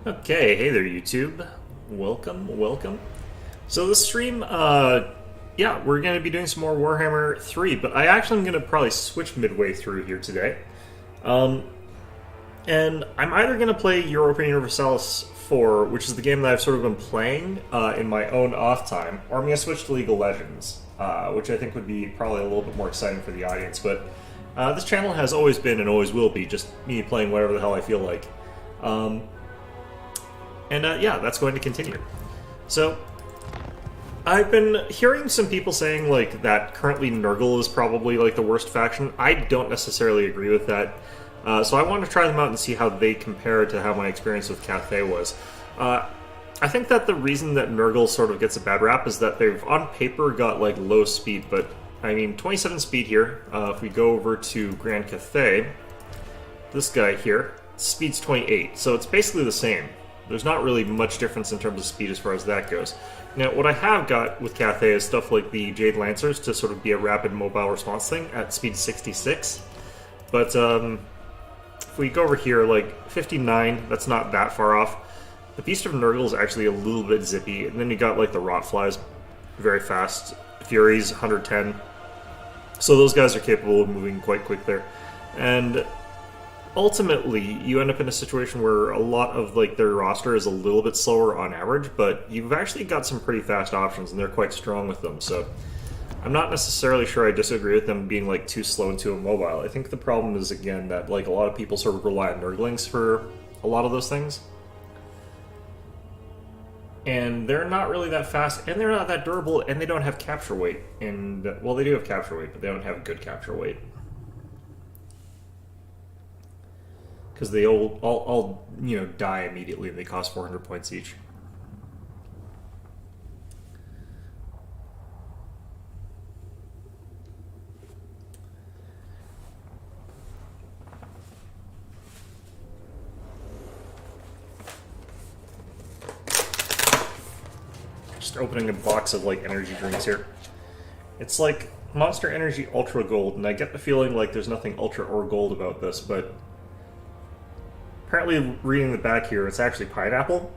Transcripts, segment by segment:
Okay, hey there, YouTube. Welcome. So this stream, yeah, we're going to be doing some more Warhammer 3, but I actually am going to probably switch midway through here today. And I'm either going to play Europa Universalis 4, which is the game that I've sort of been playing in my own off time, or I'm going to switch to League of Legends, which I think would be probably a little bit more exciting for the audience. But this channel has always been and always will be just me playing whatever the hell I feel like. Yeah, that's going to continue. So, I've been hearing some people saying, like, that currently Nurgle is probably, like, the worst faction. I don't necessarily agree with that. So I want to try them out and see how they compare to how my experience with Cathay was. I think that the reason that Nurgle sort of gets a bad rap is that they've, on paper, got, like, low speed, but, I mean, 27 speed here. If we go over to Grand Cathay, this guy here, speed's 28, so it's basically the same. There's not really much difference in terms of speed as far as that goes. Now, what I have got with Cathay is stuff like the Jade Lancers to sort of be a rapid mobile response thing at speed 66. But if we go over here, like 59, that's not that far off. The Beast of Nurgle is actually a little bit zippy, and then you got like the Rotflies, very fast. Furies, 110. So those guys are capable of moving quite quick there. And ultimately, you end up in a situation where a lot of like their roster is a little bit slower on average, but you've actually got some pretty fast options, and they're quite strong with them. So I'm not necessarily sure I disagree with them being like too slow and too immobile. I think the problem is again that like a lot of people sort of rely on Nurglings for a lot of those things, and they're not really that fast, and they're not that durable, and they don't have capture weight. And well, they do have capture weight, but they don't have good capture weight. Because they all die immediately, and they cost 400 points each. Just opening a box of like energy drinks here. It's like Monster Energy Ultra Gold, and I get the feeling like there's nothing Ultra or Gold about this, but apparently, reading the back here, it's actually pineapple,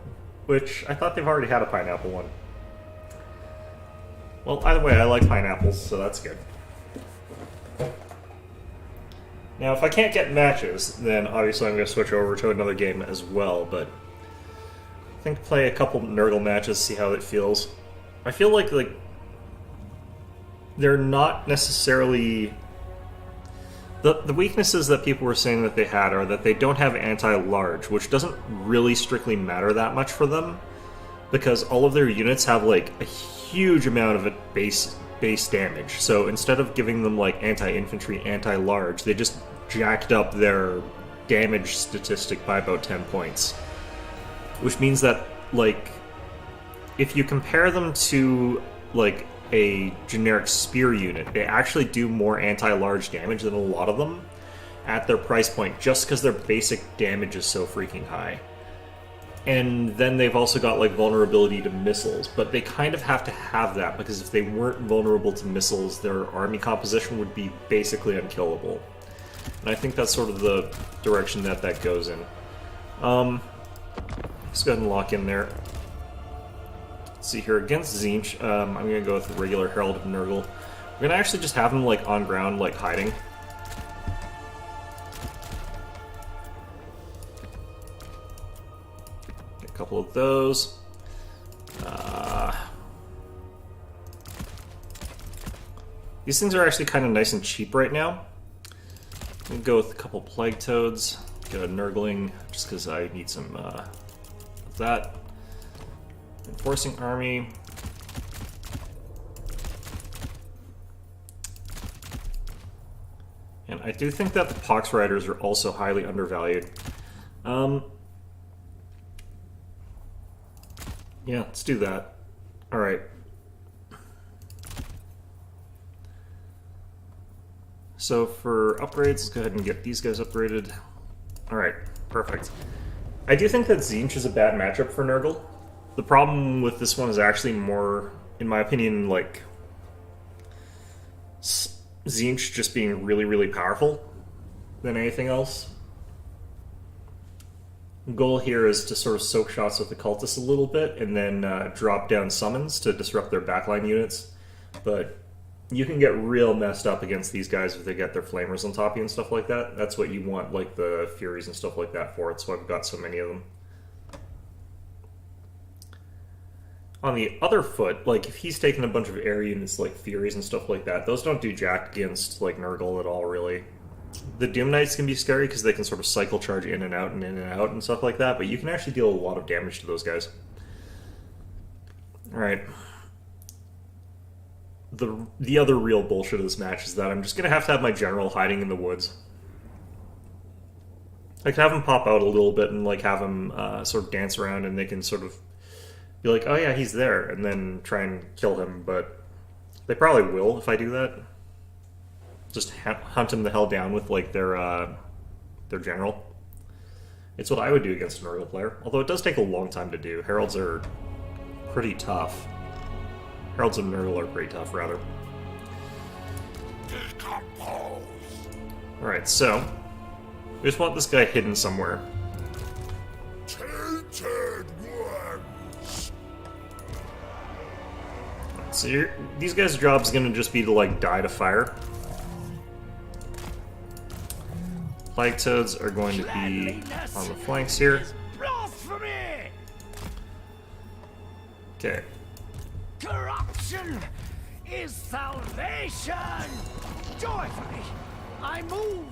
which I thought they've already had a pineapple one. Well, either way, I like pineapples, so that's good. Now, if I can't get matches, then obviously I'm going to switch over to another game as well, but I think play a couple Nurgle matches, see how it feels. I feel like they're not necessarily... The weaknesses that people were saying that they had are that they don't have anti-large, which doesn't really strictly matter that much for them, because all of their units have like a huge amount of base damage. So instead of giving them like anti-infantry, anti-large, they just jacked up their damage statistic by about 10 points. Which means that like if you compare them to like a generic spear unit, they actually do more anti-large damage than a lot of them at their price point, just because their basic damage is so freaking high. And then they've also got like vulnerability to missiles, but they kind of have to have that, because if they weren't vulnerable to missiles, their army composition would be basically unkillable. And I think that's sort of the direction that goes in. Let's go ahead and lock in there. Let's see here, against Tzeentch, I'm going to go with the regular Herald of Nurgle. We're going to actually just have him like on ground, like hiding. Get a couple of those. These things are actually kind of nice and cheap right now. I'm going to go with a couple Plague Toads, get a Nurgling, just because I need some of that. Enforcing Army. And I do think that the Pox Riders are also highly undervalued. Yeah, let's do that. Alright. So for upgrades, let's go ahead and get these guys upgraded. Alright, perfect. I do think that Tzeentch is a bad matchup for Nurgle. The problem with this one is actually more, in my opinion, like Tzeentch just being really, really powerful than anything else. Goal here is to sort of soak shots with the cultists a little bit and then drop down summons to disrupt their backline units. But you can get real messed up against these guys if they get their flamers on top of you and stuff like that. That's what you want, like, the Furies and stuff like that for. That's why I've got so many of them. On the other foot, like, if he's taking a bunch of air units like Furies and stuff like that, those don't do jack against, like, Nurgle at all, really. The Doom Knights can be scary because they can sort of cycle charge in and out and stuff like that, but you can actually deal a lot of damage to those guys. Alright. The other real bullshit of this match is that I'm just going to have my general hiding in the woods. I can have him pop out a little bit and, like, have him sort of dance around, and they can sort of be like, oh yeah, he's there, and then try and kill him, but they probably will if I do that. Just hunt him the hell down with, like, their general. It's what I would do against an Nurgle player, although it does take a long time to do. Heralds are pretty tough. Heralds of Nurgle are pretty tough, rather. Alright, so we just want this guy hidden somewhere. So these guys' job is going to just be to, like, die to fire. Plague Toads are going to be on the flanks here. Okay. Corruption is salvation. Joyfully, I move.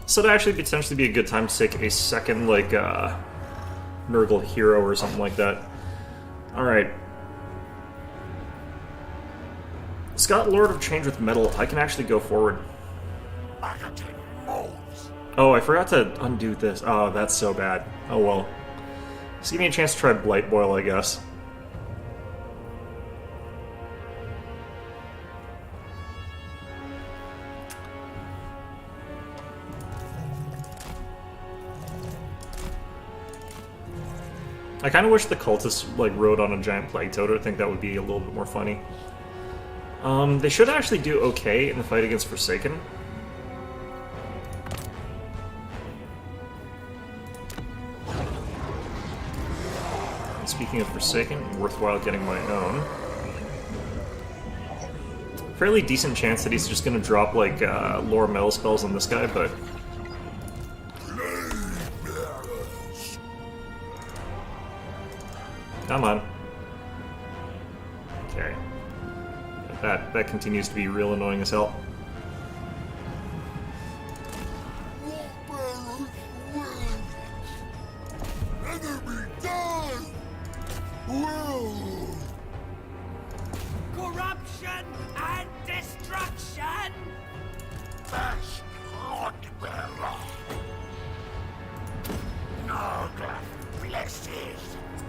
So it'd actually potentially be a good time to take a second, like, Nurgle hero or something like that. Alright. Scott, Lord of Change with Metal, I can actually go forward. Oh, I forgot to undo this. Oh, that's so bad. Oh well. Just give me a chance to try Blight Boil, I guess. I kind of wish the cultists, like, rode on a giant plague toad. I think that would be a little bit more funny. They should actually do okay in the fight against Forsaken. And speaking of Forsaken, worthwhile getting my own. Fairly decent chance that he's just going to drop, like, lower metal spells on this guy, but... Come on. Okay. That continues to be real annoying as hell. Corruption and destruction.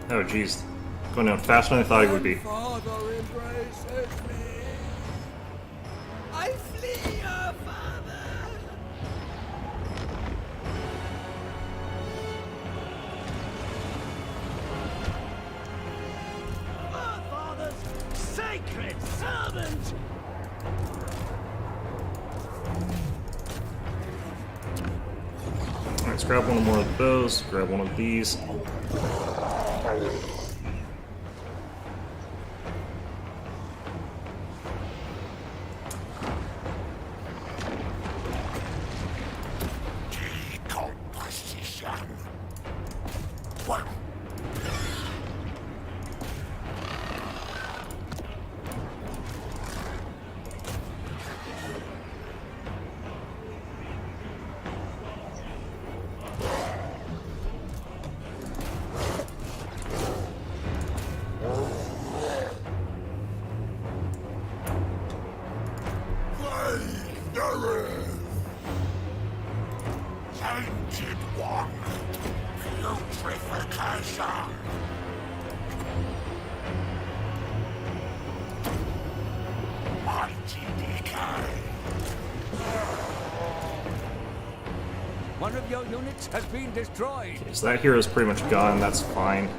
Oh jeez. Going down faster than I thought it would be. Father embraces me. I flee, your father. Our father's sacred servant. Alright, let's grab one more of those, grab one of these. One of your units has been destroyed. Okay, so that hero's pretty much gone, that's fine.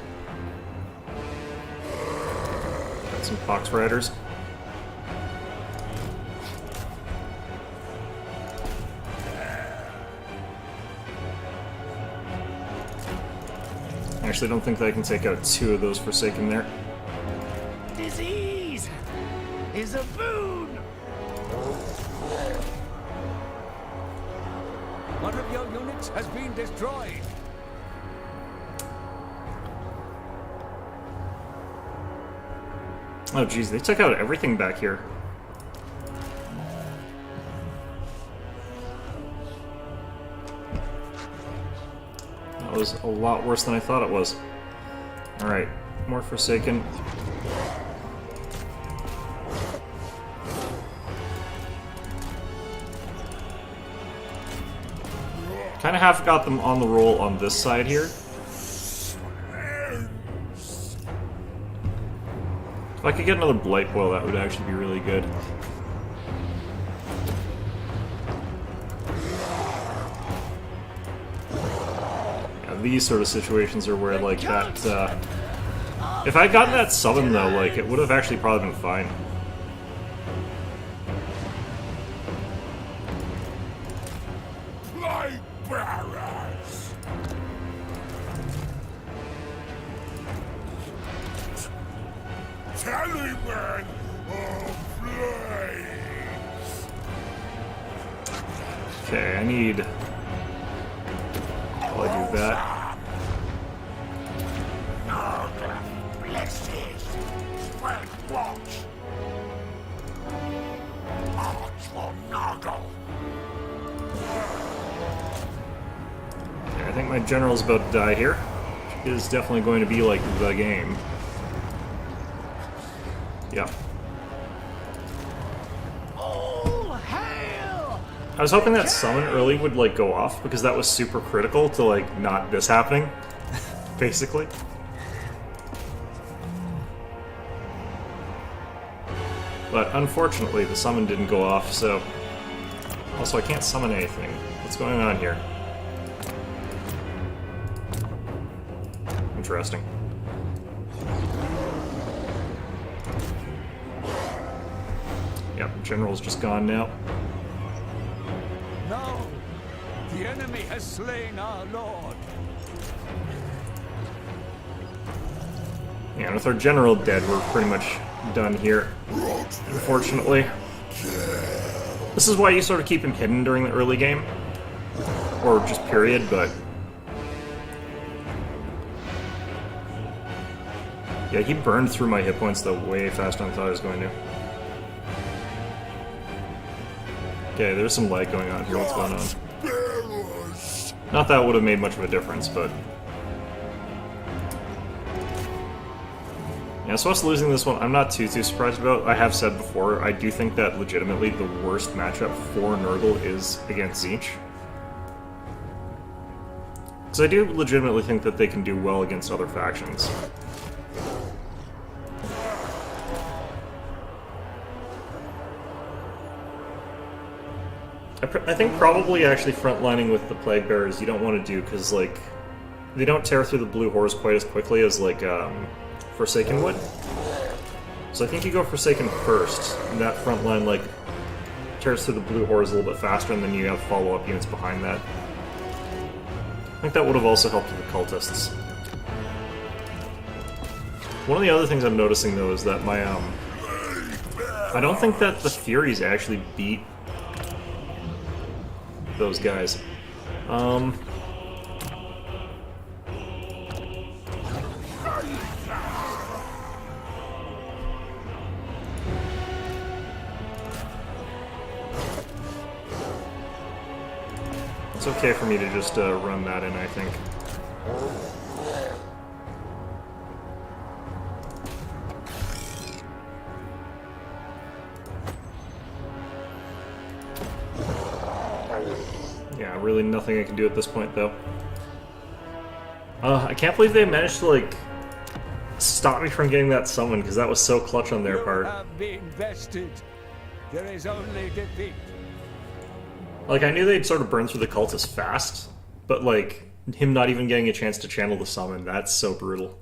Got some Fox Riders. actually don't think that I can take out 2 of those Forsaken there. Disease is a boon. One of your units has been destroyed. Oh geez, they took out everything back here. That was a lot worse than I thought it was. Alright, more Forsaken. Kind of have got them on the roll on this side here. If I could get another Blight Boil, that would actually be really good. Yeah, these sort of situations are where, like, that, if I'd gotten that summon, though, like, it would have actually probably been fine. Okay, I need... While I do that... Okay, I think my general's about to die here. Which is definitely going to be, like, the game. Yeah. I was hoping that summon early would, like, go off, because that was super critical to, like, not this happening, basically. But unfortunately, the summon didn't go off, so... Also, I can't summon anything. What's going on here? Interesting. Yep, General's just gone now. No! The enemy has slain our lord! Yeah, and with our General dead, we're pretty much done here, unfortunately. This is why you sort of keep him hidden during the early game. Or just period, but... Yeah, he burned through my hit points, though, way faster than I thought I was going to. Okay, there's some lag going on here. What's going on? Not that it would have made much of a difference, but... Yeah, so us losing this one, I'm not too surprised about. I have said before, I do think that legitimately the worst matchup for Nurgle is against Tzeentch. Because I do legitimately think that they can do well against other factions. I think probably actually frontlining with the Plague Bearers you don't want to do, because, like, they don't tear through the Blue Horrors quite as quickly as, like, Forsaken would. So I think you go Forsaken first, and that front line, like, tears through the Blue Horrors a little bit faster, and then you have follow-up units behind that. I think that would have also helped with the Cultists. One of the other things I'm noticing, though, is that my, I don't think that the Furies actually beat those guys. It's okay for me to just run that in, I think. Yeah, really nothing I can do at this point, though. I can't believe they managed to, like, stop me from getting that summon, because that was so clutch on their part. You have been bested. There is only defeat. Like, I knew they'd sort of burn through the cultists fast, but, like, him not even getting a chance to channel the summon, that's so brutal.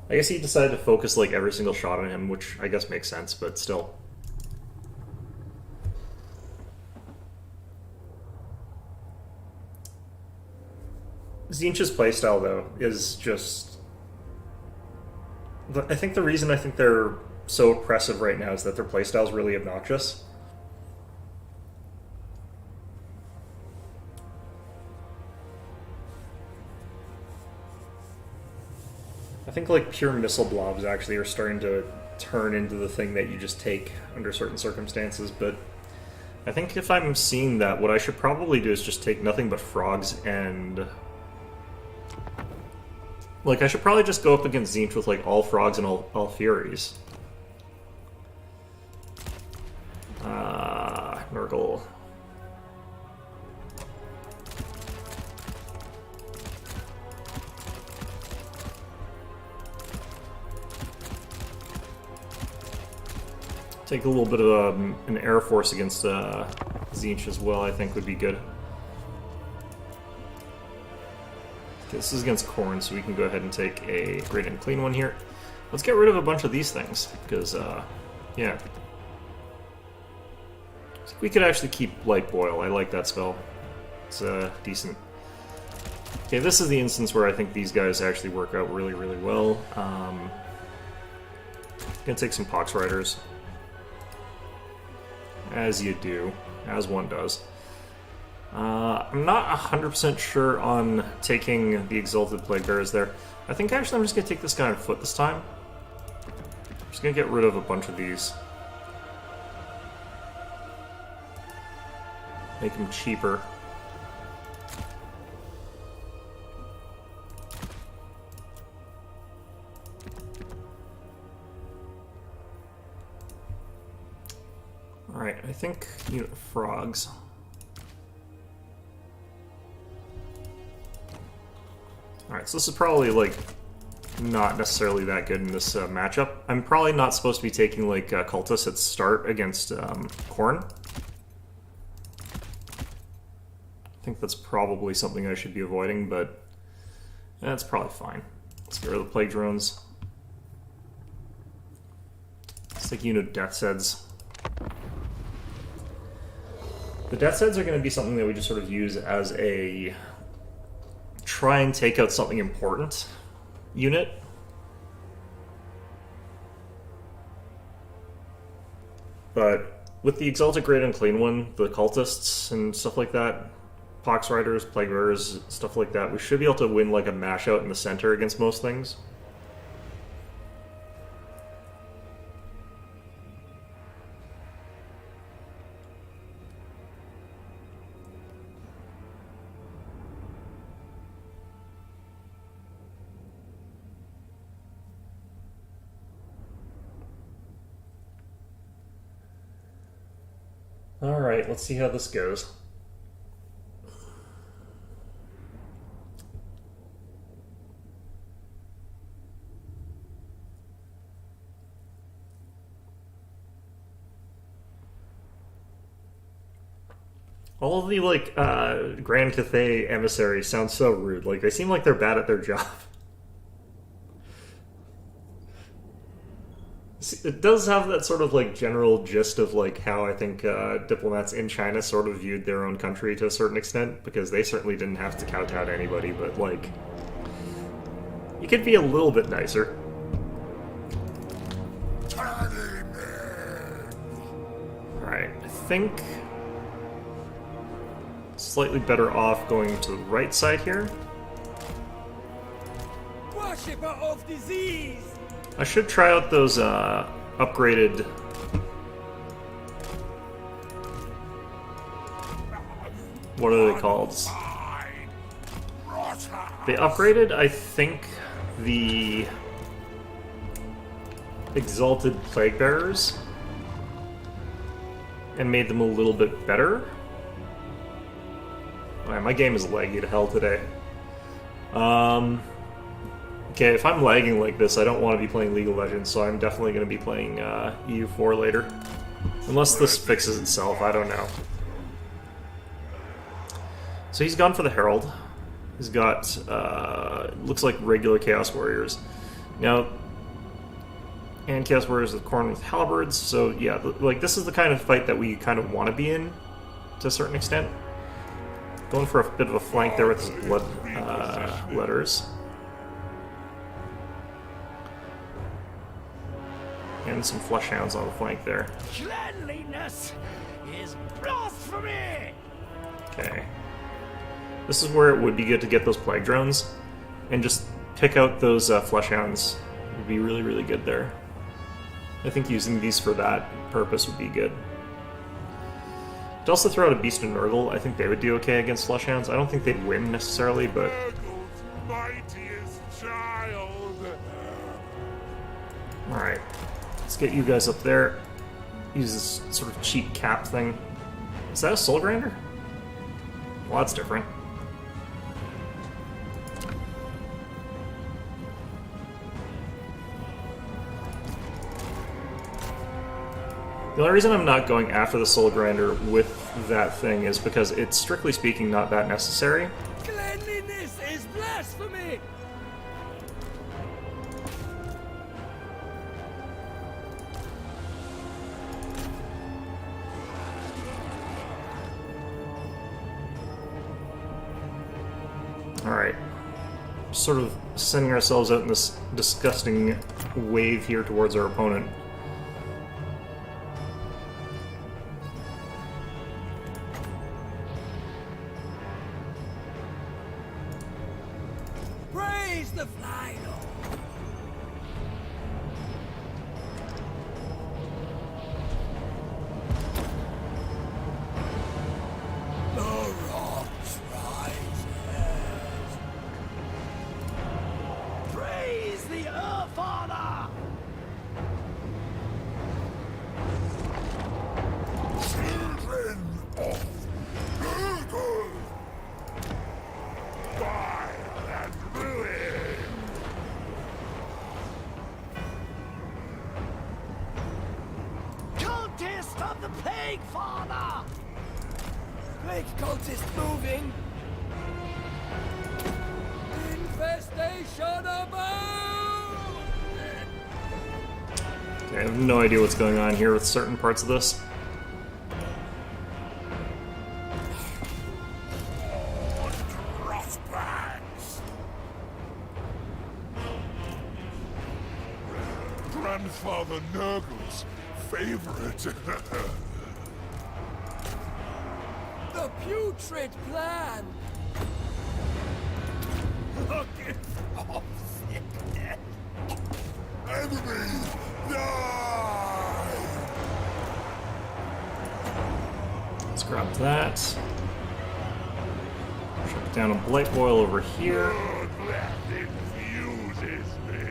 I guess he decided to focus, like, every single shot on him, which I guess makes sense, but still. Tzeentch's playstyle, though, is just... I think the reason I think they're so oppressive right now is that their playstyle is really obnoxious. I think like pure missile blobs actually are starting to turn into the thing that you just take under certain circumstances, but I think if I'm seeing that, what I should probably do is just take nothing but frogs and... Like, I should probably just go up against Tzeentch with, like, all frogs and all furies. Nurgle. Take a little bit of an Air Force against Tzeentch as well, I think would be good. Okay, this is against Khorne, so we can go ahead and take a Great and Clean one here. Let's get rid of a bunch of these things, because, yeah. I think we could actually keep Light Boil. I like that spell. It's decent. Okay, this is the instance where I think these guys actually work out really, really well. Gonna take some Pox Riders. As you do. As one does. I'm not 100% sure on taking the Exalted Plague Bearers there. I think actually I'm just going to take this guy on foot this time. I'm just going to get rid of a bunch of these. Make them cheaper. Alright, I think unit frogs. Alright, so this is probably, like, not necessarily that good in this matchup. I'm probably not supposed to be taking, like, Cultists at start against Khorne. I think that's probably something I should be avoiding, but that's probably fine. Let's get rid of the Plague Drones. Let's take a unit of Death's Heads. The Death's Heads are going to be something that we just sort of use as a try and take out something important unit. But with the Exalted Great Unclean one, the Cultists and stuff like that, Pox Riders, Plague Bearers, stuff like that, we should be able to win like a mash out in the center against most things. Alright, let's see how this goes. All of the, like, Grand Cathay emissaries sound so rude. Like, they seem like they're bad at their job. It does have that sort of, like, general gist of, like, how I think diplomats in China sort of viewed their own country to a certain extent, because they certainly didn't have to kowtow to anybody, but, like, you could be a little bit nicer. Alright, I think slightly better off going to the right side here. Worshipper of disease! I should try out those upgraded... What are they called? They upgraded, I think, the Exalted Plague Bearers and made them a little bit better. Man, my game is laggy to hell today. Okay, if I'm lagging like this, I don't want to be playing League of Legends, so I'm definitely going to be playing EU4 later. Unless this fixes itself, I don't know. So he's gone for the Herald. He's got, looks like regular Chaos Warriors. Now, and Chaos Warriors with Khorne with Halberds, so yeah, like this is the kind of fight that we kind of want to be in, to a certain extent. Going for a bit of a flank there with his blood letters. And some flesh hounds on the flank there. Cleanliness is blasphemy! Okay. This is where it would be good to get those plague drones and just pick out those flesh hounds. Would be really, really good there. I think using these for that purpose would be good. To also throw out a Beast and Nurgle, I think they would do okay against flesh hounds. I don't think they'd win necessarily, but Nurgle's mightiest child. alright. Let's get you guys up there. Use this sort of cheap cap thing. Is that a Soul Grinder? Well, that's different. The only reason I'm not going after the Soul Grinder with that thing is because it's, strictly speaking, not that necessary. Cleanliness is blasphemy! Alright. Sort of sending ourselves out in this disgusting wave here towards our opponent. Praise the fly lord! The rocks rises. Praise the Earth Father! Children of Nurgle. Fire and ruin. Cultist of the Plague Father! Plague cultist moving! Infestation abound! Okay, I have no idea what's going on here with certain parts of this. Rothbanks. Grandfather Nurgle's favorite. The putrid plan! Bucket of sickness. Enemy, die! Let's grab that. Shut down a Blight Boil over here. Blood infuses me.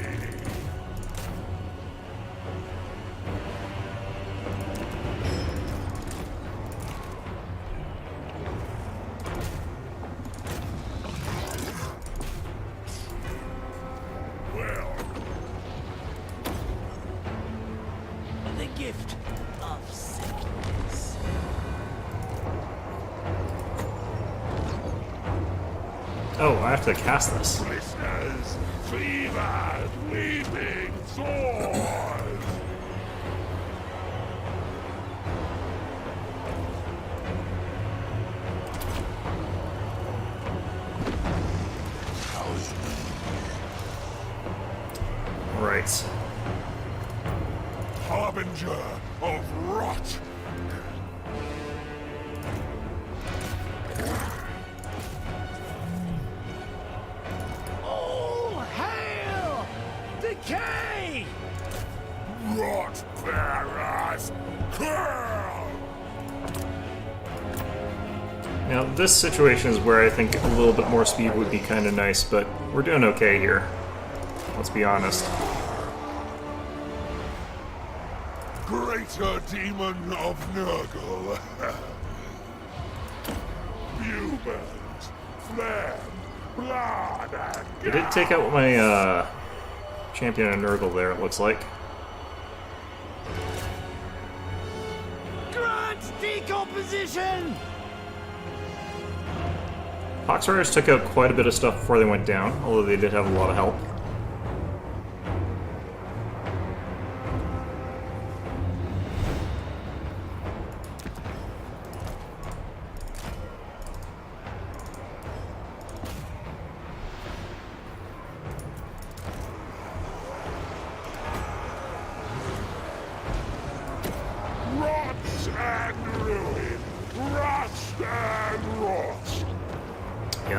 Well, The gift of sickness. Oh, I have to cast this. blisters, fevers, weeping sores. Right. Harbinger of rot. All hail! Decay! Rot bearers, curl! Now, this situation is where I think a little bit more speed would be kind of nice, but we're doing okay here. Let's be honest. Greater demon of Nurgle. Bugles, phlegm, blood, and I did take out my champion of Nurgle there, it looks like. Grant decomposition! Poxriders took out quite a bit of stuff before they went down, although they did have a lot of help.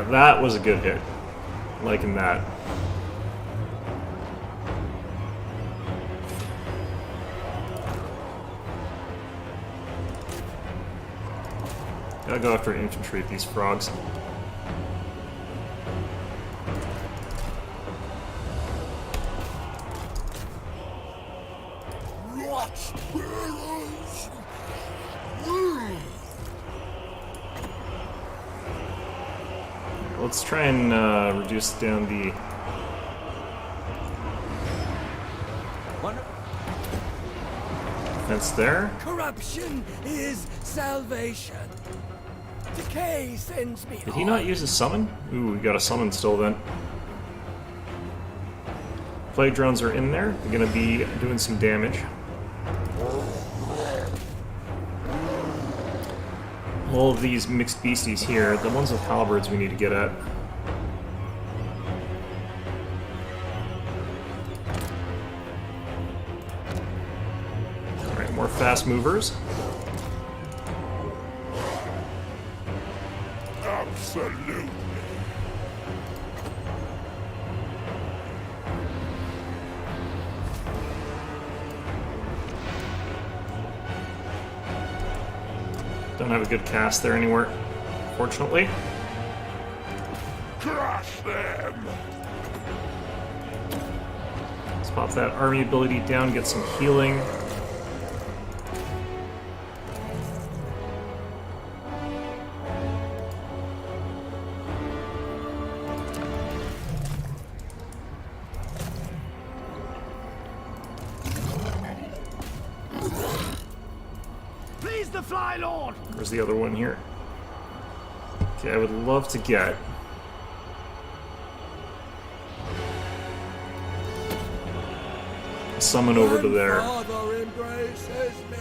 that was a good hit. Liking that. Gotta go after infantry with these frogs. Rot bearers! Let's try and reduce down the... That's there. Corruption is salvation. Decay sends me Did he not use his summon? Ooh, we got a summon still then. Plague drones are in there. They're gonna be doing some damage. All of these mixed beasties here, the ones with halberds we need to get at. Alright, more fast movers. Absolutely. Don't have a good cast there anywhere, fortunately. Crush them! Let's pop that army ability down, get some healing. Please the Fly Lord! Where's the other one here? Okay, I would love to get... summon over to there. Father embraces me.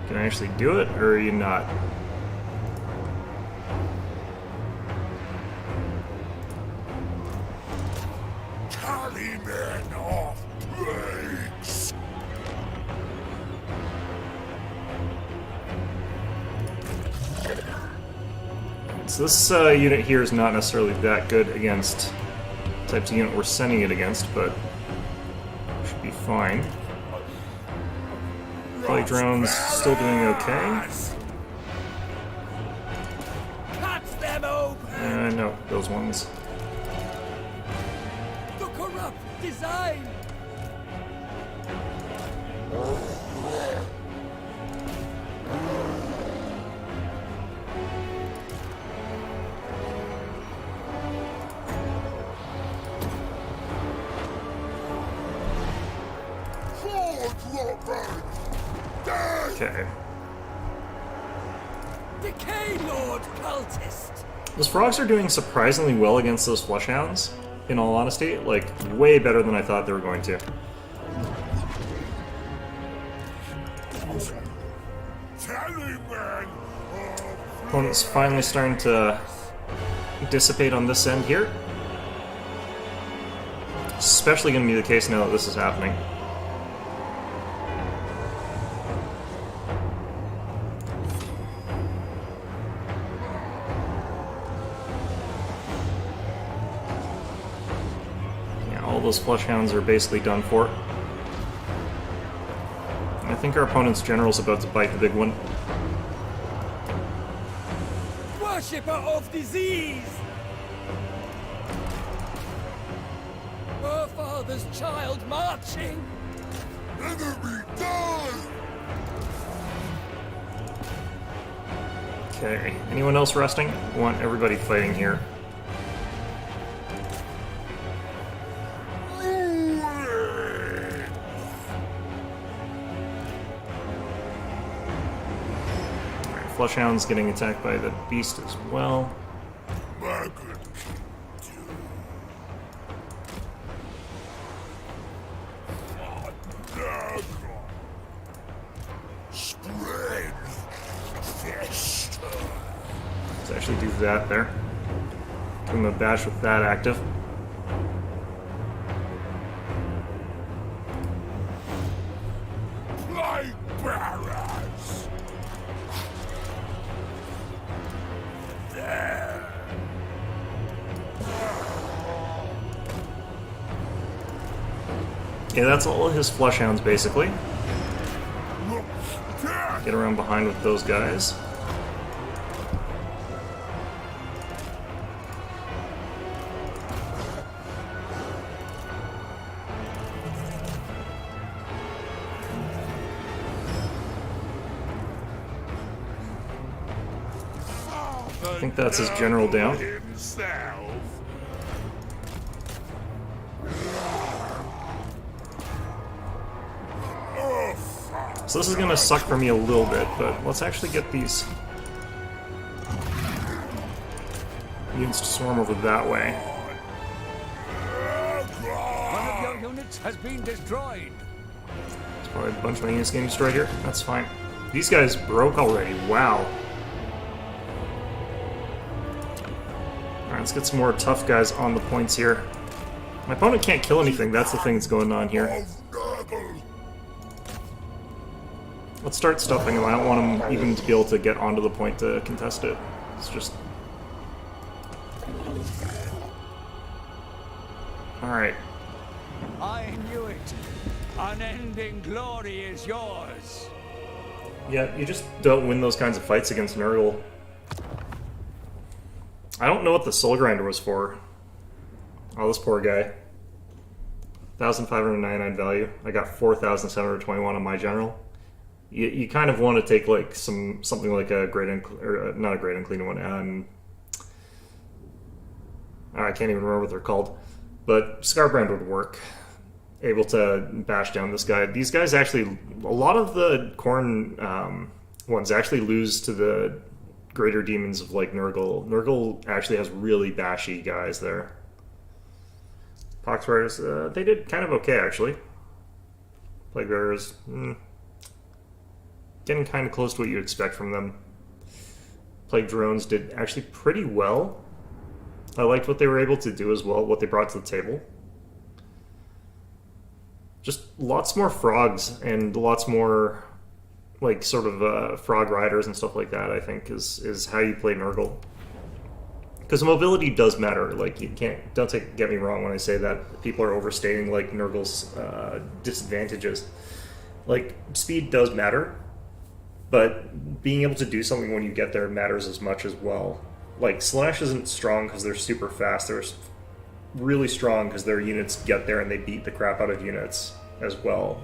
Can I actually do it, or are you not? Carry men off plagues! So this unit here is not necessarily that good against types of unit we're sending it against, but should be fine. Plague drones still doing okay. Cut them open! No, those ones. The corrupt design! Okay. Decay Lord cultist! Those frogs are doing surprisingly well against those flushhounds, in all honesty. Like, way better than I thought they were going to. Opponent's finally starting to dissipate on this end here. Especially going to be the case now that this is happening. Yeah, all those flushhounds are basically done for. I think our opponent's general's about to bite the big one. Worshipper of disease! Her father's child marching! Enemy die! Okay, anyone else resting? I want everybody fighting here. Flushhound's getting attacked by the beast as well. Spread fest. Let's actually do that there. Give him a bash with that active. Plague bearers. There. Yeah, that's all his flesh hounds, basically. Get around behind with those guys. I think that's his general down. So this is going to suck for me a little bit, but let's actually get these units to swarm over that way. One of your units has been destroyed. There's probably a bunch of my units getting destroyed here. That's fine. These guys broke already. Wow. Alright, let's get some more tough guys on the points here. My opponent can't kill anything. That's the thing that's going on here. Let's start stuffing him. I don't want him even to be able to get onto the point to contest it. It's just... Alright. I knew it. Unending glory is yours. Yeah, you just don't win those kinds of fights against Nurgle. I don't know what the Soul Grinder was for. Oh, this poor guy. 1,599 value. I got 4,721 on my general. You kind of want to take like something like a great or not a great and clean one. I can't even remember what they're called, but Scarbrand would work. Able to bash down this guy. These guys actually, a lot of the Khorne ones actually lose to the greater demons of like Nurgle. Nurgle actually has really bashy guys there. Pox Riders, they did kind of okay actually. Plague Bearers, getting kind of close to what you'd expect from them. Plague Drones did actually pretty well. I liked what they were able to do as well, what they brought to the table. Just lots more frogs and lots more like sort of frog riders and stuff like that, I think, is how you play Nurgle. Because mobility does matter. Like, you can't, get me wrong when I say that people are overstating like Nurgle's disadvantages. Like, speed does matter, but being able to do something when you get there matters as much as well. Like, Slash isn't strong because they're super fast. They're really strong because their units get there and they beat the crap out of units as well.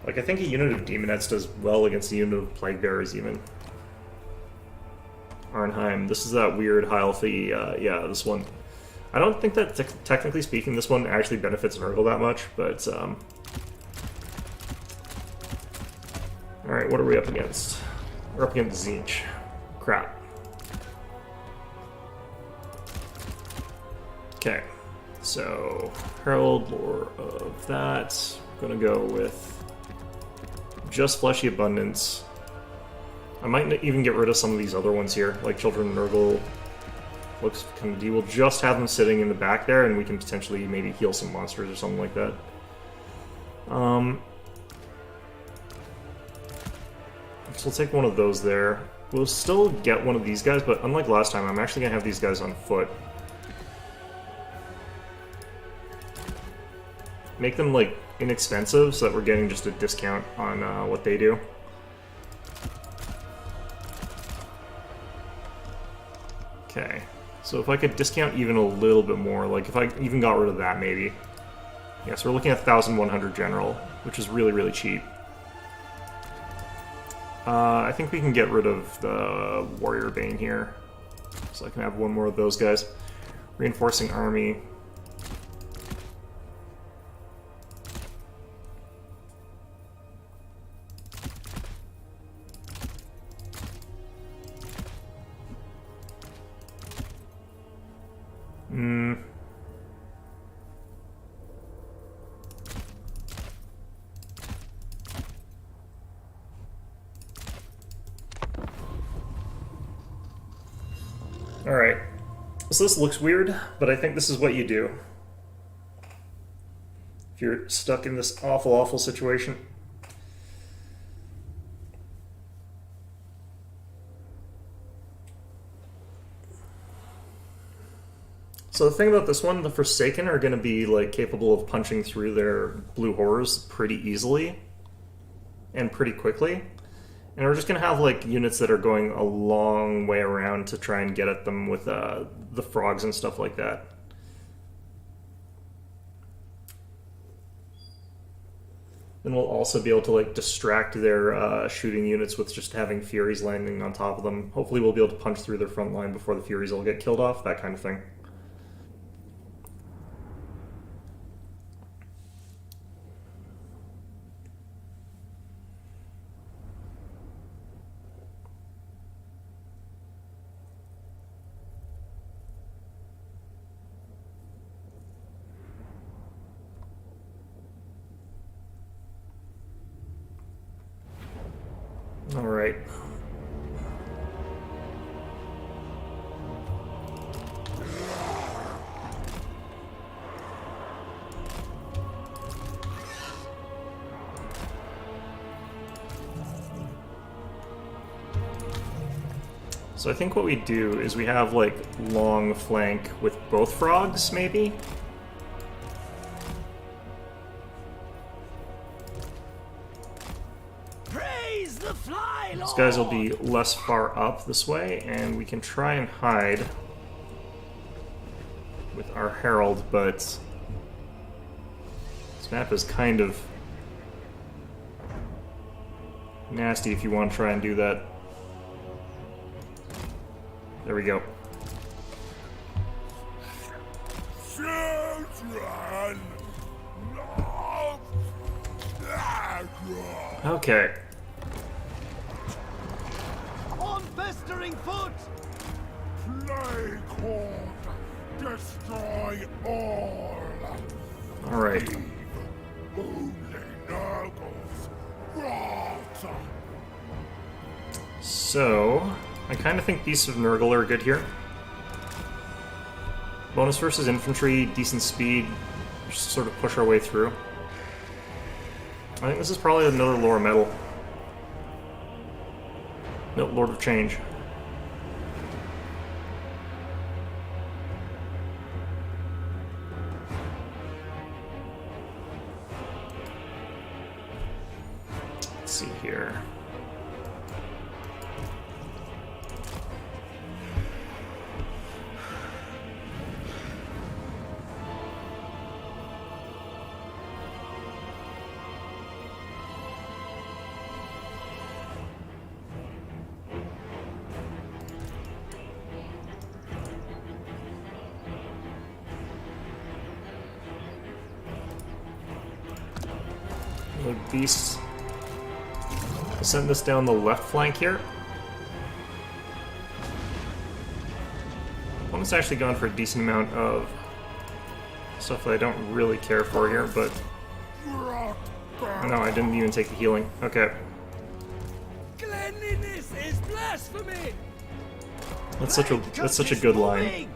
Like, I think a unit of Demonettes does well against a unit of Plague Bearers even. Arnheim. This is that weird high alpha, yeah, this one. I don't think that, technically speaking, this one actually benefits Nurgle that much, but, Alright, what are we up against? We're up against Tzeentch. Crap. Okay, so Herald, Lore of that. I'm gonna go with just Fleshy Abundance. I might even get rid of some of these other ones here, like Children of Nurgle. Looks kind of D. We'll just have them sitting in the back there, and we can potentially maybe heal some monsters or something like that. So we'll take one of those there. We'll still get one of these guys, but unlike last time, I'm actually gonna have these guys on foot. Make them, like, inexpensive so that we're getting just a discount on what they do. Okay, so if I could discount even a little bit more, like if I even got rid of that maybe. Yeah, so we're looking at 1,100 general, which is really, really cheap. I think we can get rid of the Warrior Bane here. So I can have one more of those guys. Reinforcing Army. Alright, so this looks weird, but I think this is what you do if you're stuck in this awful, awful situation. So the thing about this one, the Forsaken are going to be like capable of punching through their blue horrors pretty easily and pretty quickly. And we're just going to have like units that are going a long way around to try and get at them with the frogs and stuff like that. Then we'll also be able to like distract their shooting units with just having Furies landing on top of them. Hopefully we'll be able to punch through their front line before the Furies all get killed off, that kind of thing. All right. So I think what we do is we have like long flank with both frogs, maybe? These guys will be less far up this way, and we can try and hide with our Herald, but this map is kind of nasty if you want to try and do that. There we go. Children, love, Okay. On festering foot! plague horde, destroy all. Alright. Only Nurgles, rot. So, I kind of think Beasts of Nurgle are good here. Bonus versus infantry, decent speed, just sort of push our way through. I think this is probably another lower metal. Nope, Lord of Change. Let's see here. The beasts. I'll send this down the left flank here. Opponent's actually gone for a decent amount of stuff that I don't really care for here, but no, I didn't even take the healing. Okay. Cleanliness is blasphemy! That's such a good line.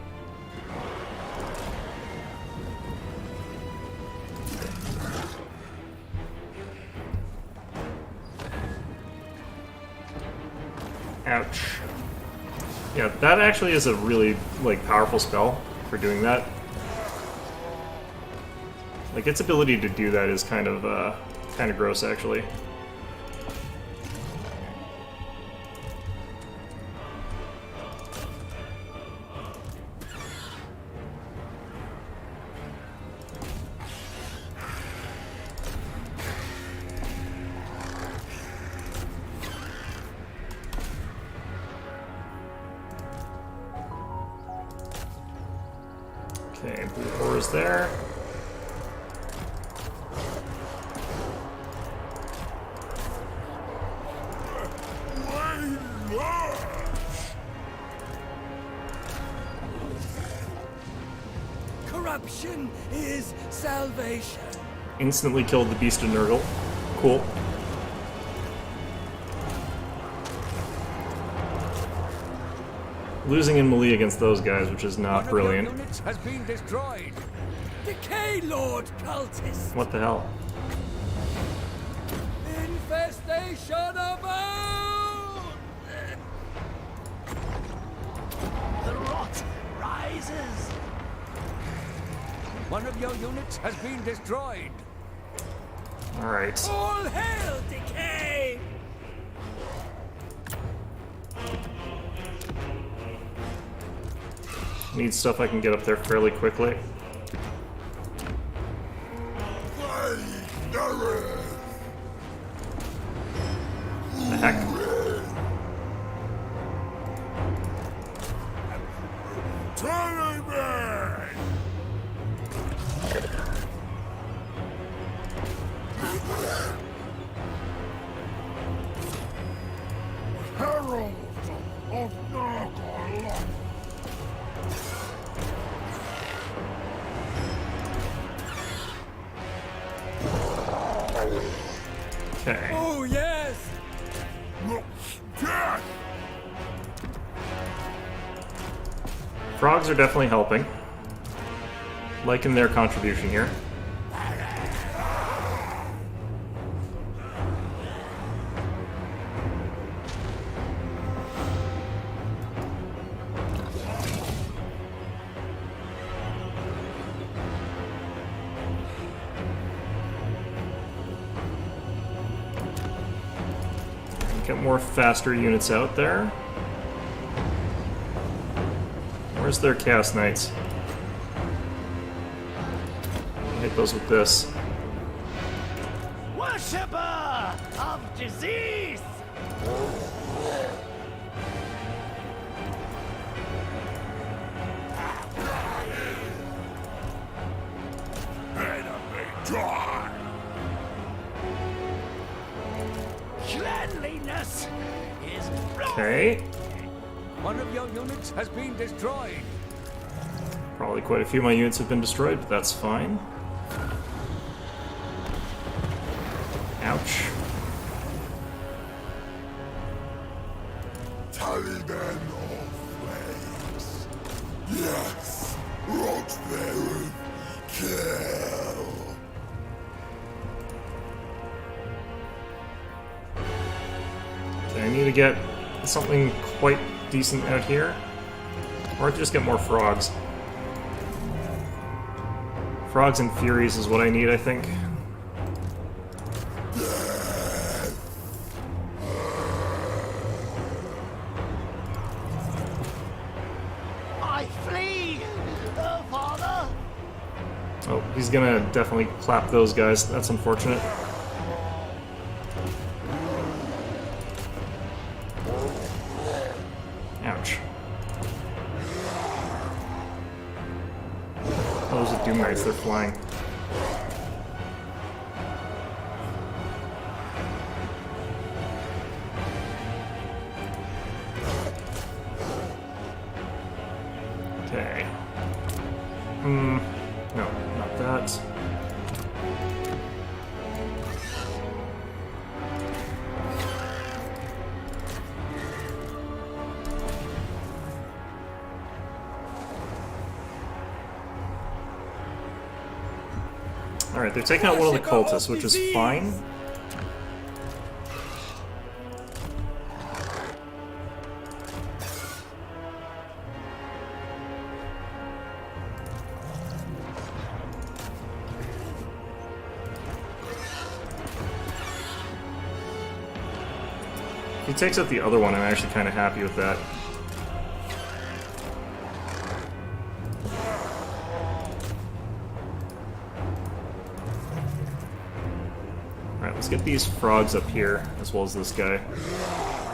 Ouch. Yeah, that actually is a really, like, powerful spell for doing that. Like, its ability to do that is kind of gross, actually. Okay, blue horrors there. Corruption is salvation. Instantly killed the Beast of Nurgle. Cool. Losing in melee against those guys, which is not brilliant. One of your units has been destroyed. Decay, Lord Cultist! What the hell? Infestation abound! The rot rises! One of your units has been destroyed. Alright. All hail decay! Need stuff I can get up there fairly quickly. The heck? Herald of Nurgle! Okay. Oh, yes! Death! Frogs are definitely helping. Liking their contribution here. Get more faster units out there. Where's their Chaos Knights? Hit those with this. Worshipper of disease! Enemy die! Cleanliness is blind! Okay. One of your units has been destroyed. Probably quite a few of my units have been destroyed, but that's fine. Ouch. Taliban of flames. Yes! Roxbaron, kill! Okay, I need to get something quite decent out here. Or just get more frogs. Frogs and Furies is what I need, I think. I flee, Father! Oh, he's gonna definitely clap those guys. That's unfortunate. Ouch. Oh, those are Doom Knights, they're flying. Okay. No, not that. Alright, they're taking out one of the cultists, which is fine. If he takes out the other one, I'm actually kind of happy with that. Alright, let's get these frogs up here, as well as this guy.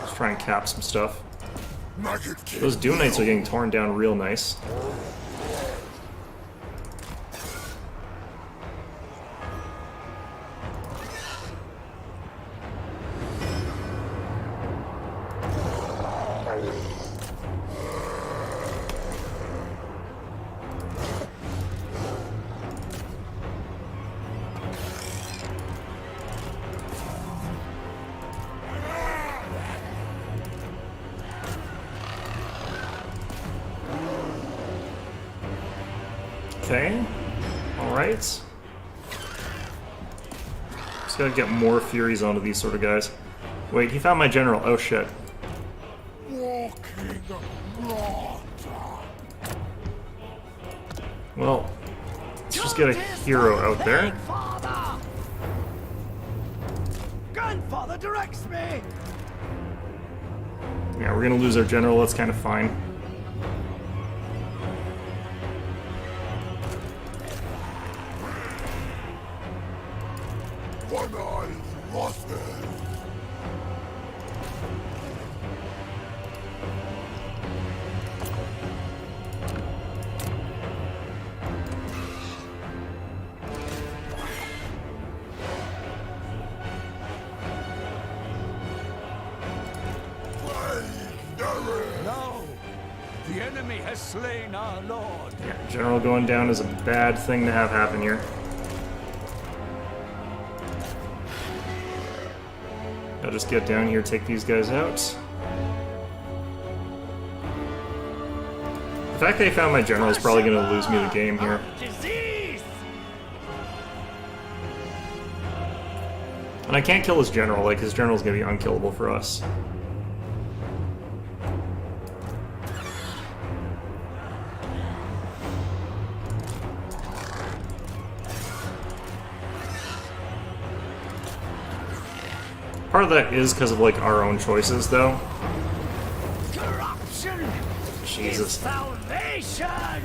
Let's try and cap some stuff. Those Doom Knights are getting torn down real nice. Okay. Alright. Just gotta get more Furies onto these sort of guys. Wait, he found my general. Oh shit. Walking water! Well, let's just just get a hero out there. Take father! Grandfather directs me! Yeah, we're gonna lose our general, that's kind of fine. One-eyed rotten. No! The enemy has slain our lord. Yeah, general going down is a bad thing to have happen here. I'll just get down here, take these guys out. The fact they found my general is probably going to lose me the game here. Disease! And I can't kill his general, like his general's going to be unkillable for us. Part of that is because of like our own choices, though. Corruption! Jesus. Is salvation! I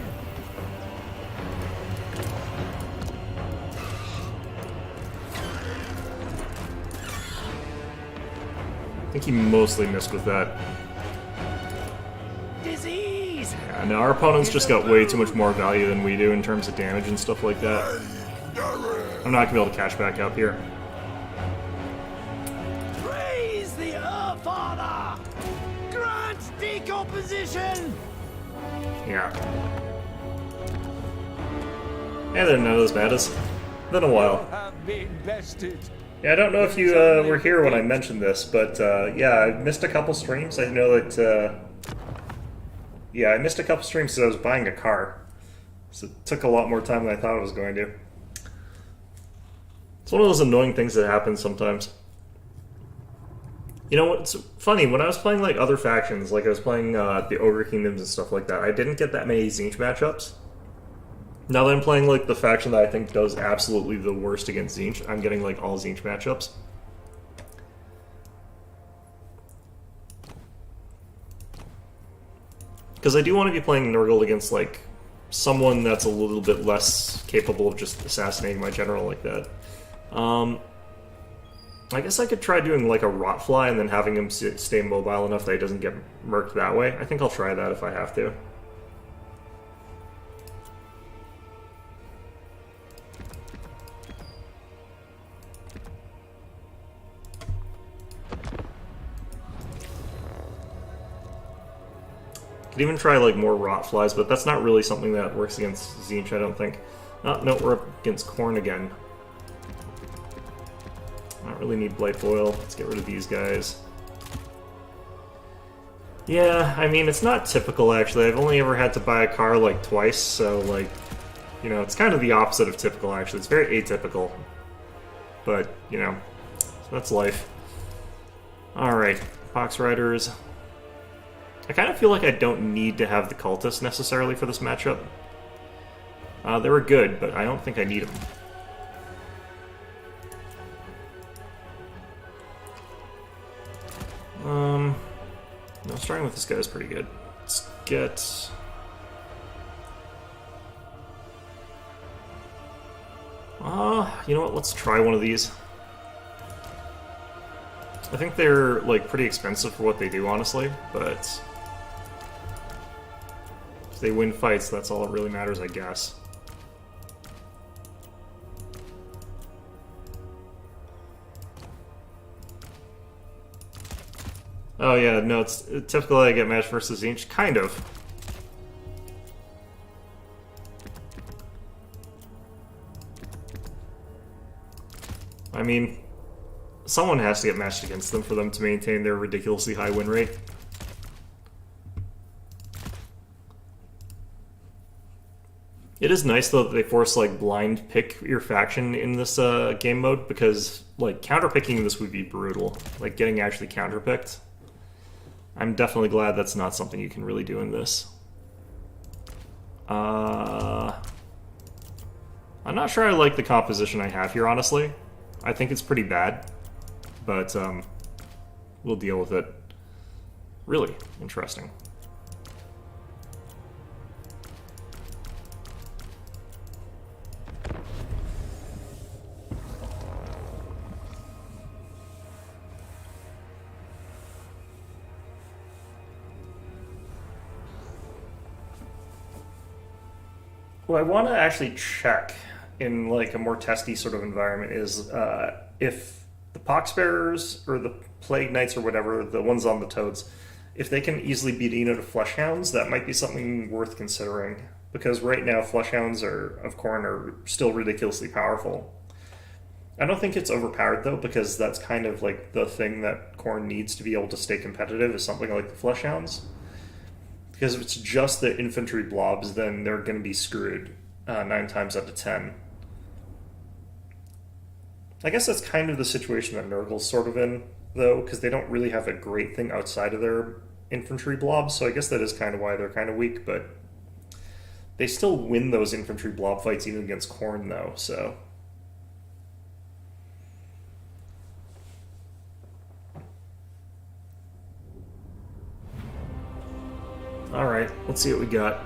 think he mostly missed with that. Disease! Yeah, no, our opponents just got way too much more value than we do in terms of damage and stuff like that. I'm not gonna be able to catch back up here. Praise the Earth Father! Grant decomposition! Yeah. Hey there, not as bad as. Been a while. Have been bested. Yeah, I don't know if you were here when I mentioned this, but yeah, I missed a couple streams. I know that. Yeah, I missed a couple streams because I was buying a car. So it took a lot more time than I thought it was going to. It's one of those annoying things that happens sometimes. You know what's funny? When I was playing like other factions, like I was playing the Ogre Kingdoms and stuff like that, I didn't get that many Tzeentch matchups. Now that I'm playing like the faction that I think does absolutely the worst against Tzeentch, I'm getting like all Tzeentch matchups. Because I do want to be playing Nurgle against like someone that's a little bit less capable of just assassinating my general like that. I guess I could try doing like a Rotfly and then having him stay mobile enough that he doesn't get murked that way. I think I'll try that if I have to. Could even try like more Rotflies, but that's not really something that works against Tzeentch, I don't think. Oh, no, we're up against Khorne again. I don't really need Blight Boil. Let's get rid of these guys. Yeah, I mean, it's not typical, actually. I've only ever had to buy a car, like, twice, so, like, you know, it's kind of the opposite of typical, actually. It's very atypical. But, you know, that's life. Alright, Pox Riders. I kind of feel like I don't need to have the Cultists, necessarily, for this matchup. They were good, but I don't think I need them. No, starting with this guy is pretty good. Let's get... you know what, let's try one of these. I think they're, like, pretty expensive for what they do, honestly, but... if they win fights, that's all that really matters, I guess. Oh yeah, no, it's typical I get matched versus Tzeentch. Kind of. I mean, someone has to get matched against them for them to maintain their ridiculously high win rate. It is nice, though, that they force, like, blind pick your faction in this game mode, because, like, counterpicking this would be brutal. Like, getting actually counterpicked. I'm definitely glad that's not something you can really do in this. I'm not sure I like the composition I have here, honestly. I think it's pretty bad, but we'll deal with it. Really interesting. What I want to actually check in like a more testy sort of environment is if the poxbearers or the plague knights or whatever, the ones on the toads, if they can easily beat a unit of fleshhounds, that might be something worth considering. Because right now, fleshhounds of Khorne are still ridiculously powerful. I don't think it's overpowered though, because that's kind of like the thing that Khorne needs to be able to stay competitive is something like the fleshhounds. Because if it's just the infantry blobs, then they're going to be screwed 9 times out of 10. I guess that's kind of the situation that Nurgle's sort of in, though, because they don't really have a great thing outside of their infantry blobs, so I guess that is kind of why they're kind of weak, but they still win those infantry blob fights even against Khorne, though, so... Alright, let's see what we got.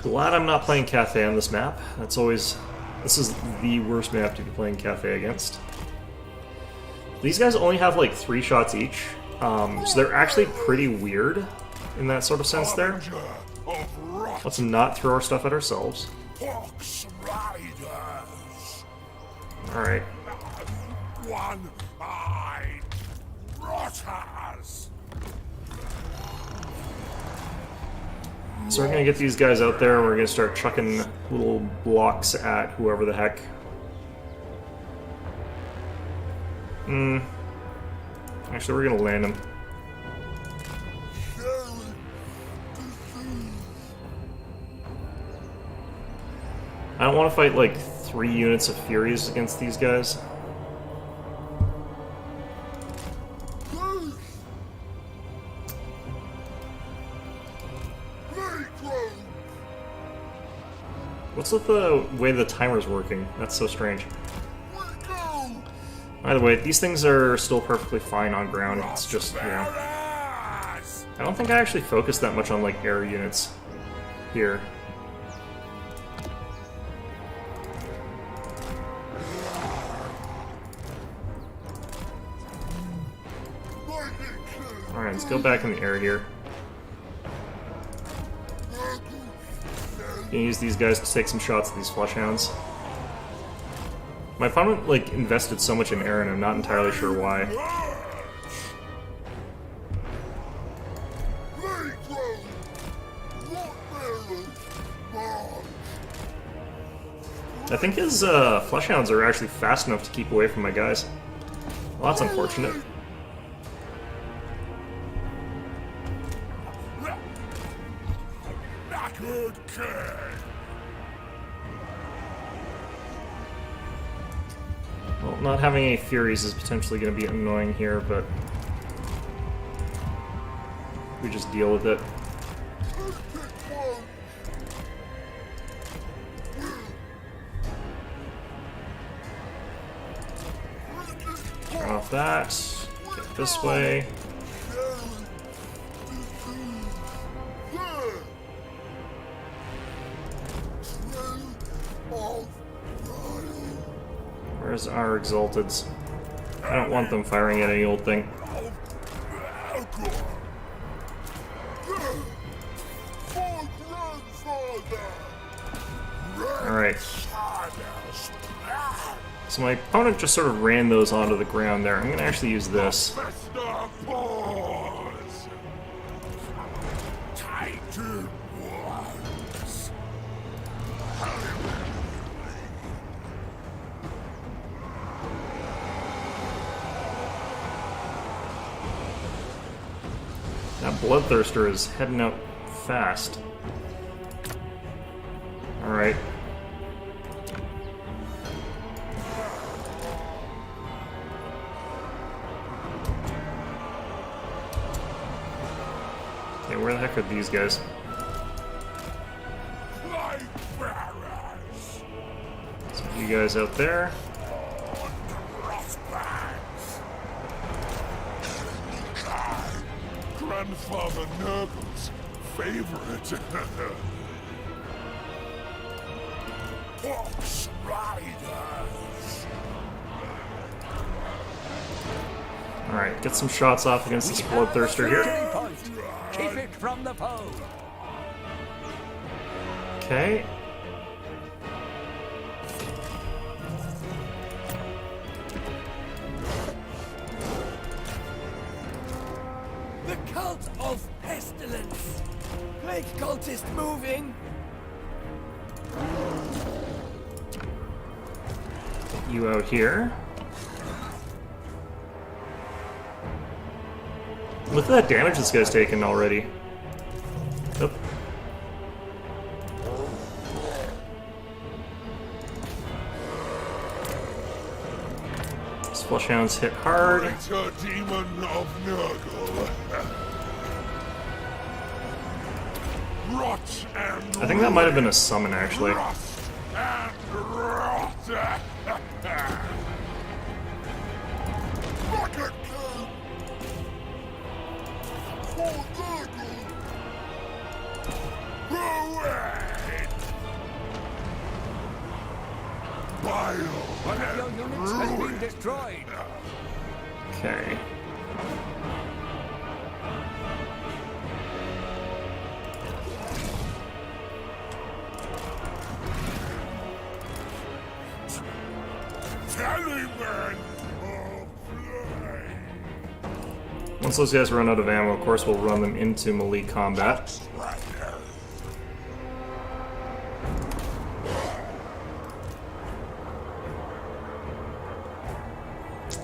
Glad I'm not playing Cafe on this map. That's always... This is the worst map to be playing Cafe against. These guys only have like 3 shots each, so they're actually pretty weird in that sort of sense there. Let's not throw our stuff at ourselves. Alright. One-eyed rotters. So we're gonna get these guys out there and we're gonna start chucking little blocks at whoever the heck. Actually, we're gonna land them. I don't want to fight like 3 units of Furies against these guys. What's with the way the timer's working? That's so strange. By the way, these things are still perfectly fine on ground. It's just, you know... I don't think I actually focused that much on, like, air units here. Alright, let's go back in the air here. Gonna use these guys to take some shots at these fleshhounds. My opponent, like, invested so much in air, and I'm not entirely sure why. I think his fleshhounds are actually fast enough to keep away from my guys. Well, that's unfortunate. Good kid. Well, not having any Furies is potentially going to be annoying here, but we just deal with it. Turn off that. Get this way. Where's our Exalteds? I don't want them firing at any old thing. Alright. So my opponent just sort of ran those onto the ground there. I'm going to actually use this. That Bloodthirster is heading out fast. Alright. Okay, where the heck are these guys? So you guys out there. Grandfather Nurgle's favorite. Fox Riders. Alright, get some shots off against this bloodthirster here. Point. Keep it from the foe. Okay. The cult of pestilence. Plague cultist moving. You out here. Look at that damage this guy's taken already. Oop. These flesh hounds hit hard. Greater demon of Nurgle. Rot and I think that might have been a summon, actually. Rust and rot. Rocket King. For Nurgle. Ruin. Bile One of your and units has been ruin. destroyed. Okay. Tallyman of flame. Once those guys run out of ammo, of course, we'll run them into melee combat.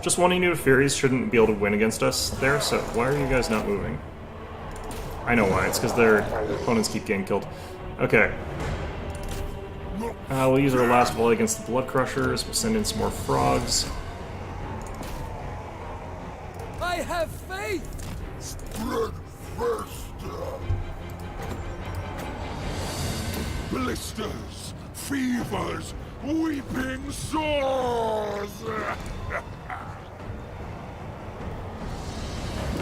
Just one unit of Furies shouldn't be able to win against us there, so why are you guys not moving? I know why, it's because their opponents keep getting killed. Okay. We'll use our last volley against the Blood Crushers, we'll send in some more frogs. I have faith. Spread first. Blisters, fevers, weeping sores.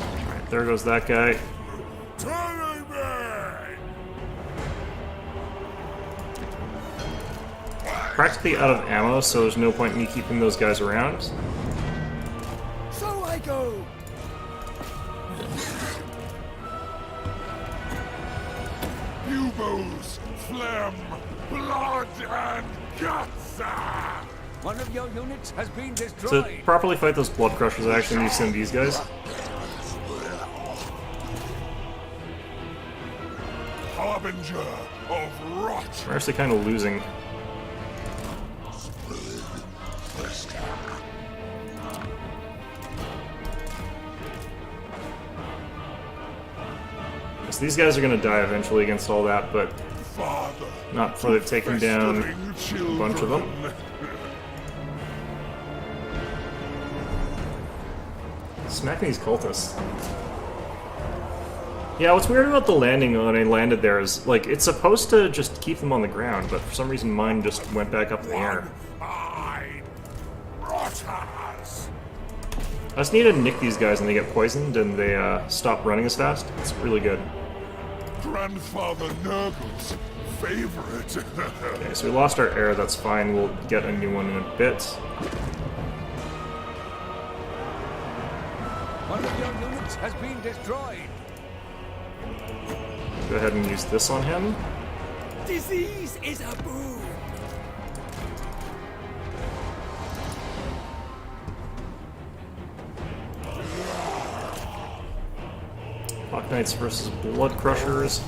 Alright, there goes that guy. Tallyman. Practically out of ammo, so there's no point in me keeping those guys around. So I go. Buboes, phlegm, blood, and guts. One of your units has been To destroyed. properly fight those Blood Crushers, I actually need to send these guys. Harbinger of rot. We're actually kind of losing. So these guys are going to die eventually against all that, but Father, not for taking down a bunch of them. Smacking these cultists. Yeah, what's weird about the landing when I landed there is, like, it's supposed to just keep them on the ground, but for some reason mine just went back up in the air. Fine. Rotters. I just need to nick these guys and they get poisoned and they stop running as fast. It's really good. Grandfather Nurgle's favorite. Okay, so we lost our air, that's fine. We'll get a new one in a bit. One of your units has been destroyed. Go ahead and use this on him. Disease is a boon. Hawk Knights versus Blood Crushers.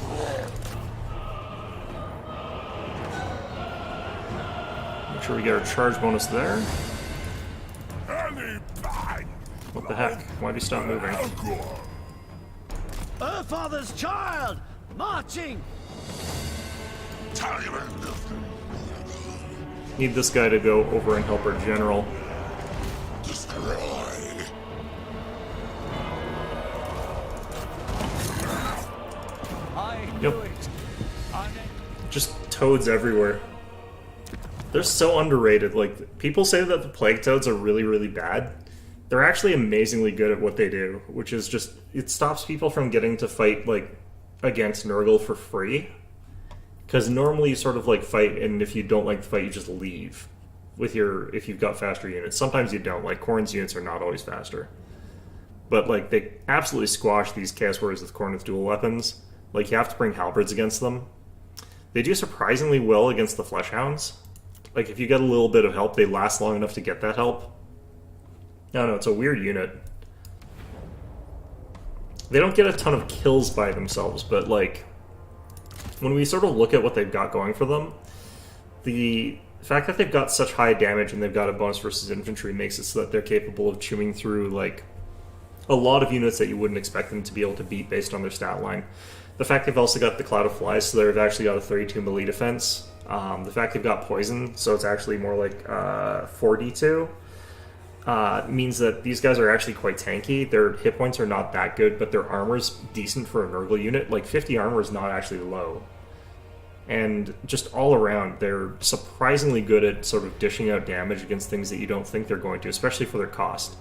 Make sure we get our charge bonus there. Any bang. What the heck? Why'd he stop moving? Alcohol. Her father's child, marching. Tallyman. Need this guy to go over and help our general. Destroy. I Yep. do it. Just toads everywhere. They're so underrated. Like, people say that the plague toads are really, really bad. They're actually amazingly good at what they do, which is just, it stops people from getting to fight, like, against Nurgle for free. Because normally you sort of, like, fight, and if you don't like the fight, you just leave. With your, if you've got faster units. Sometimes you don't. Like, Khorne's units are not always faster. But, like, they absolutely squash these Chaos Warriors with Khorne with dual weapons. Like, you have to bring halberds against them. They do surprisingly well against the Fleshhounds. Like, if you get a little bit of help, they last long enough to get that help. I don't know, it's a weird unit. They don't get a ton of kills by themselves, but, like, when we sort of look at what they've got going for them, the fact that they've got such high damage and they've got a bonus versus infantry makes it so that they're capable of chewing through, like, a lot of units that you wouldn't expect them to be able to beat based on their stat line. The fact they've also got the Cloud of Flies, so they've actually got a 32 melee defense. The fact they've got poison, so it's actually more like 4d2. Means that these guys are actually quite tanky. Their hit points are not that good, but their armor's decent for a Nurgle unit. Like, 50 armor is not actually low. And just all around, they're surprisingly good at sort of dishing out damage against things that you don't think they're going to, especially for their cost.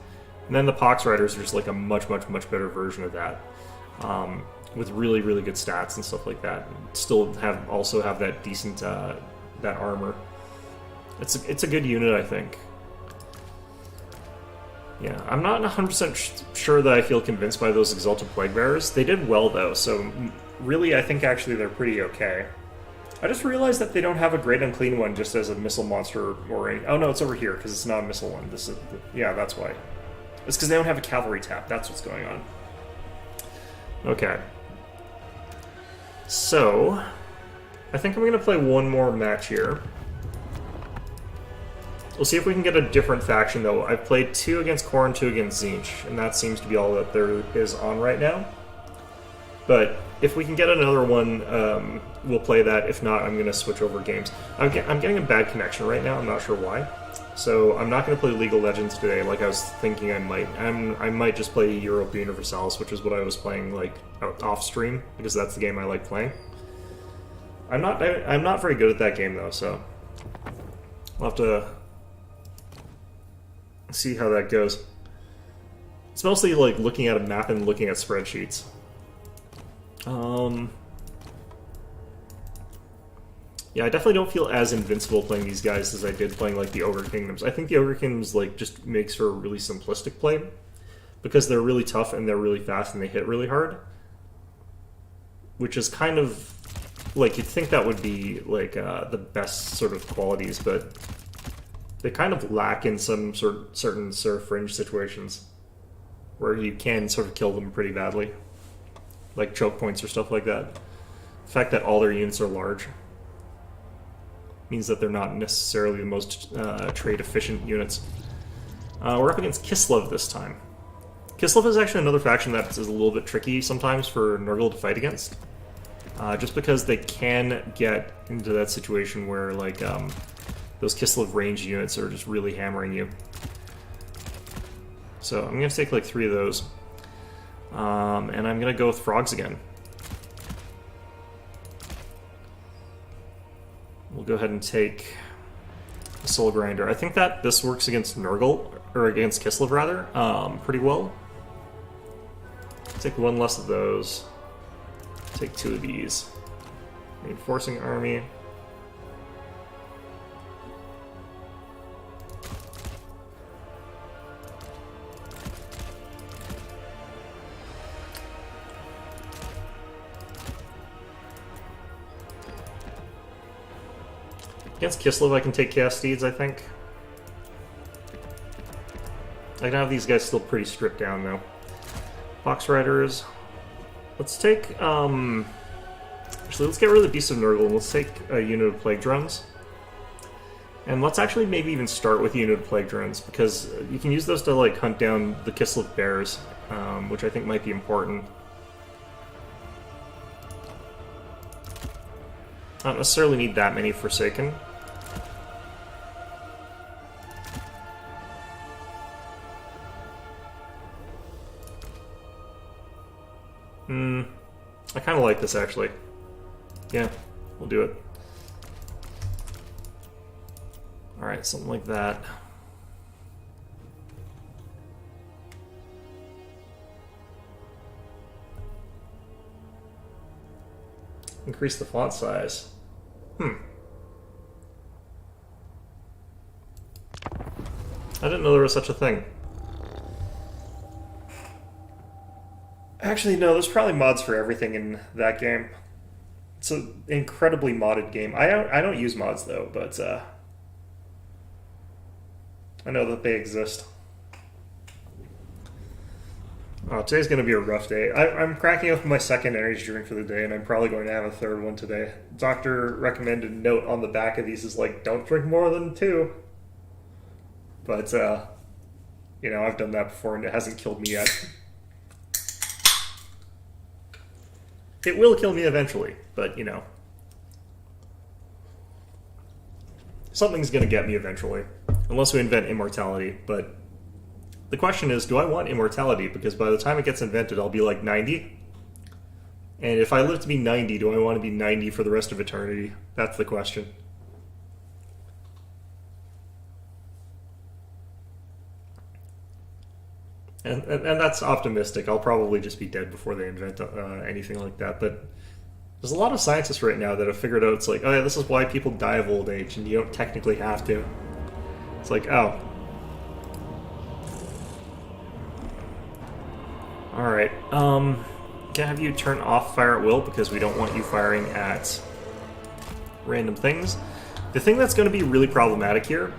And then the Pox Riders are just like a much, much, much better version of that. With really, really good stats and stuff like that. Still also have that decent, that armor. It's a good unit, I think. Yeah, I'm not 100% sure that I feel convinced by those Exalted Plague Bearers. They did well, though, so really I think actually they're pretty okay. I just realized that they don't have a Great Unclean one just as a missile monster or a... Oh no, it's over here, because it's not a missile one. This is... Yeah, that's why. It's because they don't have a cavalry tap. That's what's going on. Okay. So, I think I'm going to play one more match here. We'll see if we can get a different faction, though. I've played 2 against Khorne, 2 against Tzeentch, and that seems to be all that there is on right now. But if we can get another one, we'll play that. If not, I'm going to switch over games. I'm getting a bad connection right now. I'm not sure why. So I'm not going to play League of Legends today like I was thinking I might. I might just play Europa Universalis, which is what I was playing like off stream, because that's the game I like playing. I'm not very good at that game, though, so we'll have to see how that goes. It's mostly like looking at a map and looking at spreadsheets. Yeah, I definitely don't feel as invincible playing these guys as I did playing like the Ogre Kingdoms. I think the Ogre Kingdoms like just makes for a really simplistic play because they're really tough and they're really fast and they hit really hard, which is kind of like you'd think that would be like the best sort of qualities, but they kind of lack in some certain sort of fringe situations where you can sort of kill them pretty badly, like choke points or stuff like that. The fact that all their units are large means that they're not necessarily the most trade-efficient units. We're up against Kislev this time. Kislev is actually another faction that is a little bit tricky sometimes for Nurgle to fight against. Just because they can get into that situation where, like, those Kislev range units are just really hammering you. So I'm going to take, like, 3 of those. And I'm going to go with Frogs again. We'll go ahead and take the Soul Grinder. I think that this works against Nurgle, or against Kislev rather, pretty well. Take 1 less of those. Take 2 of these. Reinforcing army. Against Kislev, I can take Chaos Steeds, I think. I can have these guys still pretty stripped down, though. Fox Riders. Let's take, actually, let's get rid of the Beast of Nurgle, and let's take a unit of Plague Drones. And let's actually maybe even start with a unit of Plague Drones, because you can use those to, like, hunt down the Kislev Bears, which I think might be important. I don't necessarily need that many Forsaken. I kind of like this, actually. Yeah, we'll do it. Alright, something like that. Increase the font size. I didn't know there was such a thing. Actually, no, there's probably mods for everything in that game. It's an incredibly modded game. I don't use mods though, but I know that they exist. Oh, today's going to be a rough day. I'm cracking open my second energy drink for the day, and I'm probably going to have a third one today. Doctor recommended note on the back of these is like, don't drink more than 2. But, you know, I've done that before, and it hasn't killed me yet. It will kill me eventually, but, you know. Something's going to get me eventually. Unless we invent immortality, but the question is, do I want immortality? Because by the time it gets invented, I'll be like 90. And if I live to be 90, do I want to be 90 for the rest of eternity? That's the question. And that's optimistic. I'll probably just be dead before they invent anything like that. But there's a lot of scientists right now that have figured out, it's like, oh yeah, this is why people die of old age, and you don't technically have to. It's like, oh. Alright, can I have you turn off fire at will, because we don't want you firing at random things. The thing that's going to be really problematic here,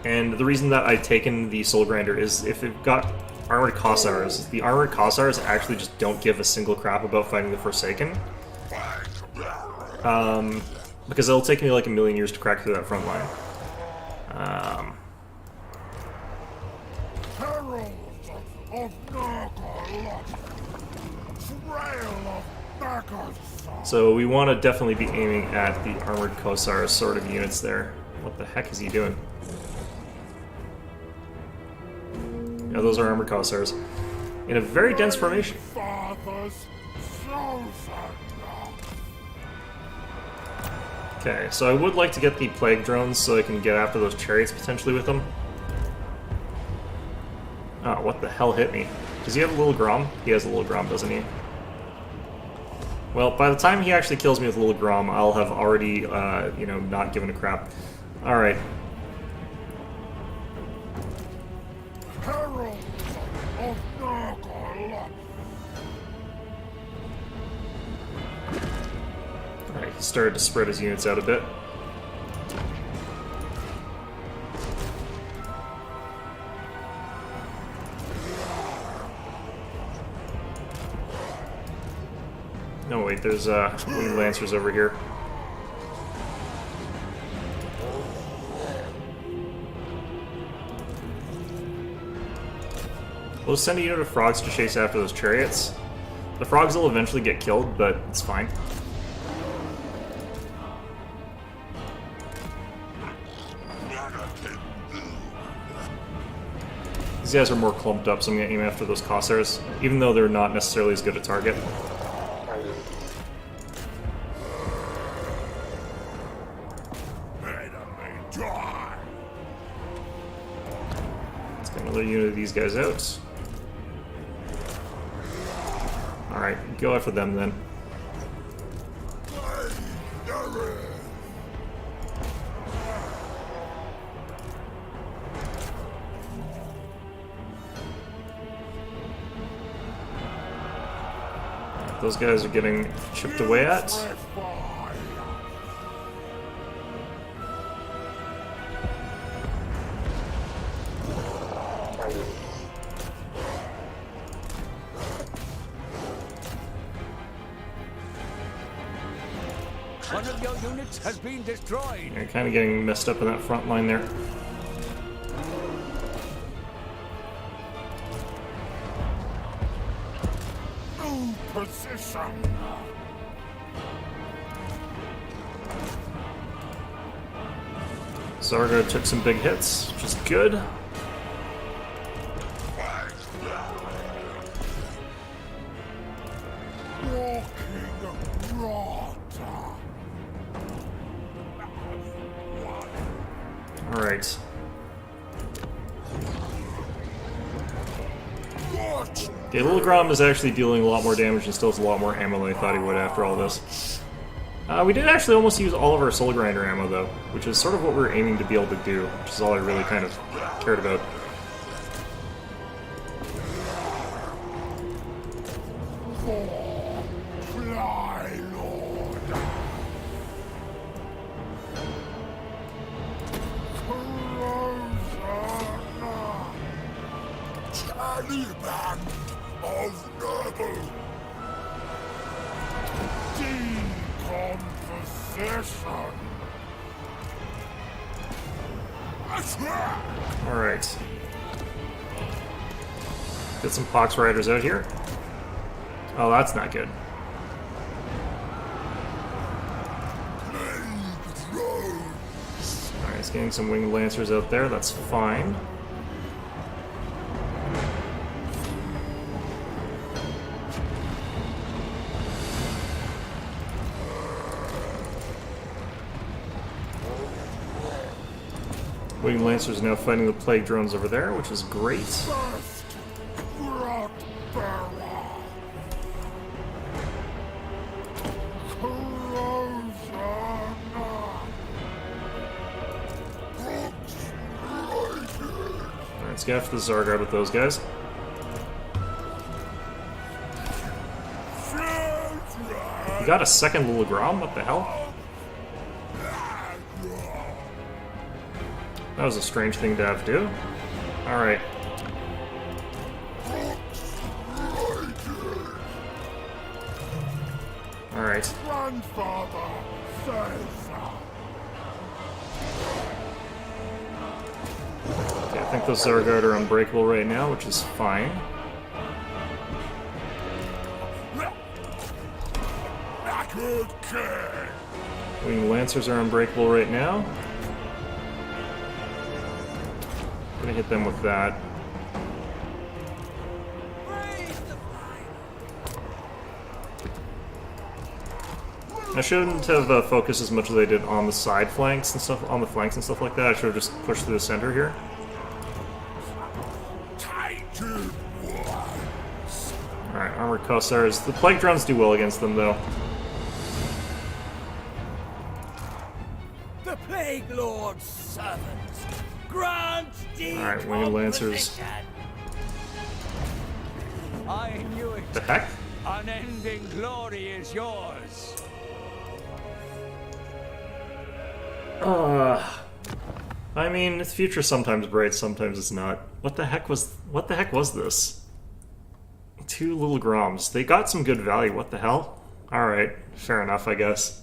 and the reason that I've taken the Soul Grinder, is if it got Armored Cossars, the Armored Cossars actually just don't give a single crap about fighting the Forsaken. Because it'll take me like a million years to crack through that front line. Herald of Nurgle, Trail of Nurgle. So we want to definitely be aiming at the Armored Cossars sort of units there. What the heck is he doing? Yeah, those are Armored Cossars. In a very dense formation. Okay, so I would like to get the Plague Drones so I can get after those chariots potentially with them. Oh, what the hell hit me? Does he have a little Grom? He has a little Grom, doesn't he? Well, by the time he actually kills me with a little Grom, I'll have already, you know, not given a crap. Alright. Herald of Nurgle. Alright, he started to spread his units out a bit. No, wait, there's Winged Lancers over here. We'll send a unit of frogs to chase after those chariots. The frogs will eventually get killed, but it's fine. These guys are more clumped up, so I'm going to aim after those Cossars, even though they're not necessarily as good a target. Let's get another unit of these guys out. Alright, go after them then. Those guys are getting chipped away at. One of your units has been destroyed. You're kind of getting messed up in that front line there. Position. Zarga took some big hits, which is good. Walking rot. Alright. Okay, Little Grom is actually dealing a lot more damage and still has a lot more ammo than I thought he would after all this. We did actually almost use all of our Soul Grinder ammo, though, which is sort of what we were aiming to be able to do, which is all I really kind of cared about. Fly, Lord. Taliban of Nurgle. Decomposition. Attack! Alright. Get some Pox Riders out here. Oh, that's not good. Alright, he's getting some Winged Lancers out there, that's fine. Winged Lancers now fighting the Plague Drones over there, which is great. First, Rock Barrel. Alright, let's get after the Zargard with those guys. You got a second Little Grom? What the hell? That was a strange thing to have to do. Alright. Alright. Grandfather says Okay, I think those Zargard are unbreakable right now, which is fine. Good kid. Winged Lancers are unbreakable right now. Gonna hit them with that. I shouldn't have focused as much as I did on the side flanks and stuff, on the flanks and stuff like that. I should have just pushed through the center here. Alright, Armored Cossars. The Plague Drones do well against them, though. The Plague Lord's servants grant Alright, Winged Lancers. I knew it. The heck? Unending glory is yours. I mean, the future sometimes bright, sometimes it's not. What the heck was this? 2 Little Groms. They got some good value. What the hell? Alright, fair enough, I guess.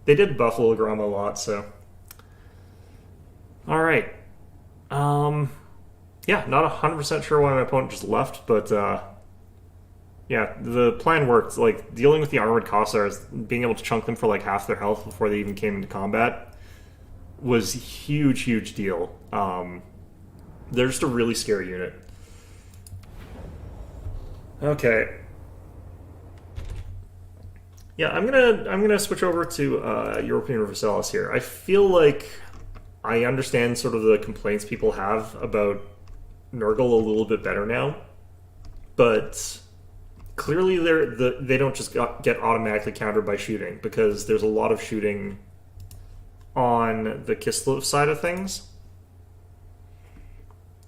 They did buff Little Grom a lot, so. Alright. Yeah, not 100% sure why my opponent just left, but, yeah, the plan worked. Like, dealing with the Armored Cossars, being able to chunk them for, like, half their health before they even came into combat was a huge, huge deal. They're just a really scary unit. Okay. Yeah, I'm gonna switch over to European Universalis here. I feel like I understand sort of the complaints people have about Nurgle a little bit better now, but clearly they don't just get automatically countered by shooting, because there's a lot of shooting on the Kislev side of things.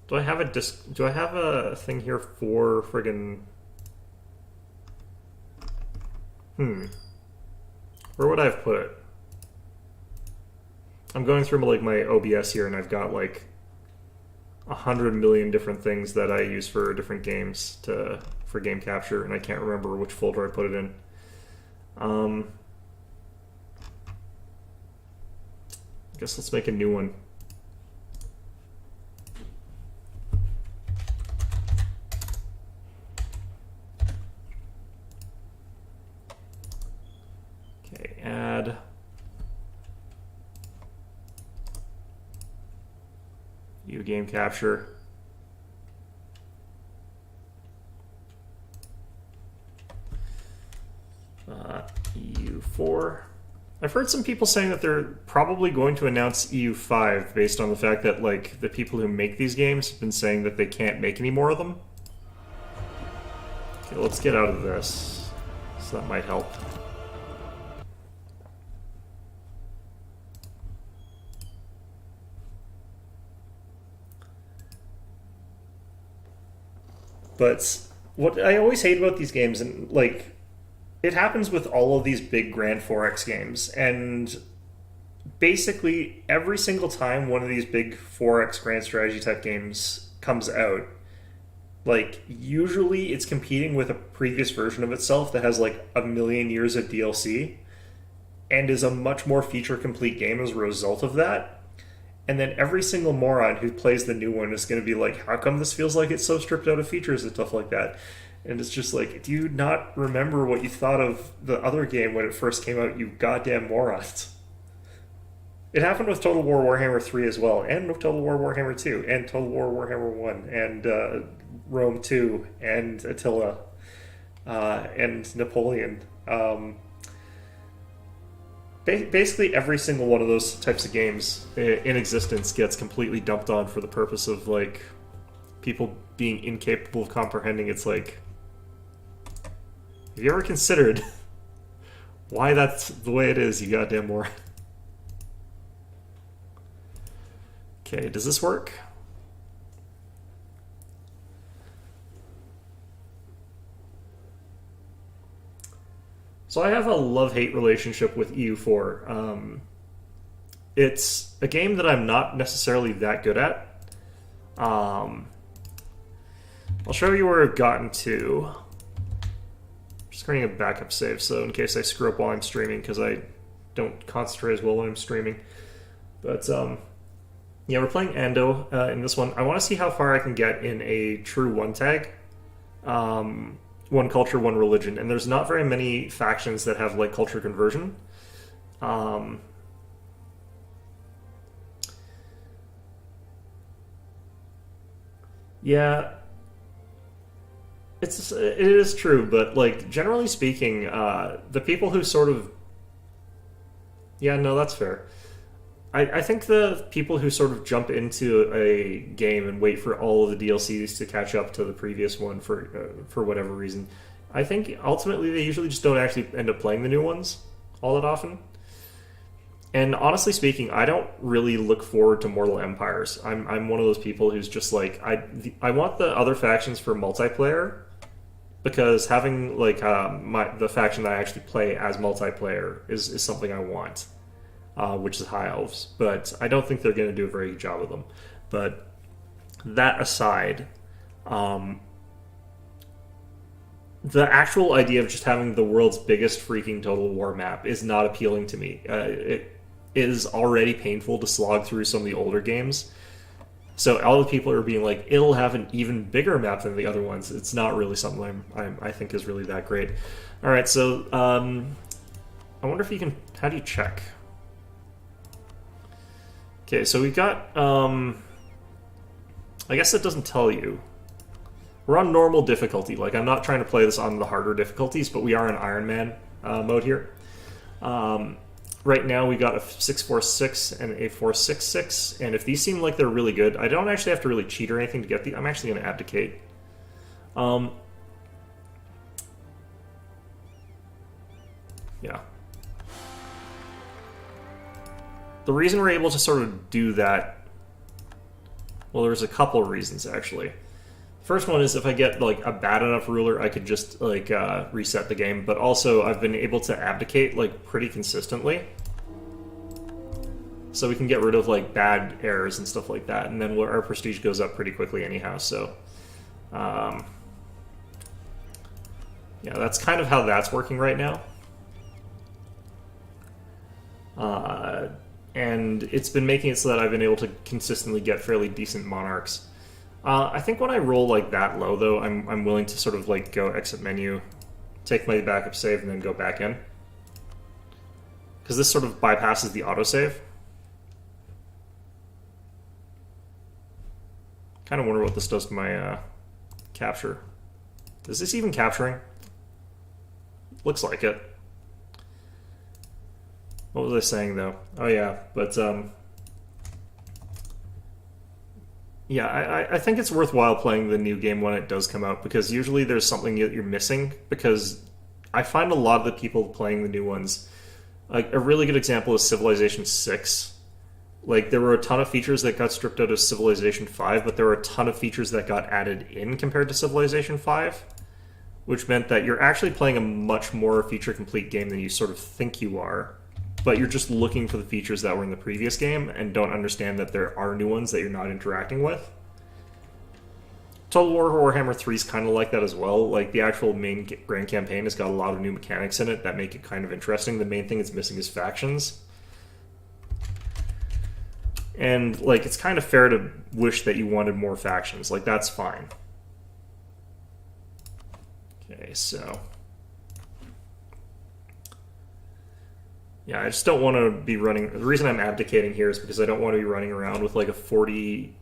Do I have a thing here for friggin'... Where would I have put it? I'm going through like my OBS here, and I've got like 100 million different things that I use for different games for game capture, and I can't remember which folder I put it in. I guess let's make a new one. Okay, add. View game capture. EU4. I've heard some people saying that they're probably going to announce EU5 based on the fact that, like, the people who make these games have been saying that they can't make any more of them. Okay, let's get out of this. So that might help. But what I always hate about these games, and, like, it happens with all of these big Grand 4X games, and basically every single time one of these big 4X Grand Strategy type games comes out, like, usually it's competing with a previous version of itself that has, like, a million years of DLC, and is a much more feature-complete game as a result of that. And then every single moron who plays the new one is going to be like, how come this feels like it's so stripped out of features and stuff like that? And it's just like, do you not remember what you thought of the other game when it first came out, you goddamn morons? It happened with Total War Warhammer 3 as well, and with Total War Warhammer 2, and Total War Warhammer 1, and Rome 2, and Attila, and Napoleon. Basically every single one of those types of games in existence gets completely dumped on for the purpose of, like, people being incapable of comprehending. It's like, have you ever considered why that's the way it is, you goddamn moron? Okay, does this work? So I have a love-hate relationship with EU4. It's a game that I'm not necessarily that good at. I'll show you where I've gotten to. I'm just creating a backup save, so in case I screw up while I'm streaming, because I don't concentrate as well when I'm streaming. But, yeah, we're playing Ando in this one. I want to see how far I can get in a true one tag. One culture, one religion. And there's not very many factions that have, like, culture conversion. Yeah, it is true, but, like, generally speaking, the people who sort of... Yeah, no, that's fair. I think the people who sort of jump into a game and wait for all of the DLCs to catch up to the previous one for whatever reason, I think ultimately they usually just don't actually end up playing the new ones all that often. And honestly speaking, I don't really look forward to Mortal Empires. I'm one of those people who's just like, I want the other factions for multiplayer, because having, like, the faction that I actually play as multiplayer is something I want. Which is High Elves, but I don't think they're going to do a very good job of them. But that aside, the actual idea of just having the world's biggest freaking Total War map is not appealing to me. It is already painful to slog through some of the older games. So all the people are being like, it'll have an even bigger map than the other ones. It's not really something I think is really that great. All right, so I wonder if you can... How do you check? Okay, so we got, I guess it doesn't tell you. We're on normal difficulty. Like, I'm not trying to play this on the harder difficulties, but we are in Iron Man mode here. Right now we got a 646 and a 466, and if these seem like they're really good, I don't actually have to really cheat or anything to get these. I'm actually going to abdicate. Yeah. The reason we're able to sort of do that, well, there's a couple of reasons, actually. First one is if I get, like, a bad enough ruler, I could just, like, reset the game. But also, I've been able to abdicate, like, pretty consistently. So we can get rid of, like, bad errors and stuff like that. And then our prestige goes up pretty quickly anyhow, so... yeah, that's kind of how that's working right now. And it's been making it so that I've been able to consistently get fairly decent monarchs. I think when I roll like that low, though, I'm willing to sort of like go exit menu, take my backup save, and then go back in. Because this sort of bypasses the autosave. Kind of wonder what this does to my capture. Is this even capturing? Looks like it. What was I saying though? Oh yeah, but yeah, I think it's worthwhile playing the new game when it does come out, because usually there's something that you're missing, because I find a lot of the people playing the new ones, like a really good example is Civilization 6. Like, there were a ton of features that got stripped out of Civilization 5, but there were a ton of features that got added in compared to Civilization 5, which meant that you're actually playing a much more feature-complete game than you sort of think you are, but you're just looking for the features that were in the previous game and don't understand that there are new ones that you're not interacting with. Total War Warhammer 3 is kind of like that as well. Like, the actual main grand campaign has got a lot of new mechanics in it that make it kind of interesting. The main thing it's missing is factions. And, like, it's kind of fair to wish that you wanted more factions. Like, that's fine. Okay, so... yeah, I just don't want to be running... The reason I'm abdicating here is because I don't want to be running around with, like, a 40,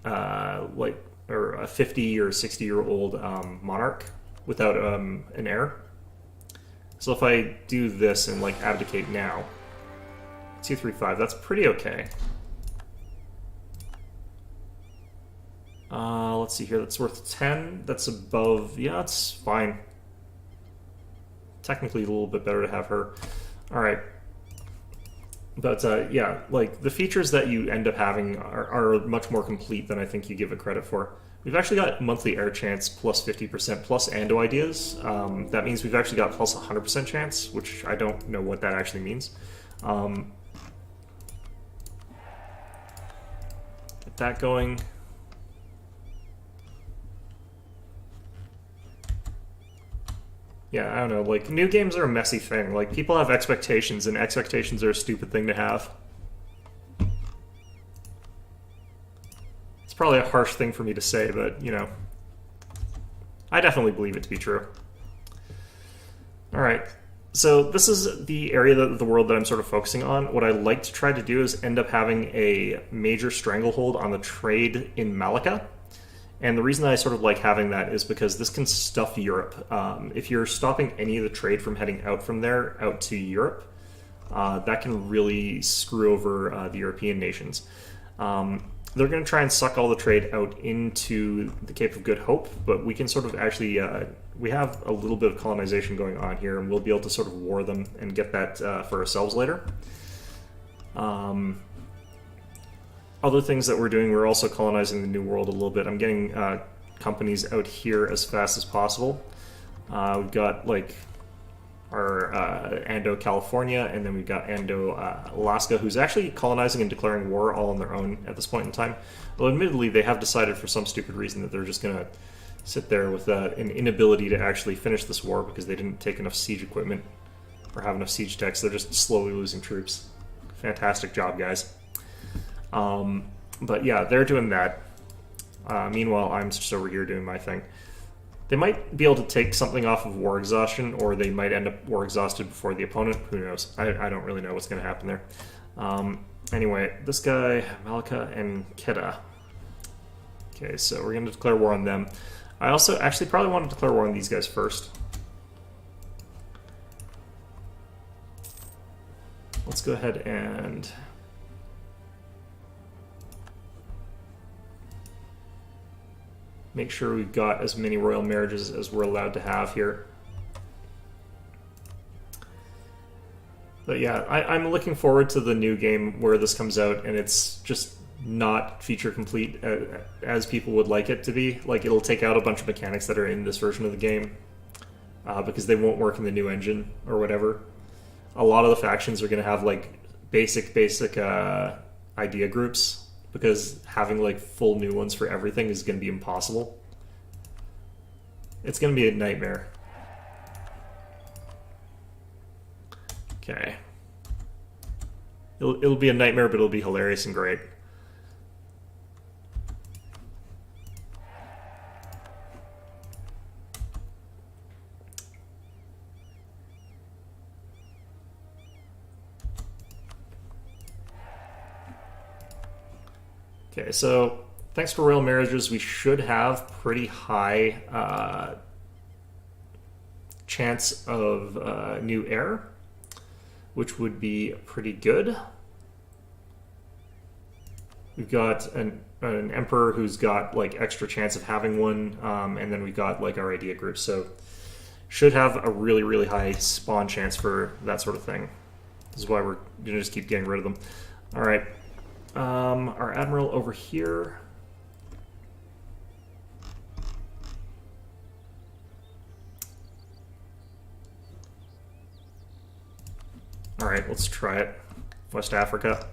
or a 50 or 60-year-old monarch without an heir. So if I do this and, like, abdicate now... 235, that's pretty okay. Let's see here, that's worth 10. That's above... yeah, that's fine. Technically a little bit better to have her. Alright. But, yeah, like, the features that you end up having are much more complete than I think you give it credit for. We've actually got monthly air chance plus 50% plus Ando ideas. That means we've actually got plus 100% chance, which I don't know what that actually means. Get that going. Yeah, I don't know, like, new games are a messy thing. Like, people have expectations, and expectations are a stupid thing to have. It's probably a harsh thing for me to say, but, you know, I definitely believe it to be true. Alright, so this is the area of the world that I'm sort of focusing on. What I like to try to do is end up having a major stranglehold on the trade in Malacca. And the reason I sort of like having that is because this can stuff Europe. If you're stopping any of the trade from heading out from there, out to Europe, that can really screw over the European nations. They're going to try and suck all the trade out into the Cape of Good Hope, but we can sort of actually, we have a little bit of colonization going on here, and we'll be able to sort of war them and get that for ourselves later. Other things that we're doing, we're also colonizing the New World a little bit. I'm getting companies out here as fast as possible. We've got, like, our Ando, California, and then we've got Ando, Alaska, who's actually colonizing and declaring war all on their own at this point in time. Well, admittedly, they have decided for some stupid reason that they're just going to sit there with an inability to actually finish this war because they didn't take enough siege equipment or have enough siege techs. They're just slowly losing troops. Fantastic job, guys. But yeah, they're doing that. Meanwhile, I'm just over here doing my thing. They might be able to take something off of war exhaustion, or they might end up war exhausted before the opponent. Who knows? I don't really know what's going to happen there. Anyway, this guy, Malacca and Kedah. Okay, so we're going to declare war on them. I also actually probably want to declare war on these guys first. Let's go ahead and... make sure we've got as many royal marriages as we're allowed to have here. But yeah, I'm looking forward to the new game where this comes out and it's just not feature complete as people would like it to be. Like, it'll take out a bunch of mechanics that are in this version of the game because they won't work in the new engine or whatever. A lot of the factions are going to have, like, basic idea groups, because having, like, full new ones for everything is going to be impossible. It's going to be a nightmare. Okay. It'll be a nightmare, but it'll be hilarious and great. Okay, so thanks to royal marriages, we should have pretty high chance of new heir. which would be pretty good. We've got an emperor who's got like extra chance of having one, and then we've got like our idea group, so should have a really, really high spawn chance for that sort of thing. This is why we're gonna just keep getting rid of them. All right, our admiral over here. All right, let's try it. West Africa.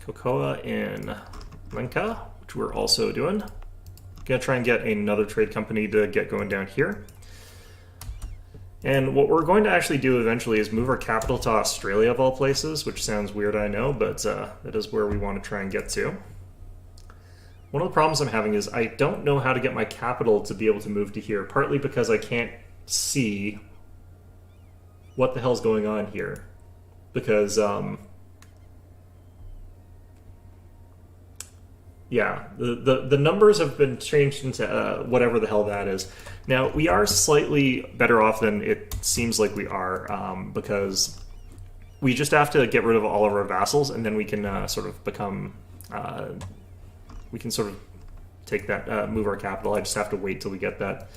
Cocoa in Lenka, which we're also doing. Gonna try and get another trade company to get going down here. And what we're going to actually do eventually is move our capital to Australia, of all places, which sounds weird, I know, but that is where we want to try and get to. One of the problems I'm having is I don't know how to get my capital to be able to move to here, partly because I can't see what the hell's going on here. Because, yeah, the numbers have been changed into whatever the hell that is. Now, we are slightly better off than it seems like we are, because we just have to get rid of all of our vassals, and then we can sort of become... we can sort of take that, move our capital. I just have to wait till we get that.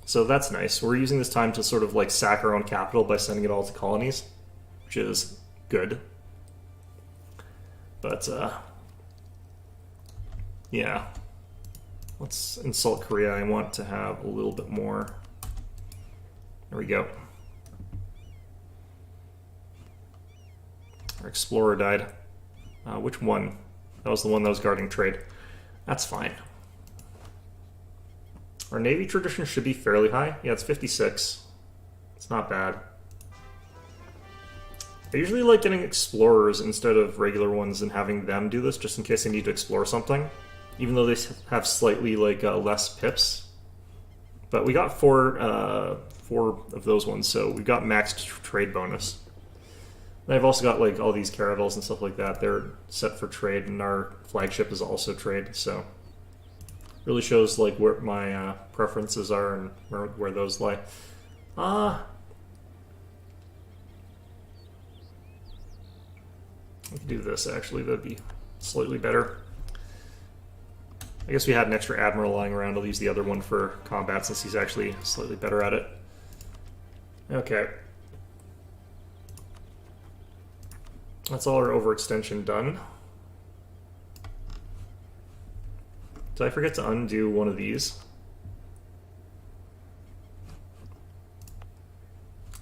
So that's nice. We're using this time to sort of like sack our own capital by sending it all to colonies, which is good. But, yeah. Let's insult Korea. I want to have a little bit more. There we go. Our explorer died. Which one? That was the one that was guarding trade. That's fine. Our navy tradition should be fairly high. Yeah, it's 56. It's not bad. I usually like getting explorers instead of regular ones and having them do this, just in case I need to explore something. Even though they have slightly like less pips. But we got four of those ones, so we got maxed trade bonus. And I've also got like all these caravels and stuff like that. They're set for trade, and our flagship is also trade, so really shows like where my preferences are and where those lie. We could do this, actually. That'd be slightly better. I guess we had an extra admiral lying around. I'll use the other one for combat since he's actually slightly better at it. Okay. That's all our overextension done. Did I forget to undo one of these?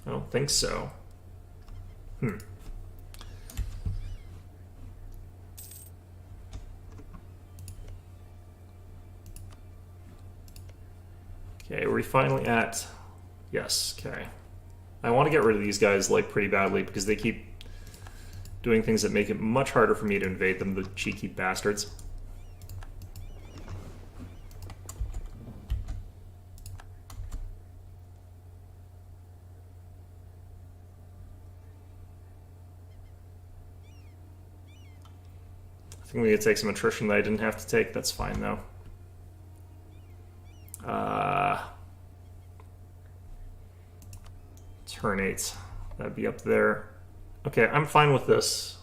I don't think so. Okay, are we finally at... Yes, okay. I want to get rid of these guys, like, pretty badly, because they keep doing things that make it much harder for me to invade them, the cheeky bastards. I think we could take some attrition that I didn't have to take. That's fine, though. Turn 8. That'd be up there. Okay, I'm fine with this.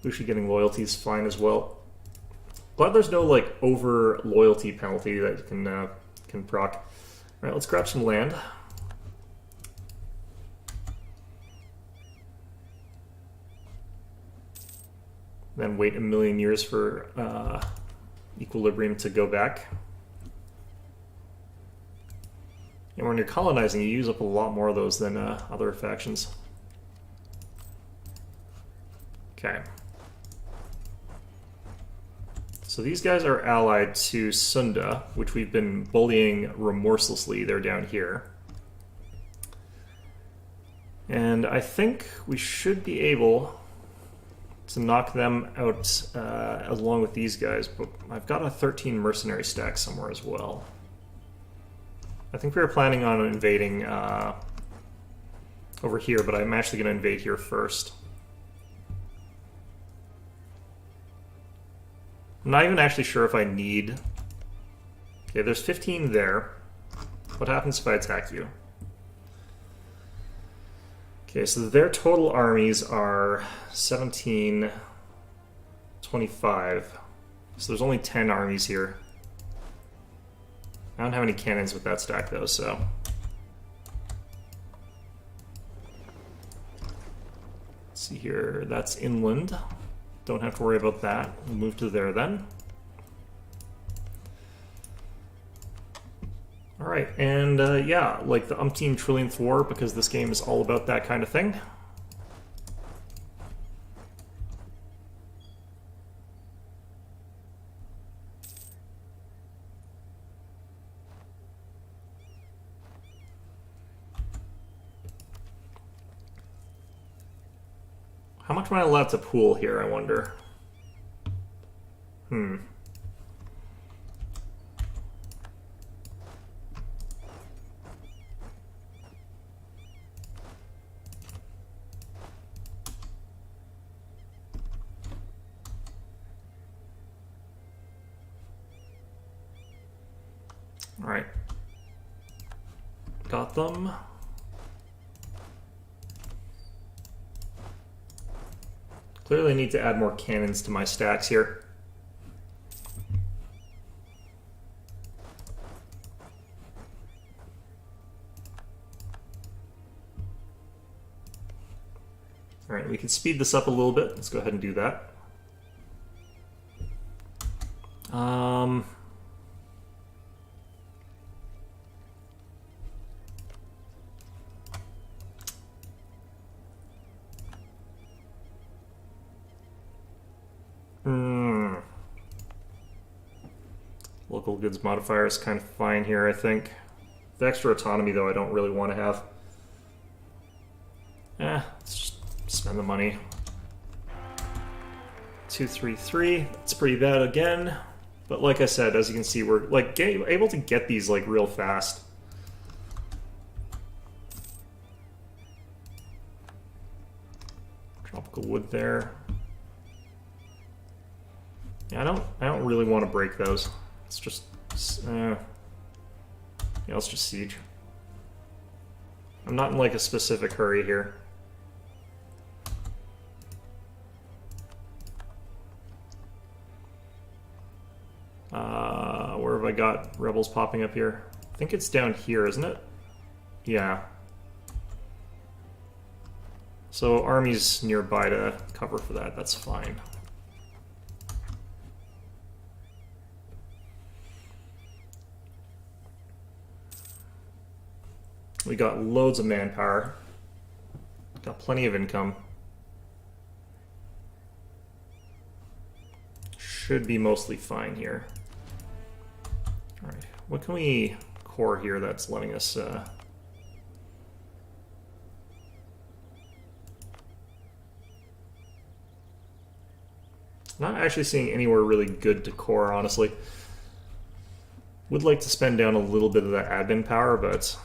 Lucia getting loyalty is fine as well. Glad there's no like over loyalty penalty that can proc. All right, let's grab some land. Then wait a million years for equilibrium to go back. And when you're colonizing, you use up a lot more of those than other factions. Okay. So these guys are allied to Sunda, which we've been bullying remorselessly. They're down here. And I think we should be able to knock them out along with these guys, but I've got a 13 mercenary stack somewhere as well. I think we were planning on invading over here, but I'm actually going to invade here first. I'm not even actually sure if I need... Okay, there's 15 there. What happens if I attack you? Okay, so their total armies are 17, 25. So there's only 10 armies here. I don't have any cannons with that stack though, so... Let's see here, that's inland. Don't have to worry about that. We'll move to there then. Alright, and yeah, like the umpteen trillionth war, because this game is all about that kind of thing. How much am I allowed to pool here, I wonder? Alright. Got them. Clearly need to add more cannons to my stacks here. Alright, we can speed this up a little bit. Let's go ahead and do that. Local goods modifier is kind of fine here, I think. The extra autonomy, though, I don't really want to have. Let's just spend the money. 233, that's pretty bad again. But like I said, as you can see, we're like able to get these like real fast. Tropical wood there. Yeah, I don't really want to break those. Let's just yeah, let's just siege. I'm not in like a specific hurry here. Where have I got rebels popping up here? I think it's down here, isn't it? Yeah. So armies nearby to cover for that, that's fine. We got loads of manpower. Got plenty of income. Should be mostly fine here. Alright, what can we core here that's letting us... Not actually seeing anywhere really good to core, honestly. Would like to spend down a little bit of that admin power, but...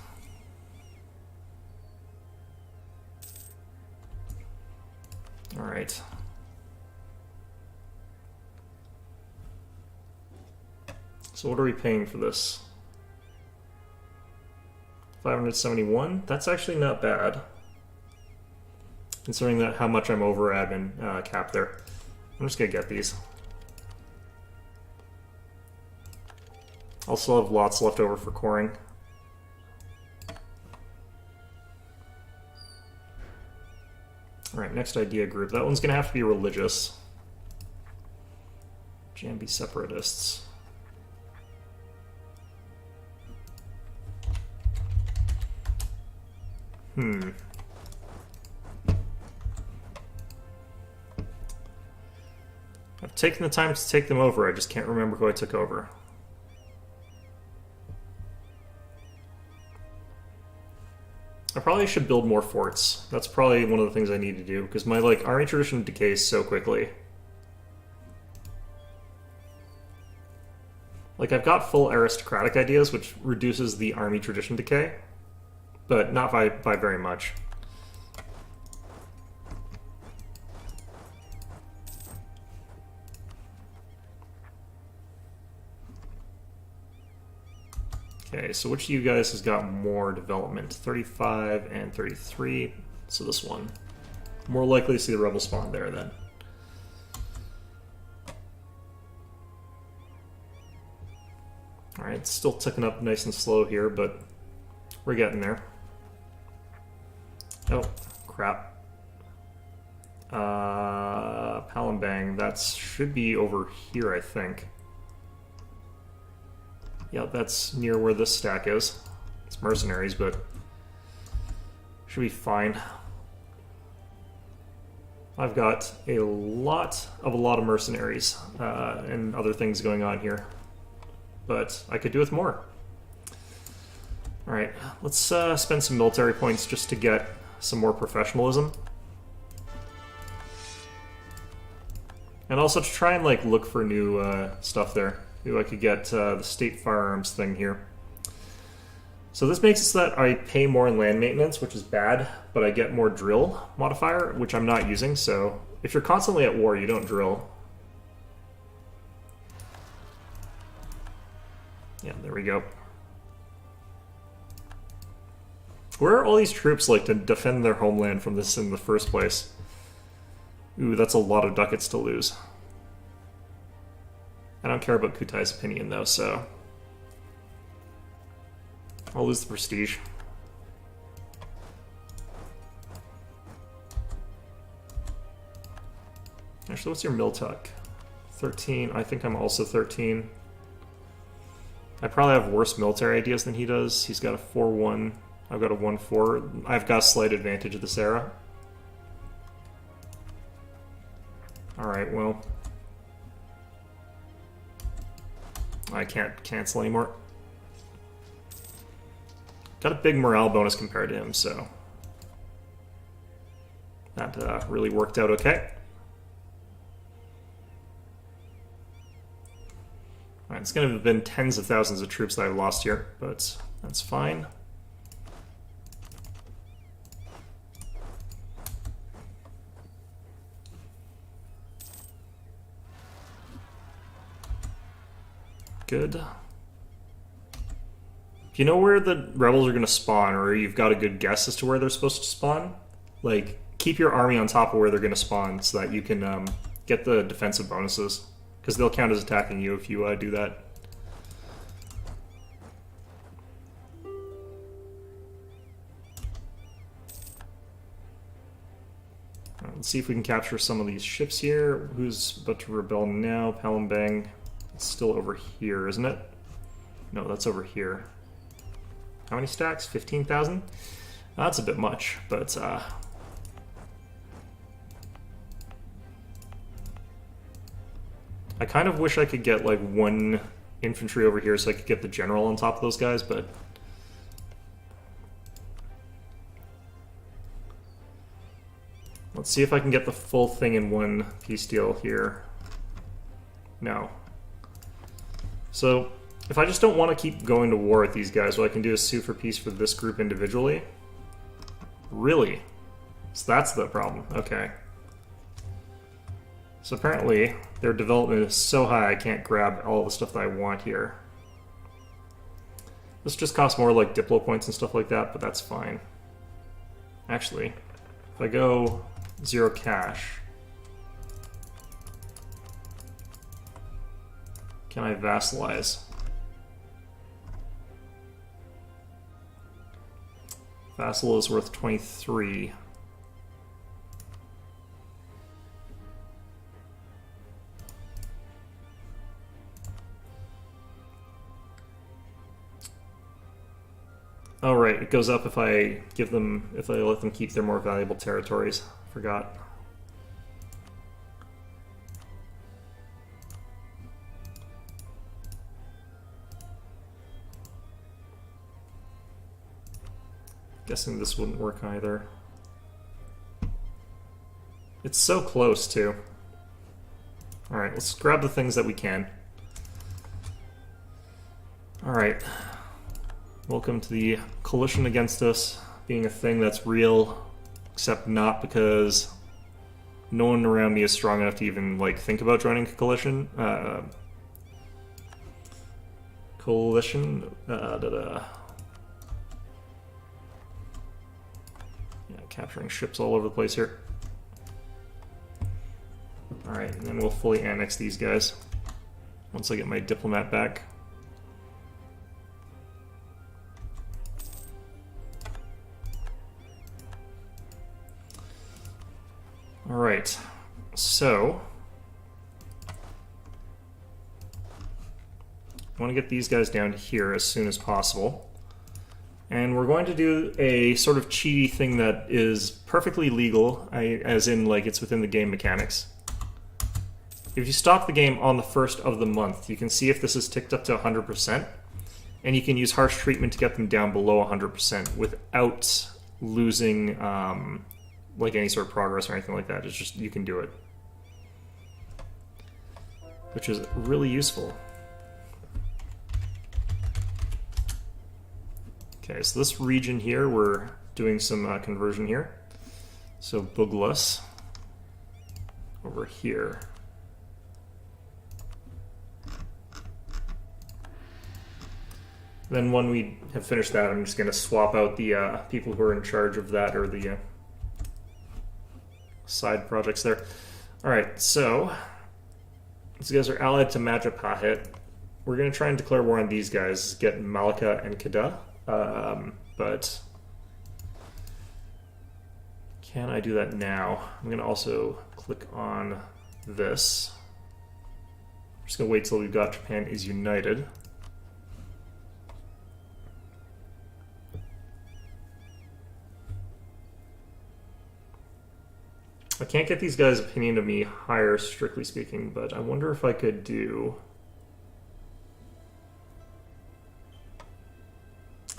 Alright. So what are we paying for this? 571? That's actually not bad. Considering that how much I'm over admin cap there. I'm just gonna get these. I'll still have lots left over for coring. Alright, next idea group. That one's gonna have to be religious. Jambi separatists. I've taken the time to take them over, I just can't remember who I took over. I probably should build more forts. That's probably one of the things I need to do, because my like army tradition decays so quickly. Like I've got full aristocratic ideas, which reduces the army tradition decay, but not by very much. Okay, so which of you guys has got more development? 35 and 33. So this one. More likely to see the rebel spawn there then. Alright, still ticking up nice and slow here, but we're getting there. Oh, crap. Palambang, that should be over here, I think. Yeah, that's near where this stack is. It's mercenaries, but should be fine. I've got a lot of mercenaries and other things going on here, but I could do with more. All right, let's spend some military points just to get some more professionalism. And also to try and like look for new stuff there. Maybe I could get the state firearms thing here. So this makes it so that I pay more in land maintenance, which is bad, but I get more drill modifier, which I'm not using. So if you're constantly at war, you don't drill. Yeah, there we go. Where are all these troops like to defend their homeland from this in the first place? Ooh, that's a lot of ducats to lose. I don't care about Kutai's opinion though, so I'll lose the prestige. Actually, what's your Miltuck? 13. I think I'm also 13. I probably have worse military ideas than he does. He's got a 4-1. I've got a 1-4. I've got a slight advantage of this era. Alright, well, I can't cancel anymore. Got a big morale bonus compared to him, so that really worked out okay. Alright, it's going to have been tens of thousands of troops that I've lost here, but that's fine. Good. Do you know where the rebels are going to spawn, or you've got a good guess as to where they're supposed to spawn? Like, keep your army on top of where they're going to spawn so that you can get the defensive bonuses. Because they'll count as attacking you if you do that. Let's see if we can capture some of these ships here. Who's about to rebel now? Palambang. It's still over here, isn't it? No, that's over here. How many stacks? 15,000? That's a bit much, but I kind of wish I could get like one infantry over here so I could get the general on top of those guys, but let's see if I can get the full thing in one peace deal here. No. So, if I just don't want to keep going to war with these guys, what I can do is sue for peace for this group individually. Really? So that's the problem. Okay. So apparently, their development is so high I can't grab all the stuff that I want here. This just costs more like Diplo points and stuff like that, but that's fine. Actually, if I go 0 cash, can I vassalize? Vassal is worth 23. Oh right, it goes up if I give them, if I let them keep their more valuable territories. Forgot. Guessing this wouldn't work either. It's so close, too. Alright, let's grab the things that we can. Alright. Welcome to the coalition against us being a thing that's real, except not because no one around me is strong enough to even, like, think about joining a coalition. coalition. Yeah, capturing ships all over the place here. Alright, and then we'll fully annex these guys once I get my diplomat back. Alright, so I want to get these guys down here as soon as possible. And we're going to do a sort of cheaty thing that is perfectly legal, as in, like, it's within the game mechanics. If you stop the game on the 1st of the month, you can see if this is ticked up to 100%, and you can use harsh treatment to get them down below 100% without losing like any sort of progress or anything like that. It's just, you can do it. Which is really useful. Okay, so this region here, we're doing some conversion here. So Buglas over here. Then when we have finished that, I'm just going to swap out the people who are in charge of that, or the side projects there. Alright, so these guys are allied to Majapahit. We're going to try and declare war on these guys, get Malika and Kedah. But can I do that now? I'm going to also click on this. I'm just going to wait till we've got Japan is united. I can't get these guys' opinion of me higher, strictly speaking, but I wonder if I could do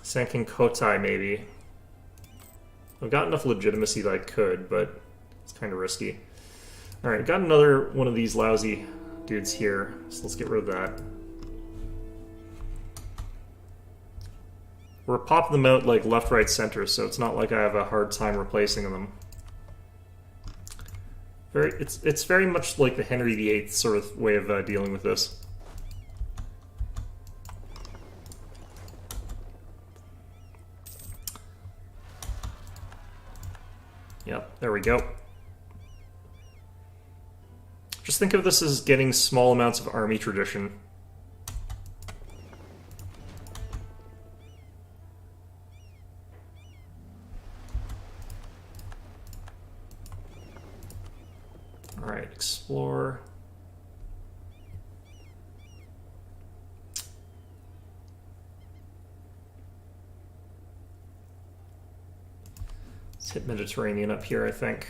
Sankin Kotai, maybe. I've got enough legitimacy that I could, but it's kind of risky. Alright, got another one of these lousy dudes here, so let's get rid of that. We're popping them out like left, right, center, so it's not like I have a hard time replacing them. It's very much like the Henry VIII sort of way of dealing with this. Yep, there we go. Just think of this as getting small amounts of army tradition. Alright, explore. Let's hit Mediterranean up here, I think.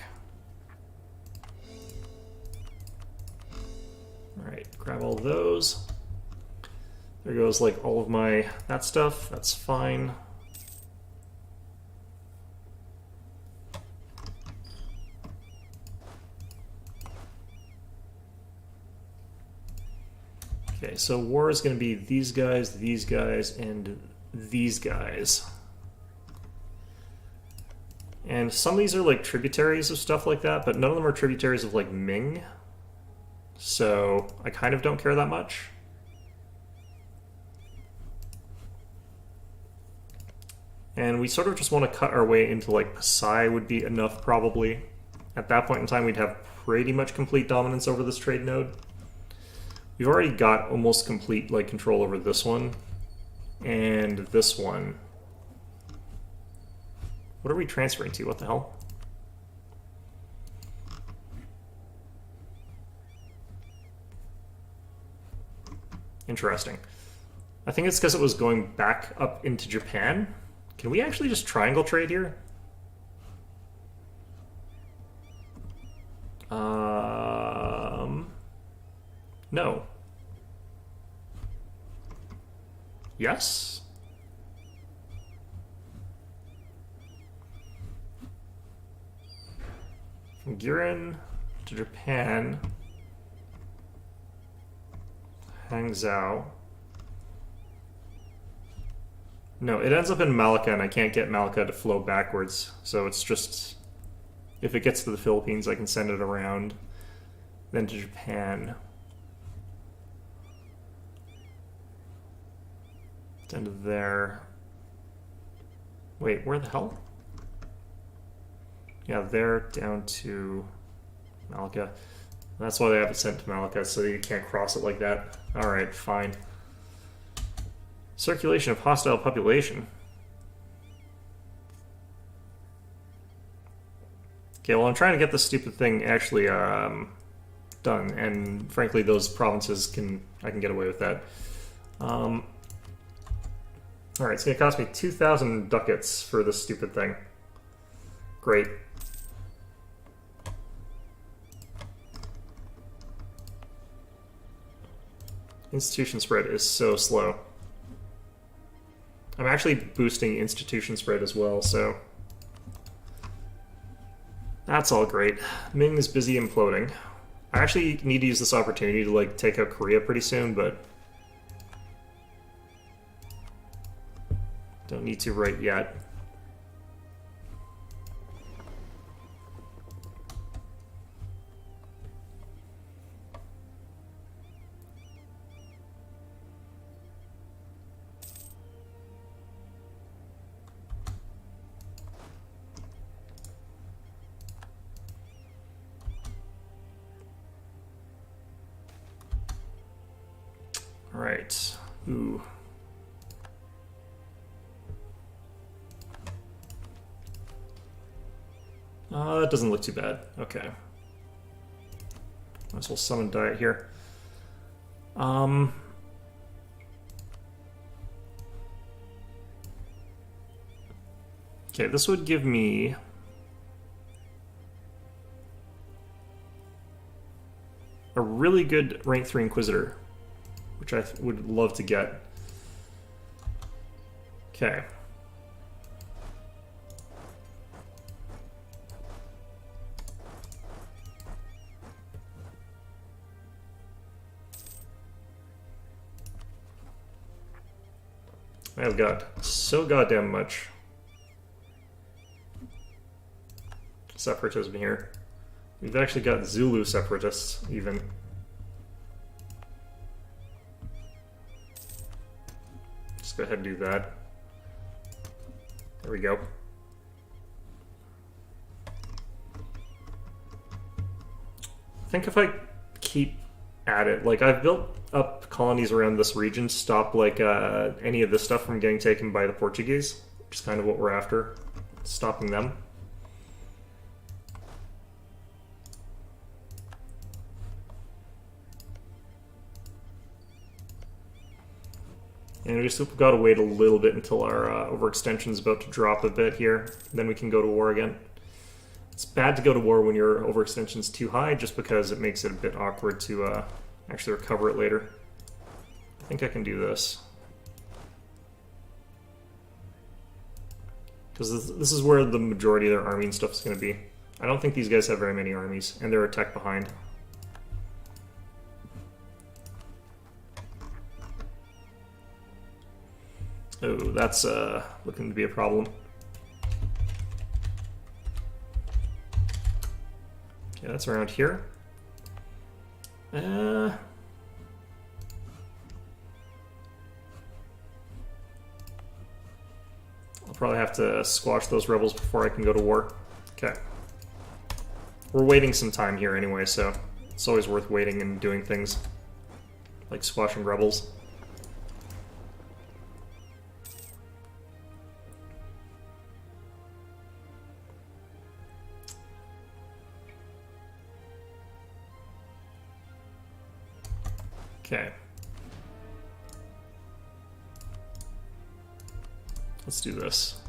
Alright, grab all those. There goes like all of my that stuff. That's fine. Okay, so war is going to be these guys, and these guys. And some of these are like tributaries of stuff like that, but none of them are tributaries of like Ming. So I kind of don't care that much. And we sort of just want to cut our way into like Pasai would be enough probably. At that point in time we'd have pretty much complete dominance over this trade node. We've already got almost complete like control over this one and this one. What are we transferring to? What the hell? Interesting. I think it's because it was going back up into Japan. Can we actually just triangle trade here? No. Yes? From Giran to Japan. Hangzhou. No, it ends up in Malacca, and I can't get Malacca to flow backwards. So it's just, if it gets to the Philippines, I can send it around, then to Japan. Down to there. Wait, where the hell? Yeah, there down to Malika. That's why they have it sent to Malika, so you can't cross it like that. Alright, fine. Circulation of hostile population. Okay, well, I'm trying to get this stupid thing actually done, and frankly, those provinces I can get away with that. Alright, it's going to cost me 2,000 ducats for this stupid thing. Great. Institution spread is so slow. I'm actually boosting institution spread as well, so that's all great. Ming is busy imploding. I actually need to use this opportunity to like take out Korea pretty soon, but don't need to right yet. All right. Ooh. That doesn't look too bad. Okay. Might as well summon diet here. Okay, this would give me a really good rank 3 Inquisitor, which I would love to get. Okay. I've got so goddamn much separatism here. We've actually got Zulu separatists, even. Just go ahead and do that. There we go. I think if I keep at it, like I've built up colonies around this region to stop like any of this stuff from getting taken by the Portuguese, which is kind of what we're after, stopping them. And we just got to wait a little bit until our overextension is about to drop a bit here. Then we can go to war again. It's bad to go to war when your overextension is too high, just because it makes it a bit awkward to actually recover it later. I think I can do this. Because this is where the majority of their army and stuff is going to be. I don't think these guys have very many armies, and they're a tech behind. Oh, that's looking to be a problem. Okay, that's around here. I'll probably have to squash those rebels before I can go to war. Okay. We're waiting some time here anyway, so it's always worth waiting and doing things like squashing rebels. Okay. Let's do this.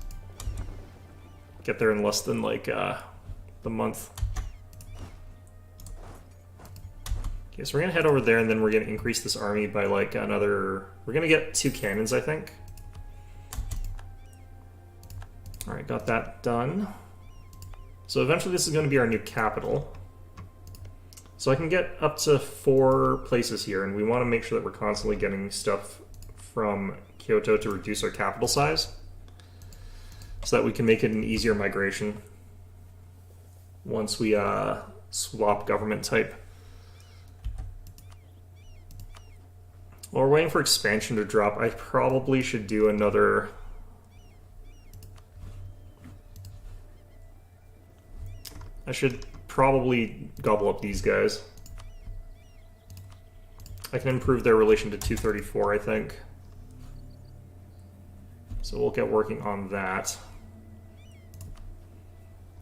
Get there in less than like the month. Okay, so we're gonna head over there and then we're gonna increase this army by like another... We're gonna get 2 cannons, I think. Alright, got that done. So eventually this is gonna be our new capital. So I can get up to 4 places here, and we want to make sure that we're constantly getting stuff from Kyoto to reduce our capital size, so that we can make it an easier migration once we swap government type. While we're waiting for expansion to drop, I probably should do another... I should probably gobble up these guys. I can improve their relation to 234, I think. So we'll get working on that.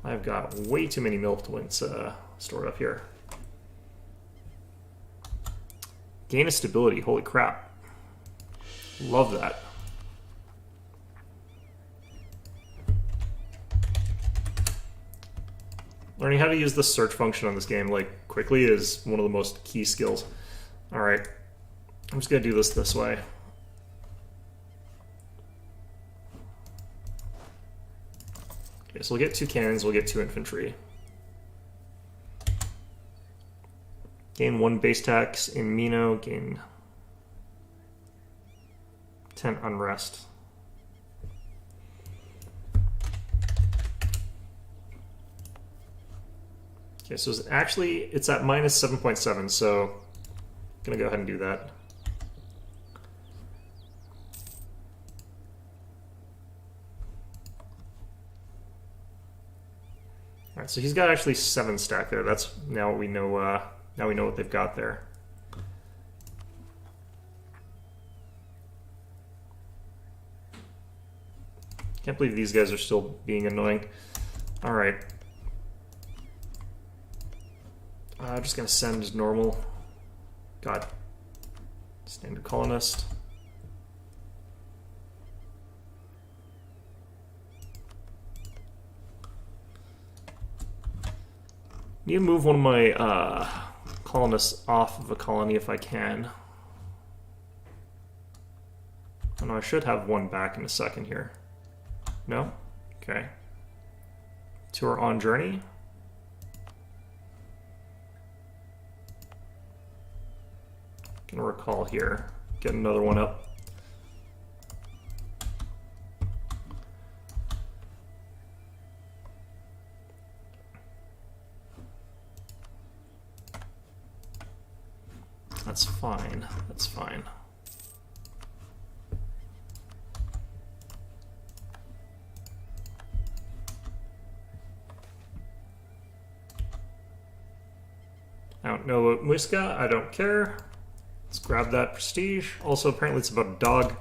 I've got way too many milk points stored up here. Gain of stability, holy crap. Love that. Learning how to use the search function on this game like quickly is one of the most key skills. Alright, I'm just gonna do this way. Okay, so we'll get 2 cannons, we'll get 2 infantry. Gain 1 base tax in Mino, gain 10 unrest. Okay, so it's at minus 7.7, so I'm gonna go ahead and do that. All right, so he's got actually 7 stack there. That's now we know. Now we know what they've got there. Can't believe these guys are still being annoying. All right. I'm just gonna send normal. God. Standard colonist. Need to move one of my colonists off of a colony if I can. Oh no, I should have one back in a second here. No? Okay. 2 are on journey. Gonna recall here. Get another one up. That's fine. That's fine. I don't know what Muska. I don't care. Let's grab that prestige. Also, apparently it's about a dog.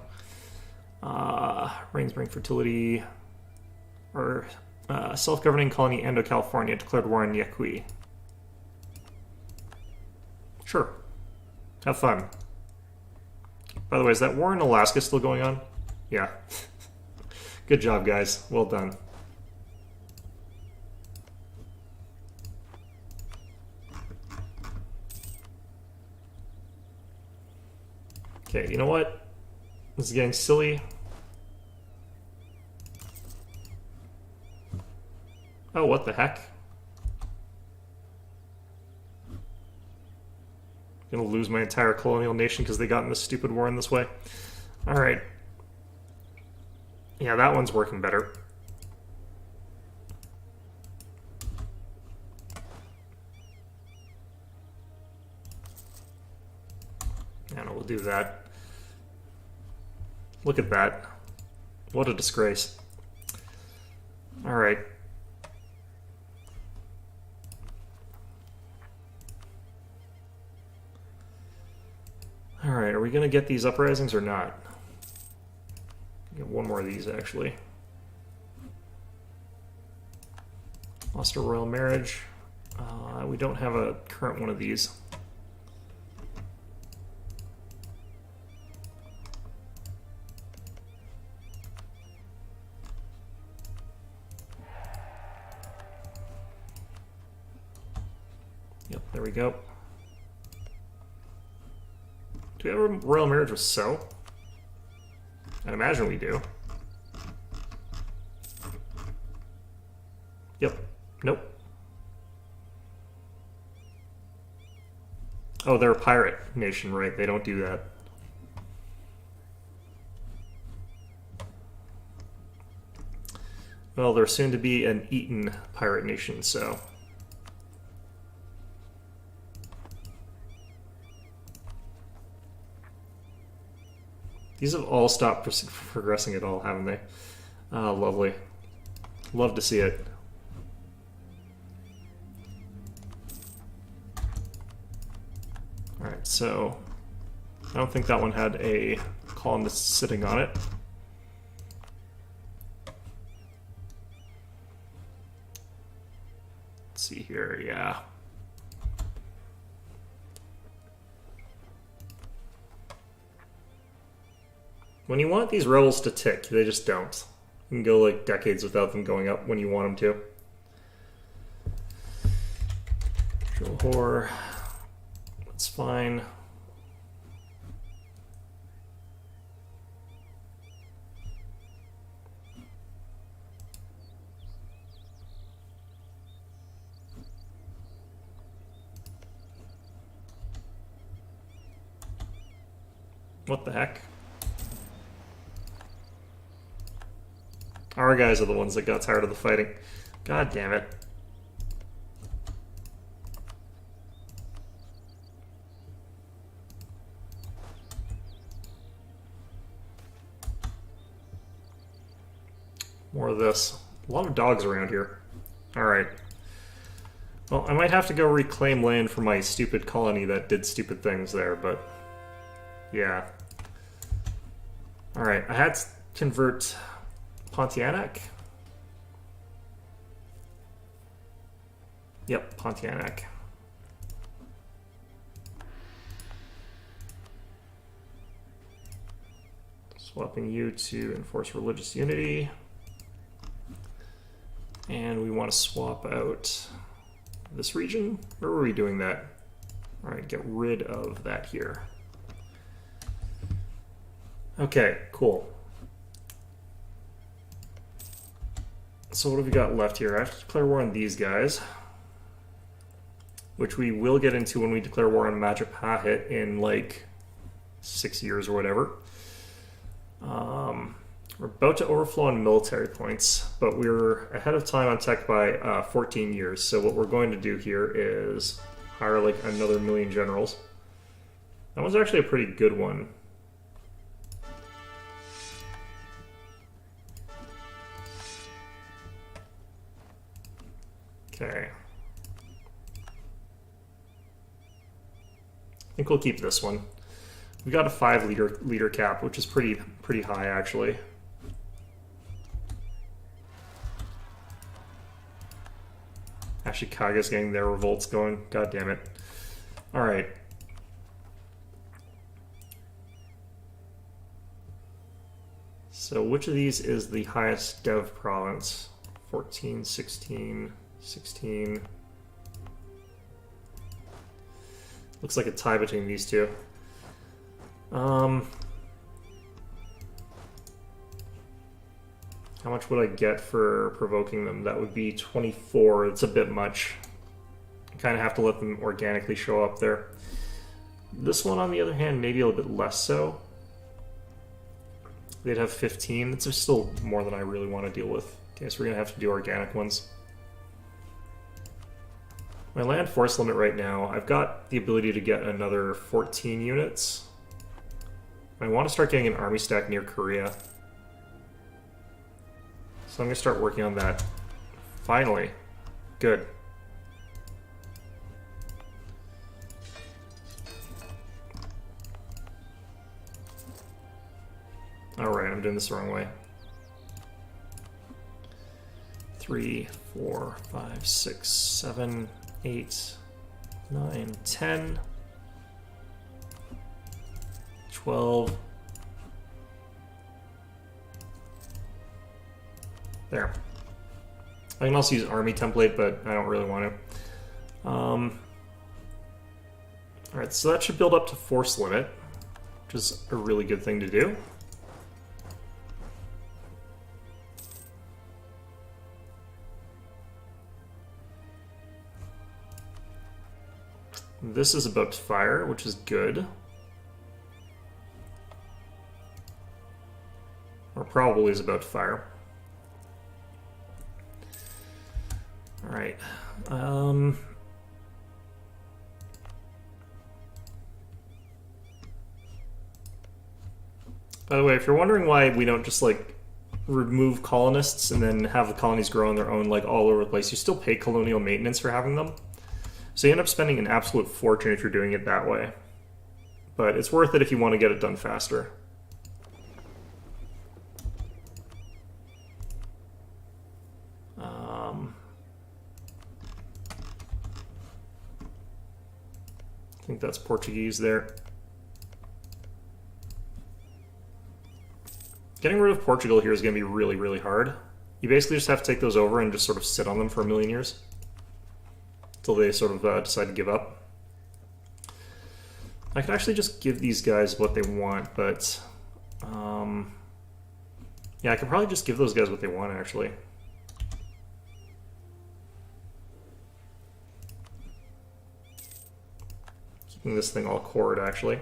Rains bring fertility. Or self-governing colony Ando-California declared war on Yakui. Sure. Have fun. By the way, is that war in Alaska still going on? Yeah. Good job, guys. Well done. Okay, you know what? This is getting silly. Oh, what the heck? I'm gonna lose my entire colonial nation because they got in this stupid war in this way. Alright. Yeah, that one's working better. And we'll do that. Look at that. What a disgrace. Alright. Alright, are we gonna get these uprisings or not? Get one more of these, actually. Lost a royal marriage. We don't have a current one of these. Yep, there we go. Do we have a royal marriage with So? I imagine we do. Yep. Nope. Oh, they're a pirate nation, right? They don't do that. Well, they're soon to be an Eaton pirate nation, so... These have all stopped progressing at all, haven't they? Ah, lovely. Love to see it. Alright, so I don't think that one had a colonist sitting on it. Let's see here, yeah. When you want these rebels to tick, they just don't. You can go like decades without them going up when you want them to. Drill whore. That's fine. What the heck? Our guys are the ones that got tired of the fighting. God damn it. More of this. A lot of dogs around here. Alright. Well, I might have to go reclaim land for my stupid colony that did stupid things there, but... yeah. Alright, I had to convert Pontianak? Yep, Pontianak. Swapping you to enforce religious unity. And we want to swap out this region. Where were we doing that? Alright, get rid of that here. Okay, cool. So what have we got left here? I have to declare war on these guys, which we will get into when we declare war on Magic Pahit in like 6 years or whatever. We're about to overflow on military points, but we're ahead of time on tech by 14 years. So what we're going to do here is hire like another 1,000,000 generals. That was actually a pretty good one. Okay. I think we'll keep this one. We got a 5 leader cap, which is pretty high actually. Ashikaga's getting their revolts going. God damn it. Alright. So which of these is the highest dev province? 14, 16, 16. Looks like a tie between these two. How much would I get for provoking them? That would be 24. It's a bit much. I kind of have to let them organically show up there. This one, on the other hand, maybe a little bit less so. They'd have 15. It's still more than I really want to deal with. Okay, so we're going to have to do organic ones. My land force limit right now, I've got the ability to get another 14 units. I want to start getting an army stack near Korea. So I'm going to start working on that. Finally. Good. Alright, I'm doing this the wrong way. 3, 4, 5, 6, 7, 8, 9, 10, 12. There. I can also use army template, but I don't really want to. Alright, so that should build up to force limit, which is a really good thing to do. This is about to fire, which is good. Or probably is about to fire. Alright. If By the way, if you're wondering why we don't just, like, remove colonists and then have the colonies grow on their own, like, all over the place, you still pay colonial maintenance for having them. So you end up spending an absolute fortune if you're doing it that way. But it's worth it if you want to get it done faster. I think that's Portuguese there. Getting rid of Portugal here is going to be really, really hard. You basically just have to take those over and just sort of sit on them for a million years. Until they sort of decide to give up. I could actually just give these guys what they want, but... yeah, I could probably just give those guys what they want, actually. Keeping this thing all cored, actually.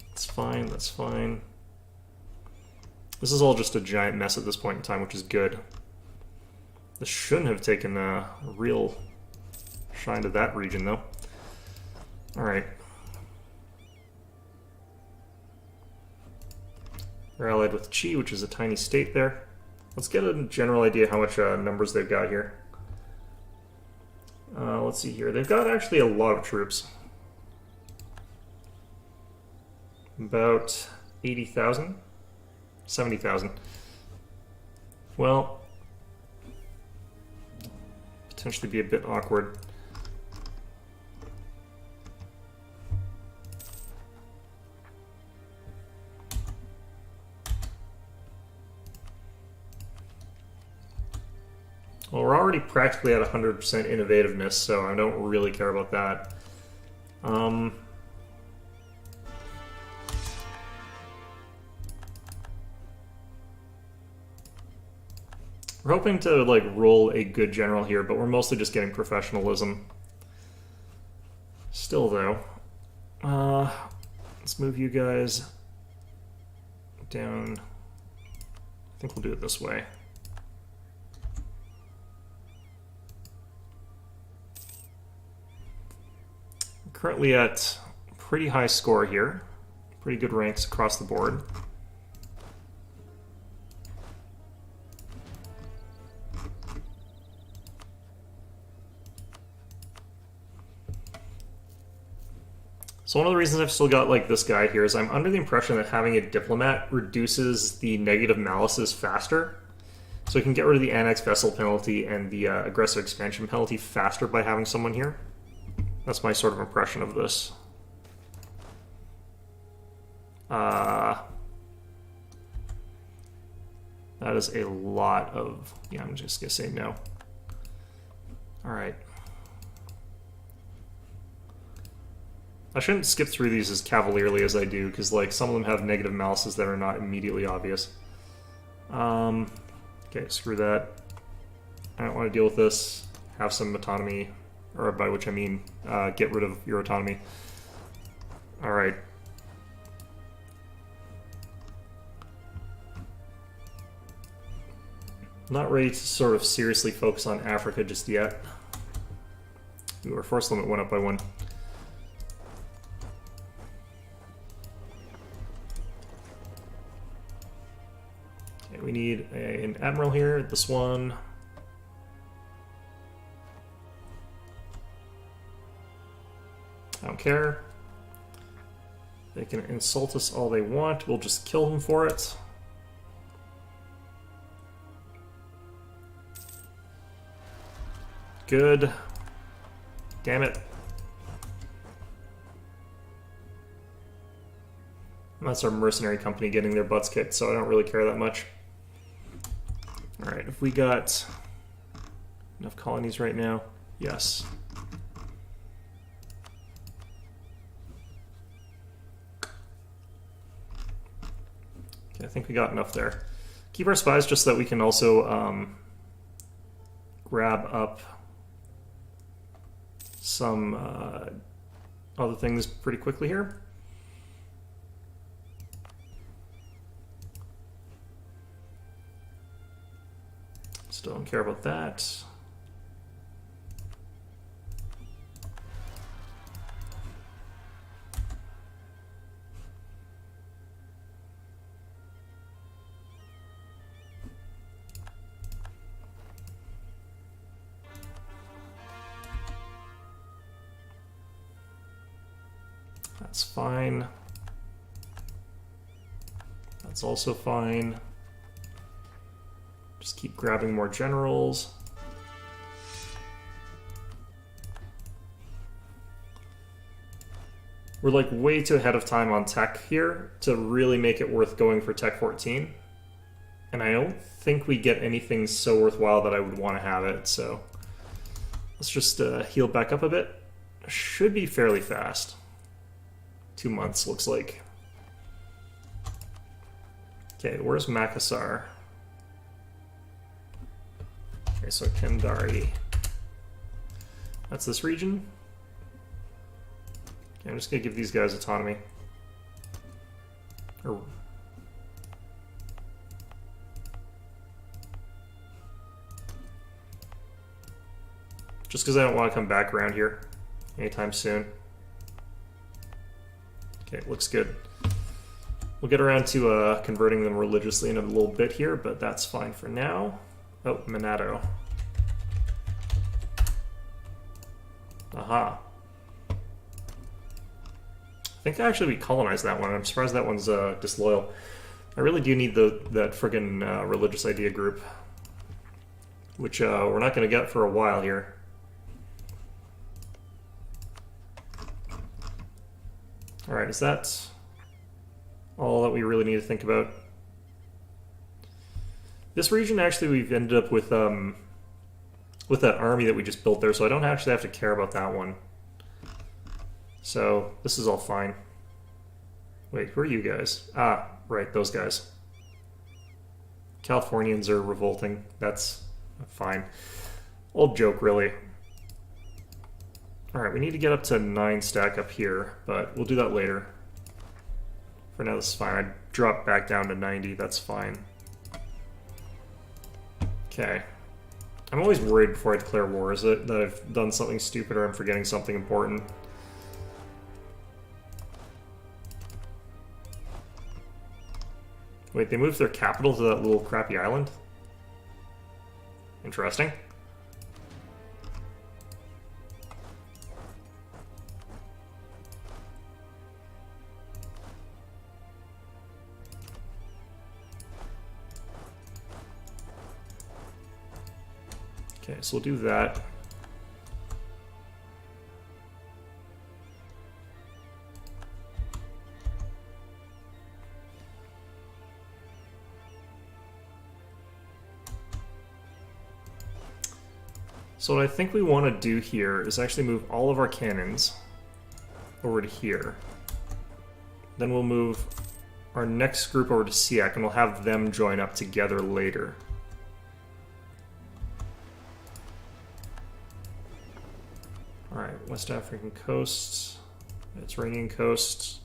That's fine, that's fine. This is all just a giant mess at this point in time, which is good. This shouldn't have taken a real shine to that region, though. Alright. They're allied with Chi, which is a tiny state there. Let's get a general idea how much numbers they've got here. Let's see here. They've got actually a lot of troops. About 80,000? 70,000. Well, potentially be a bit awkward. Well, we're already practically at 100% innovativeness, so I don't really care about that. We're hoping to, like, roll a good general here, but we're mostly just getting professionalism. Still, though, let's move you guys down. I think we'll do it this way. Currently at pretty high score here. Pretty good ranks across the board. So one of the reasons I've still got like this guy here is I'm under the impression that having a diplomat reduces the negative malices faster. So we can get rid of the annex vessel penalty and the aggressive expansion penalty faster by having someone here. That's my sort of impression of this. That is a lot of... Yeah, I'm just going to say no. Alright. I shouldn't skip through these as cavalierly as I do, because like some of them have negative malices that are not immediately obvious. Okay, screw that. I don't want to deal with this. Have some autonomy. Or by which I mean, get rid of your autonomy. Alright. Not ready to sort of seriously focus on Africa just yet. Ooh, our force limit went up by 1. Okay, we need an admiral here, this one. I don't care. They can insult us all they want. We'll just kill them for it. Good. Damn it. That's our mercenary company getting their butts kicked, so I don't really care that much. Alright, have we got enough colonies right now? Yes. Okay, I think we got enough there. Keep our spies just so that we can also grab up some other things pretty quickly here. Still don't care about that. That's fine. That's also fine. Just keep grabbing more generals. We're like way too ahead of time on tech here to really make it worth going for Tech 14. And I don't think we get anything so worthwhile that I would want to have it, so let's just heal back up a bit. Should be fairly fast. 2 months, looks like. Okay, where's Makassar? Okay, so Kendari. That's this region. Okay, I'm just gonna give these guys autonomy. Or just because I don't want to come back around here anytime soon. Okay, looks good. We'll get around to converting them religiously in a little bit here, but that's fine for now. Oh, Minato. Aha. I think actually we colonized that one. I'm surprised that one's disloyal. I really do need that friggin' religious idea group, which we're not going to get for a while here. Alright, is that all that we really need to think about? This region, actually, we've ended up with that army that we just built there, so I don't actually have to care about that one. So, this is all fine. Wait, who are you guys? Ah, right, those guys. Californians are revolting. That's fine. Old joke, really. Alright, we need to get up to 9 stack up here, but we'll do that later. For now, this is fine. I dropped back down to 90, that's fine. Okay. I'm always worried before I declare war, is it that I've done something stupid or I'm forgetting something important? Wait, they moved their capital to that little crappy island? Interesting. Okay, so we'll do that. So what I think we want to do here is actually move all of our cannons over to here. Then we'll move our next group over to Siak, and we'll have them join up together later. Alright, West African coast, Mediterranean coast.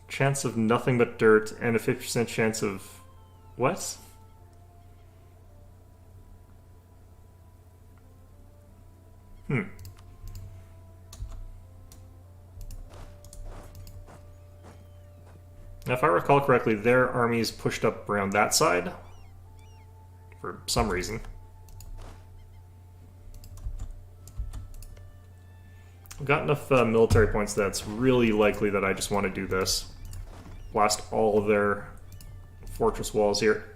Chance of nothing but dirt and a 50% chance of... what? Now, if I recall correctly, their armies pushed up around that side for some reason. I've got enough military points that it's really likely that I just want to do this. Blast all of their fortress walls here.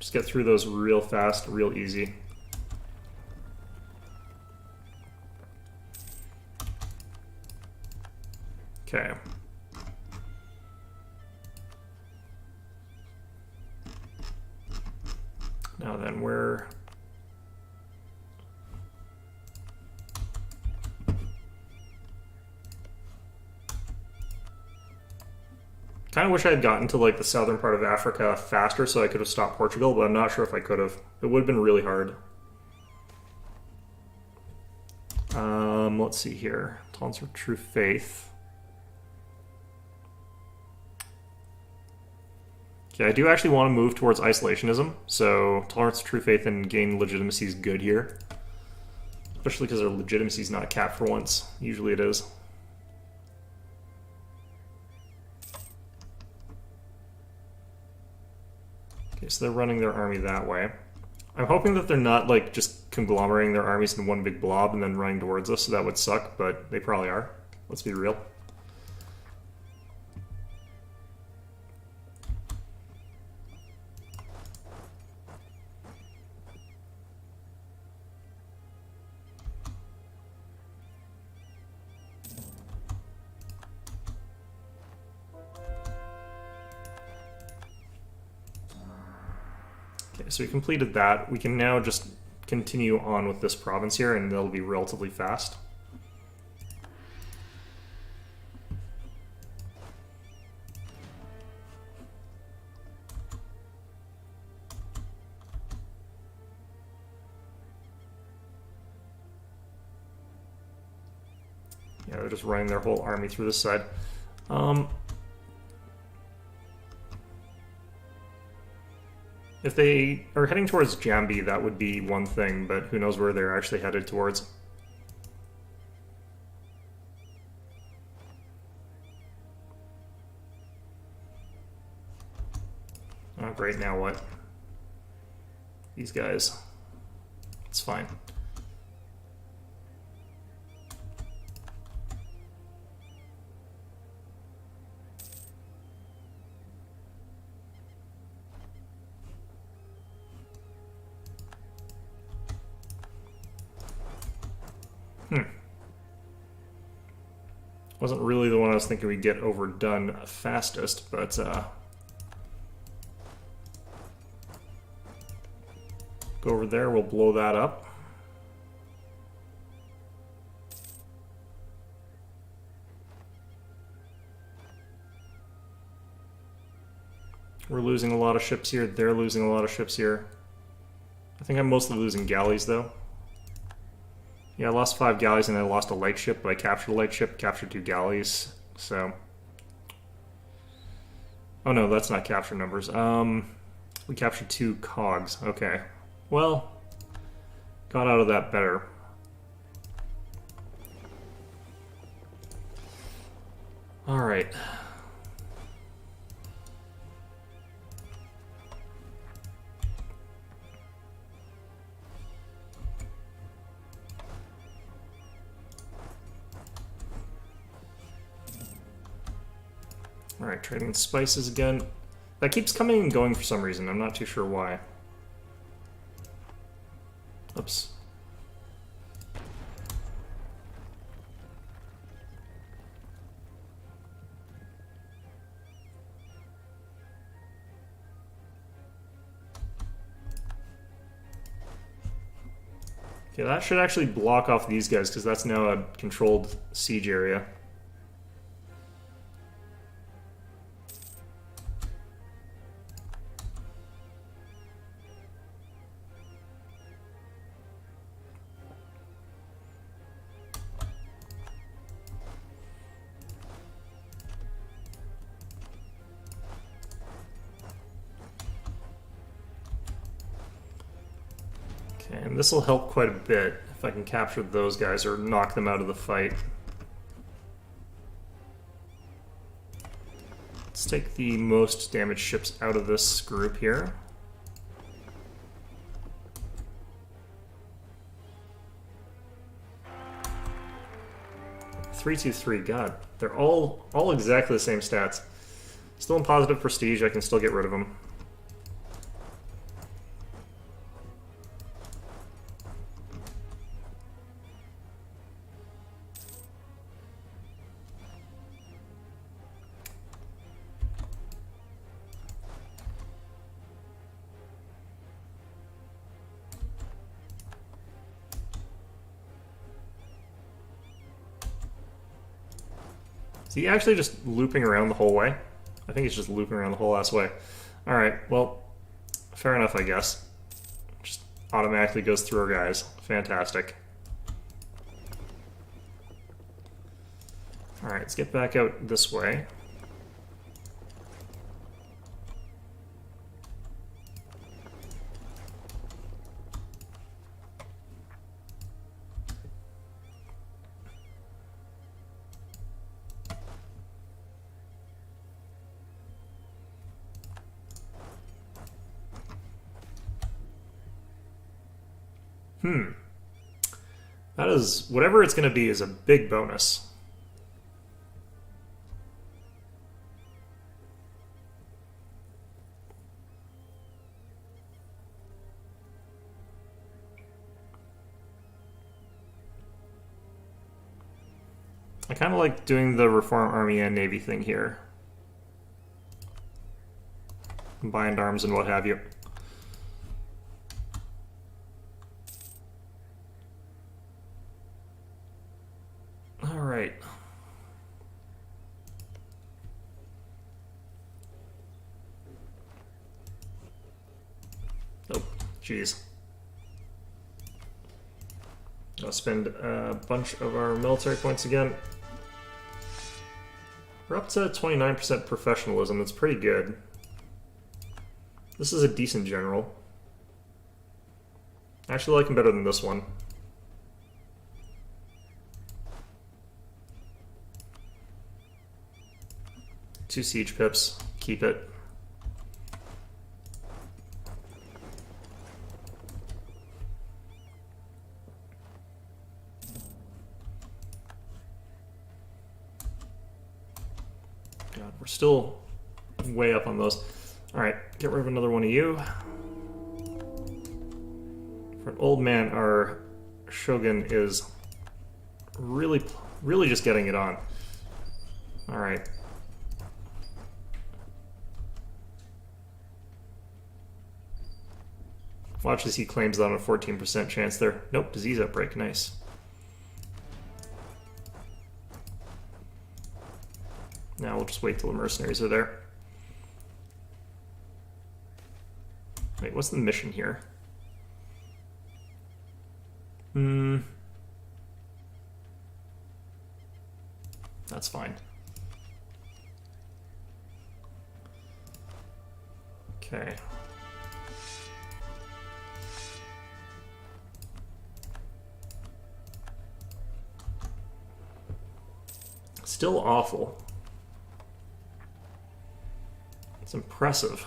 Just get through those real fast, real easy. Okay. Now then, where... kind of wish I had gotten to like the southern part of Africa faster so I could have stopped Portugal, but I'm not sure if I could have. It would have been really hard. Let's see here. Tolerance for True Faith. Okay, I do actually want to move towards isolationism, so Tolerance for True Faith and gain legitimacy is good here. Especially because our legitimacy is not capped for once. Usually it is. Okay, so they're running their army that way. I'm hoping that they're not, like, just conglomerating their armies in one big blob and then running towards us, so that would suck, but they probably are. Let's be real. Okay, so we completed that. We can now just continue on with this province here, and it'll be relatively fast. Yeah, they're just running their whole army through this side. If they are heading towards Jambi, that would be one thing, but who knows where they're actually headed towards. Oh, great, now what? These guys. It's fine. Wasn't really the one I was thinking we'd get overdone fastest, but go over there, we'll blow that up. We're losing a lot of ships here, they're losing a lot of ships here. I think I'm mostly losing galleys though. Yeah, I lost 5 galleys and I lost a light ship, but I captured a light ship, captured 2 galleys, so... Oh no, that's not capture numbers. We captured 2 cogs, okay. Well, got out of that better. Alright. Alright, trading spices again. That keeps coming and going for some reason. I'm not too sure why. Oops. Okay, that should actually block off these guys, because that's now a controlled siege area. And this will help quite a bit if I can capture those guys or knock them out of the fight. Let's take the most damaged ships out of this group here. (323), God, they're all exactly the same stats. Still in positive prestige, I can still get rid of them. Is he actually just looping around the whole way? I think he's just looping around the whole ass way. Alright, well, fair enough, I guess. Just automatically goes through our guys. Fantastic. Alright, let's get back out this way. That is, whatever it's going to be is a big bonus. I kind of like doing the Reform Army and Navy thing here. Combined arms and what have you. Alright. Oh, jeez. I'll spend a bunch of our military points again. We're up to 29% professionalism. That's pretty good. This is a decent general. I actually like him better than this one. Two siege pips. Keep it. God, we're still way up on those. Alright, get rid of another one of you. For an old man, our shogun is really just getting it on. Alright. Watch as he claims that on a 14% chance there. Nope, disease outbreak, nice. Now we'll just wait till the mercenaries are there. Wait, what's the mission here? That's fine. Okay. Still awful. It's impressive.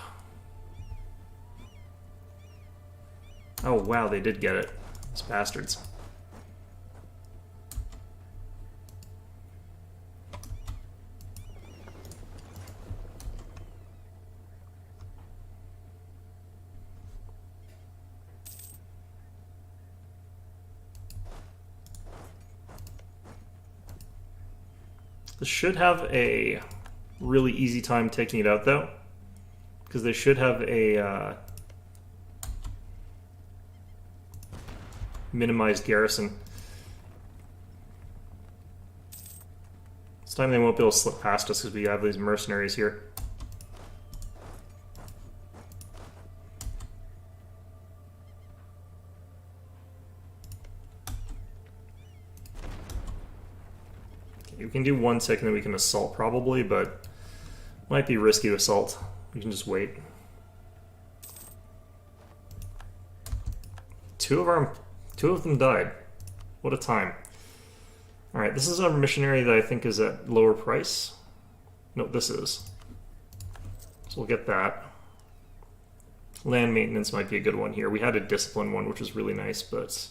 Oh wow, they did get it. These bastards. This should have a really easy time taking it out, though, because they should have a minimized garrison. This time they won't be able to slip past us because we have these mercenaries here. We can do one tick and then we can assault probably, but might be risky to assault. We can just wait. Two of them died. What a time. Alright, this is our missionary that I think is at lower price. No, this is. So we'll get that. Land maintenance might be a good one here. We had a discipline one, which was really nice, but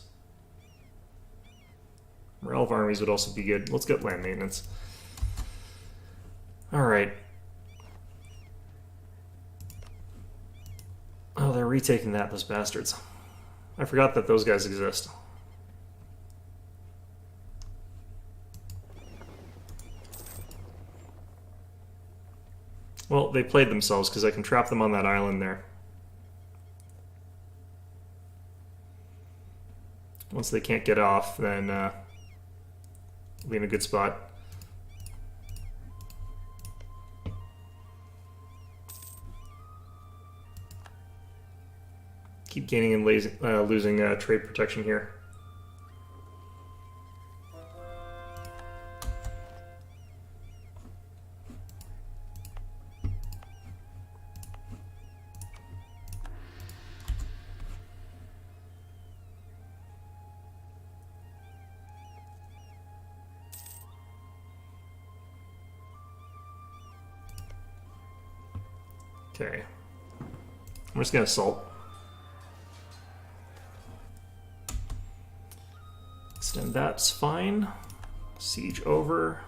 morale of armies would also be good. Let's get land maintenance. Alright. Oh, they're retaking that, those bastards. I forgot that those guys exist. Well, they played themselves because I can trap them on that island there. Once they can't get off, then we'll be in a good spot. Keep gaining and losing trade protection here. Okay. I'm just gonna assault. that's fine. Siege over.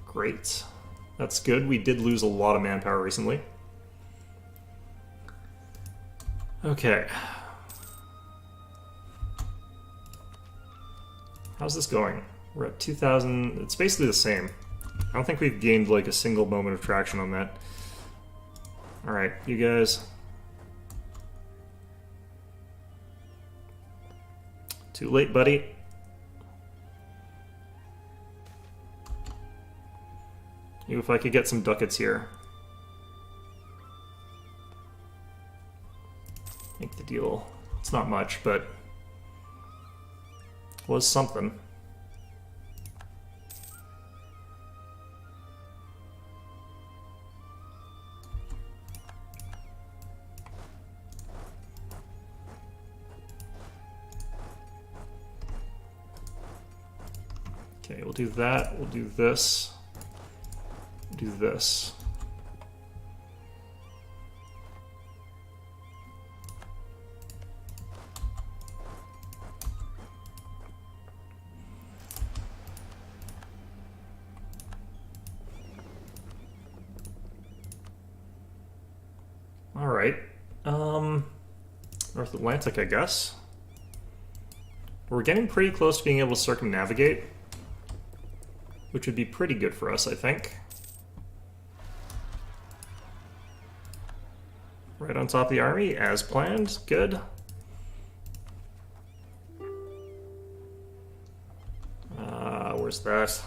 Great. That's good. We did lose a lot of manpower recently. Okay. How's this going? We're at 2,000. It's basically the same. I don't think we've gained like a single moment of traction on that. Alright, you guys. Too late, buddy. If I could get some ducats here. Make the deal. It's not much, but was something. Okay, we'll do that. We'll do this. Do this. All right. North Atlantic, I guess. We're getting pretty close to being able to circumnavigate, which would be pretty good for us, I think. Right on top of the army, as planned. Good. Where's that?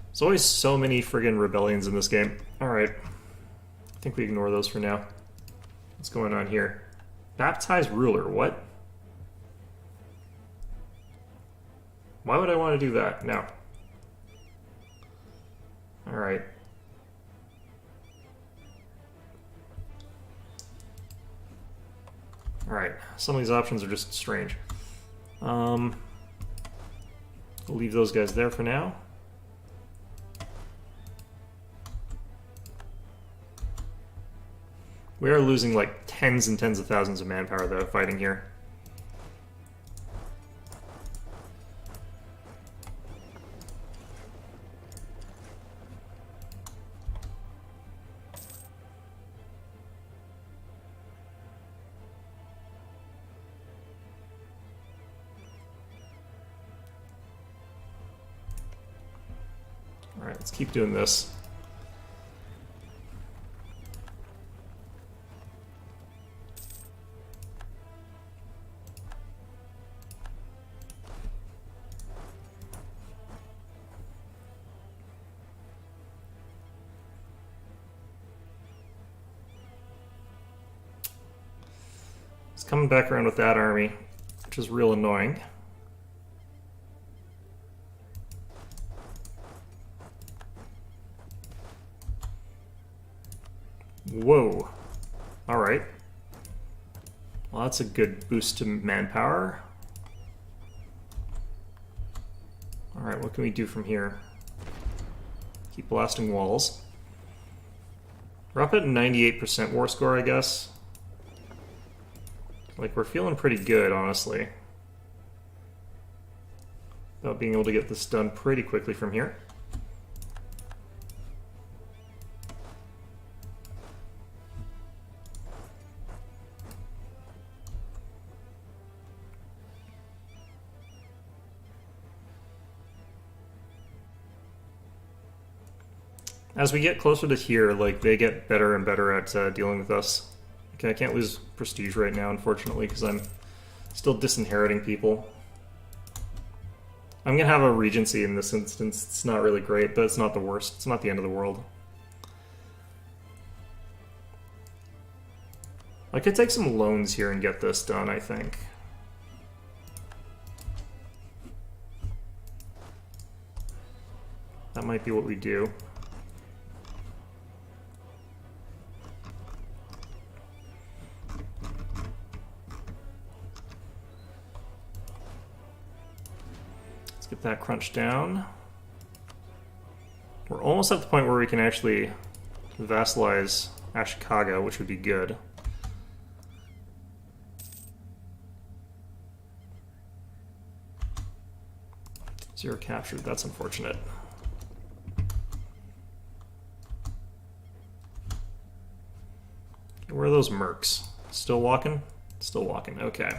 There's always so many friggin' rebellions in this game. Alright. I think we ignore those for now. What's going on here? Baptized ruler, what? Why would I want to do that? No. Alright. Alright, some of these options are just strange. We'll leave those guys there for now. We are losing like tens and tens of thousands of manpower though fighting here. Alright, let's keep doing this. It's coming back around with that army, which is real annoying. Whoa. Alright. Well, that's a good boost to manpower. Alright, what can we do from here? Keep blasting walls. We're up at 98% war score, I guess. Like, we're feeling pretty good, honestly. About being able to get this done pretty quickly from here. As we get closer to here, like, they get better and better at dealing with us. Okay, I can't lose prestige right now, unfortunately, because I'm still disinheriting people. I'm gonna have a regency in this instance. It's not really great, but it's not the worst. It's not the end of the world. I could take some loans here and get this done, I think. That might be what we do. Let's get that crunched down. We're almost at the point where we can actually vassalize Ashikaga, which would be good. Zero captured, that's unfortunate. Where are those mercs? Still walking? Still walking, okay.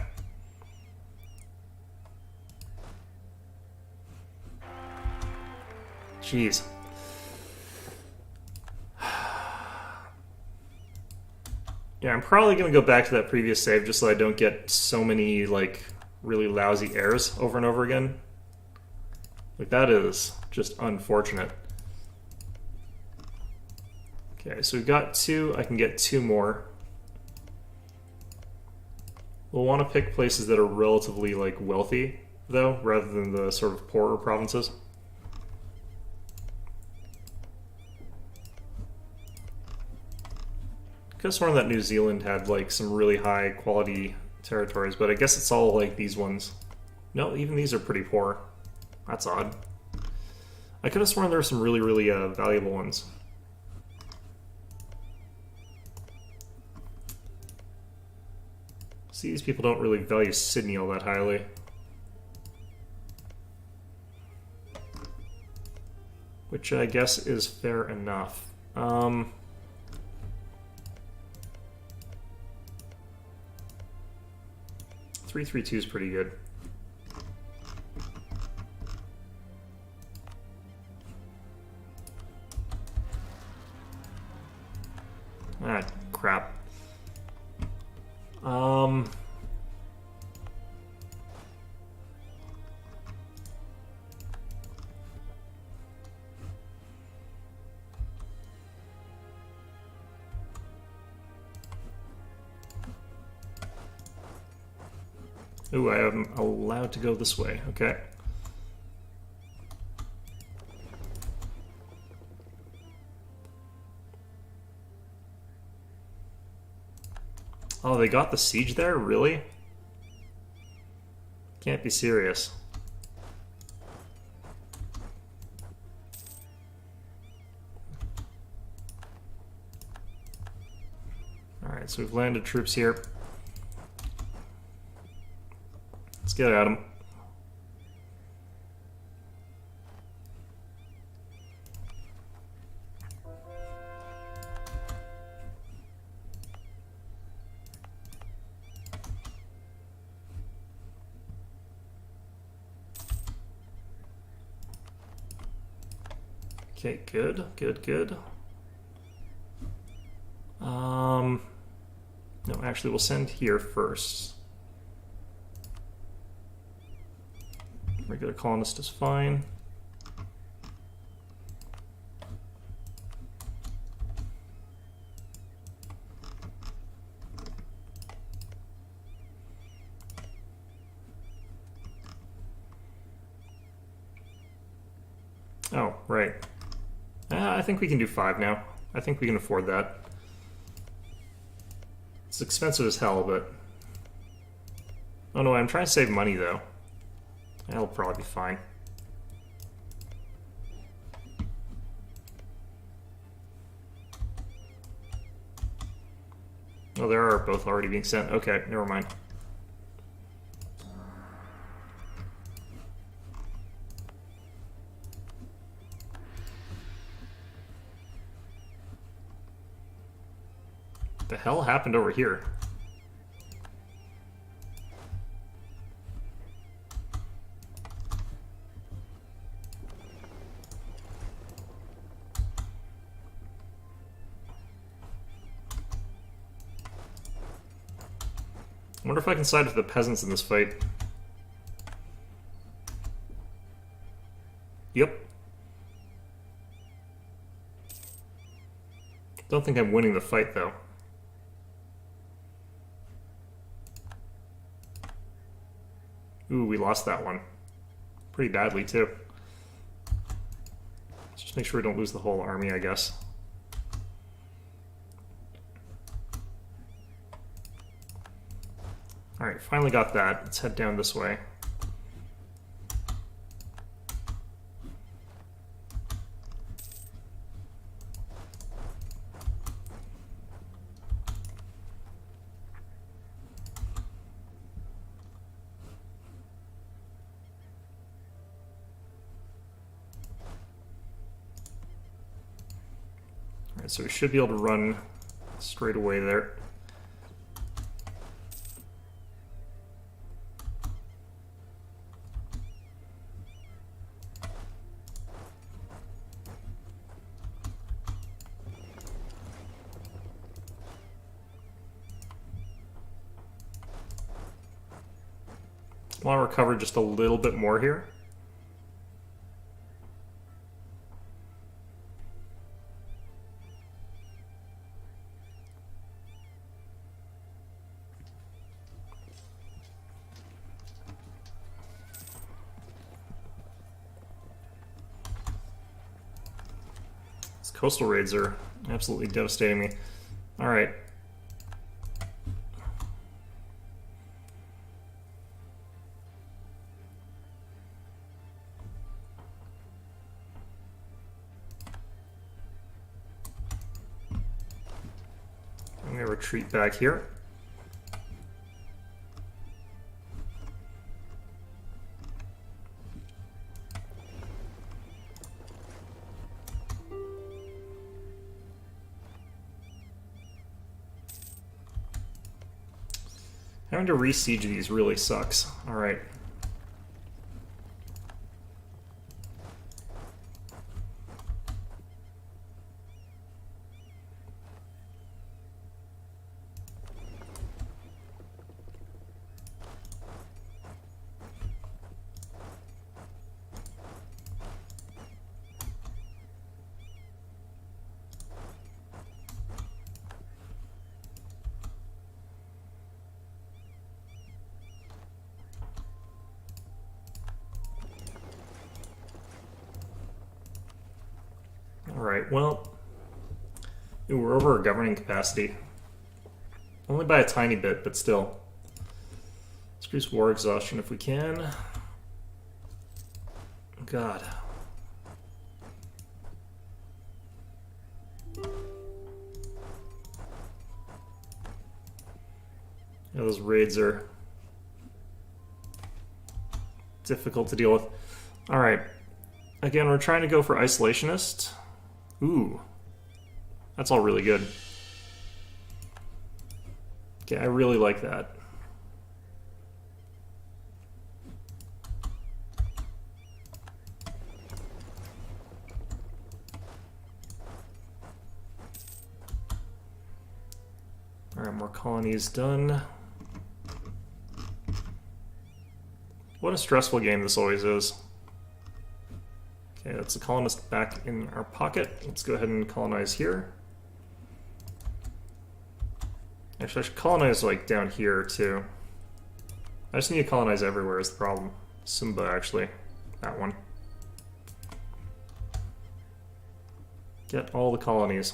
Jeez. Yeah, I'm probably going to go back to that previous save just so I don't get so many, like, really lousy errors over and over again. Like, that is just unfortunate. Okay, so we've got 2. I can get 2 more. We'll want to pick places that are relatively, like, wealthy, though, rather than the sort of poorer provinces. Could have sworn that New Zealand had, like, some really high quality territories, but I guess it's all like these ones. No, even these are pretty poor. That's odd. I could have sworn there were some really, really valuable ones. See, these people don't really value Sydney all that highly. Which I guess is fair enough. 332 is pretty good. Ah, crap. Ooh, I am allowed to go this way. Okay. Oh, they got the siege there? Really? Can't be serious. Alright, so we've landed troops here. Let's get at them. Okay, good, good, good. No, actually, we'll send here first. Regular colonist is fine. Oh, right. I think we can do 5 now. I think we can afford that. It's expensive as hell, but... Oh no, I'm trying to save money, though. That'll probably be fine. Oh, they are both already being sent. Okay, never mind. What the hell happened over here? I wonder if I can side with the peasants in this fight. Yep. Don't think I'm winning the fight, though. Ooh, we lost that one. Pretty badly, too. Let's just make sure we don't lose the whole army, I guess. Alright, finally got that. Let's head down this way. Alright, so we should be able to run straight away there. I want to recover just a little bit more here. These coastal raids are absolutely devastating me. All right. I'm going to retreat back here. Having to re-siege these really sucks. Alright. Alright, well, ooh, we're over our governing capacity. Only by a tiny bit, but still. Let's produce war exhaustion if we can. God. Yeah, those raids are difficult to deal with. Alright. Again, we're trying to go for isolationist. Ooh. That's all really good. Okay, I really like that. Alright, more colonies done. What a stressful game this always is. Okay, that's a colonist back in our pocket. Let's go ahead and colonize here. Actually, I should colonize, like, down here, too. I just need to colonize everywhere is the problem. Sumba, actually. That one. Get all the colonies.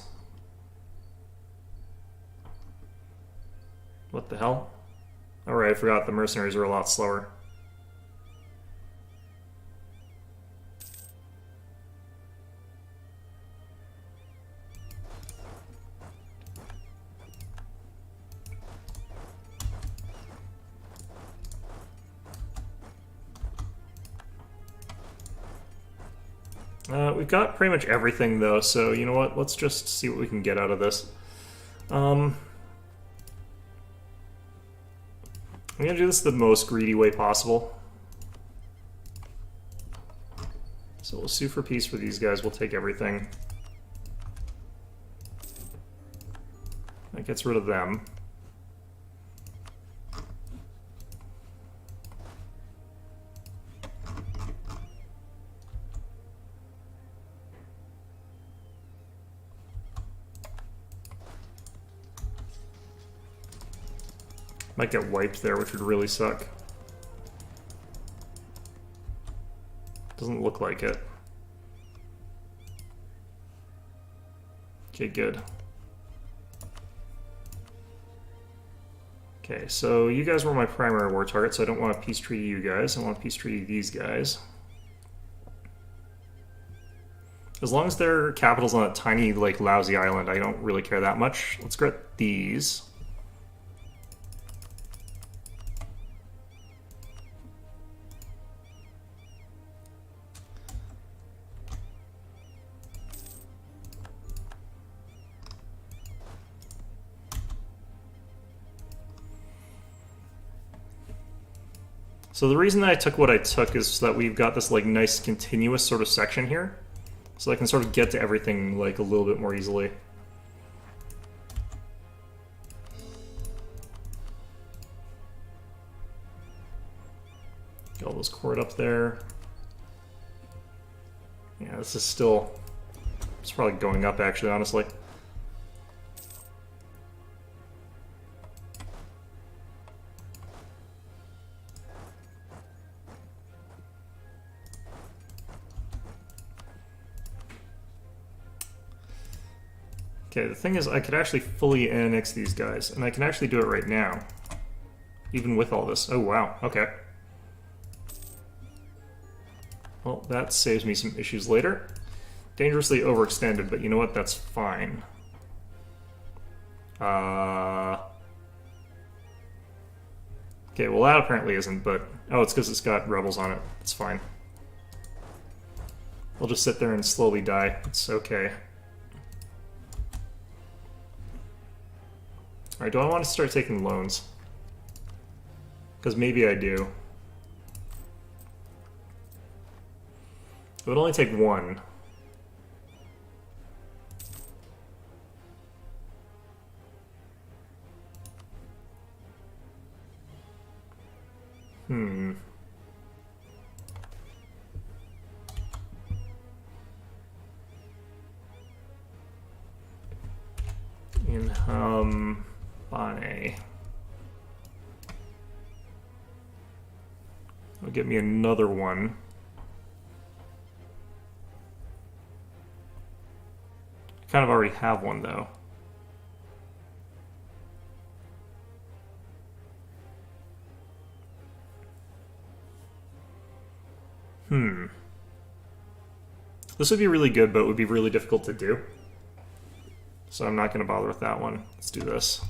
What the hell? Alright, I forgot the mercenaries are a lot slower. We've got pretty much everything, though, so you know what? Let's just see what we can get out of this. I'm gonna do this the most greedy way possible. So we'll sue for peace for these guys. We'll take everything. That gets rid of them. Might get wiped there, which would really suck. Doesn't look like it. Okay, good. Okay, so you guys were my primary war target, so I don't want a peace treaty you guys. I want a peace treaty these guys. As long as their capital's on a tiny, like, lousy island, I don't really care that much. Let's get these. So the reason that I took what I took is so that we've got this like nice continuous sort of section here. So I can sort of get to everything like a little bit more easily. Get all those cord up there. Yeah, this is still... It's probably going up, actually, honestly. Okay, the thing is, I could actually fully annex these guys, and I can actually do it right now. Even with all this. Oh, wow. Okay. Well, that saves me some issues later. Dangerously overextended, but you know what? That's fine. Okay, well that apparently isn't, but... Oh, it's because it's got rebels on it. It's fine. We'll just sit there and slowly die. It's okay. Alright, do I want to start taking loans? Because maybe I do. It would only take one. Bane. It'll get me another one. I kind of already have one, though. This would be really good, but it would be really difficult to do. So I'm not going to bother with that one. Let's do this.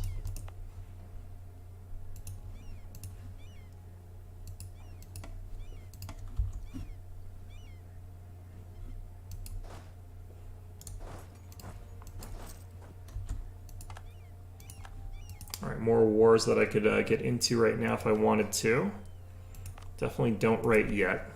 Alright, more wars that I could get into right now if I wanted to. Definitely don't right yet.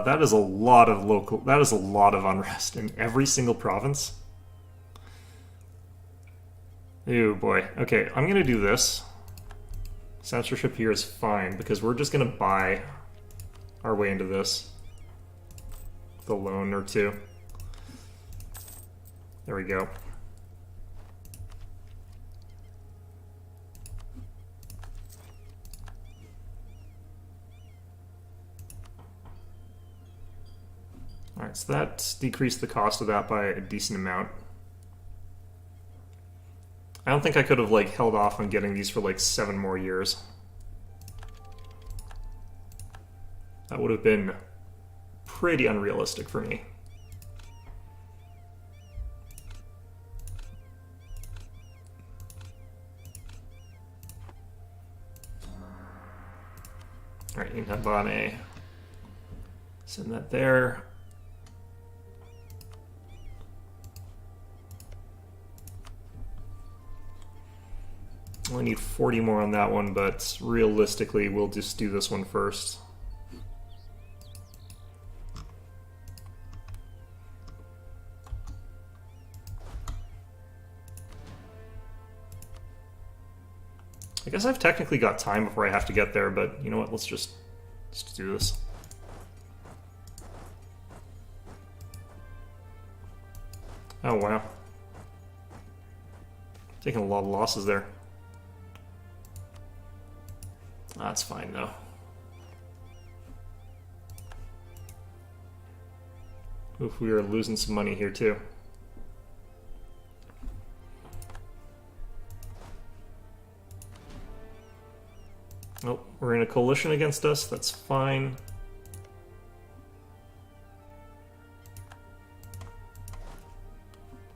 That is a lot of unrest in every single province. Oh boy. Okay, I'm gonna do this. Censorship here is fine, because we're just gonna buy our way into this. With a loan or two. There we go. Alright, so that decreased the cost of that by a decent amount. I don't think I could have, like, held off on getting these for, like, 7 more years. That would have been pretty unrealistic for me. Alright, Inhabane. Send that there. Only need 40 more on that one, but realistically, we'll just do this one first. I guess I've technically got time before I have to get there, but you know what, let's just do this. Oh wow. Taking a lot of losses there. That's fine, though. Oof, we are losing some money here, too. Oh, we're in a coalition against us. That's fine.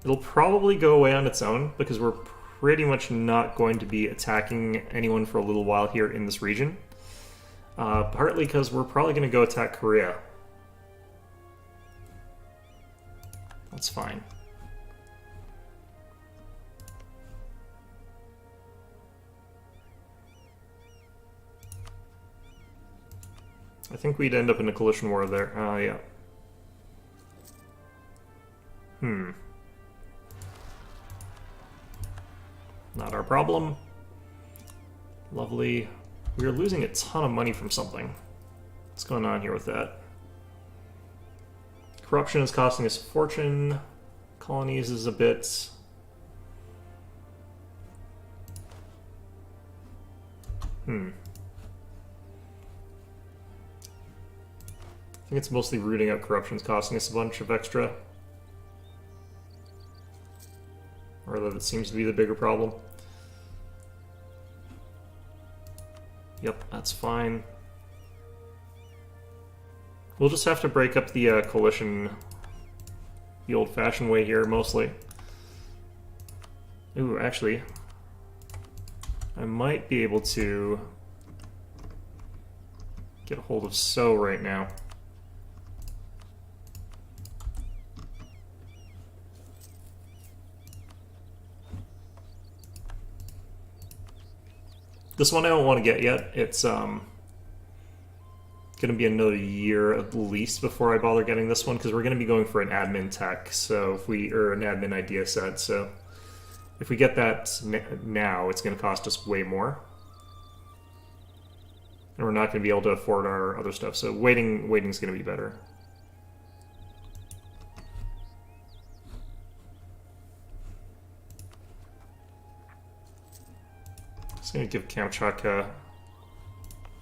It'll probably go away on its own, because we're pretty much not going to be attacking anyone for a little while here in this region. Partly because we're probably going to go attack Korea. That's fine. I think we'd end up in a coalition war there. Yeah. Not our problem. Lovely. We are losing a ton of money from something. What's going on here with that? Corruption is costing us a fortune. Colonies is a bit... I think it's mostly rooting out corruption's costing us a bunch of extra. Or that seems to be the bigger problem. Yep, that's fine. We'll just have to break up the coalition the old-fashioned way here, mostly. Ooh, actually, I might be able to get a hold of So right now. This one I don't want to get yet. It's going to be another year at least before I bother getting this one, because we're going to be going for an admin tech, so if we or an admin idea set. So if we get that now, it's going to cost us way more, and we're not going to be able to afford our other stuff. So waiting's going to be better. I'm going to give Kamchatka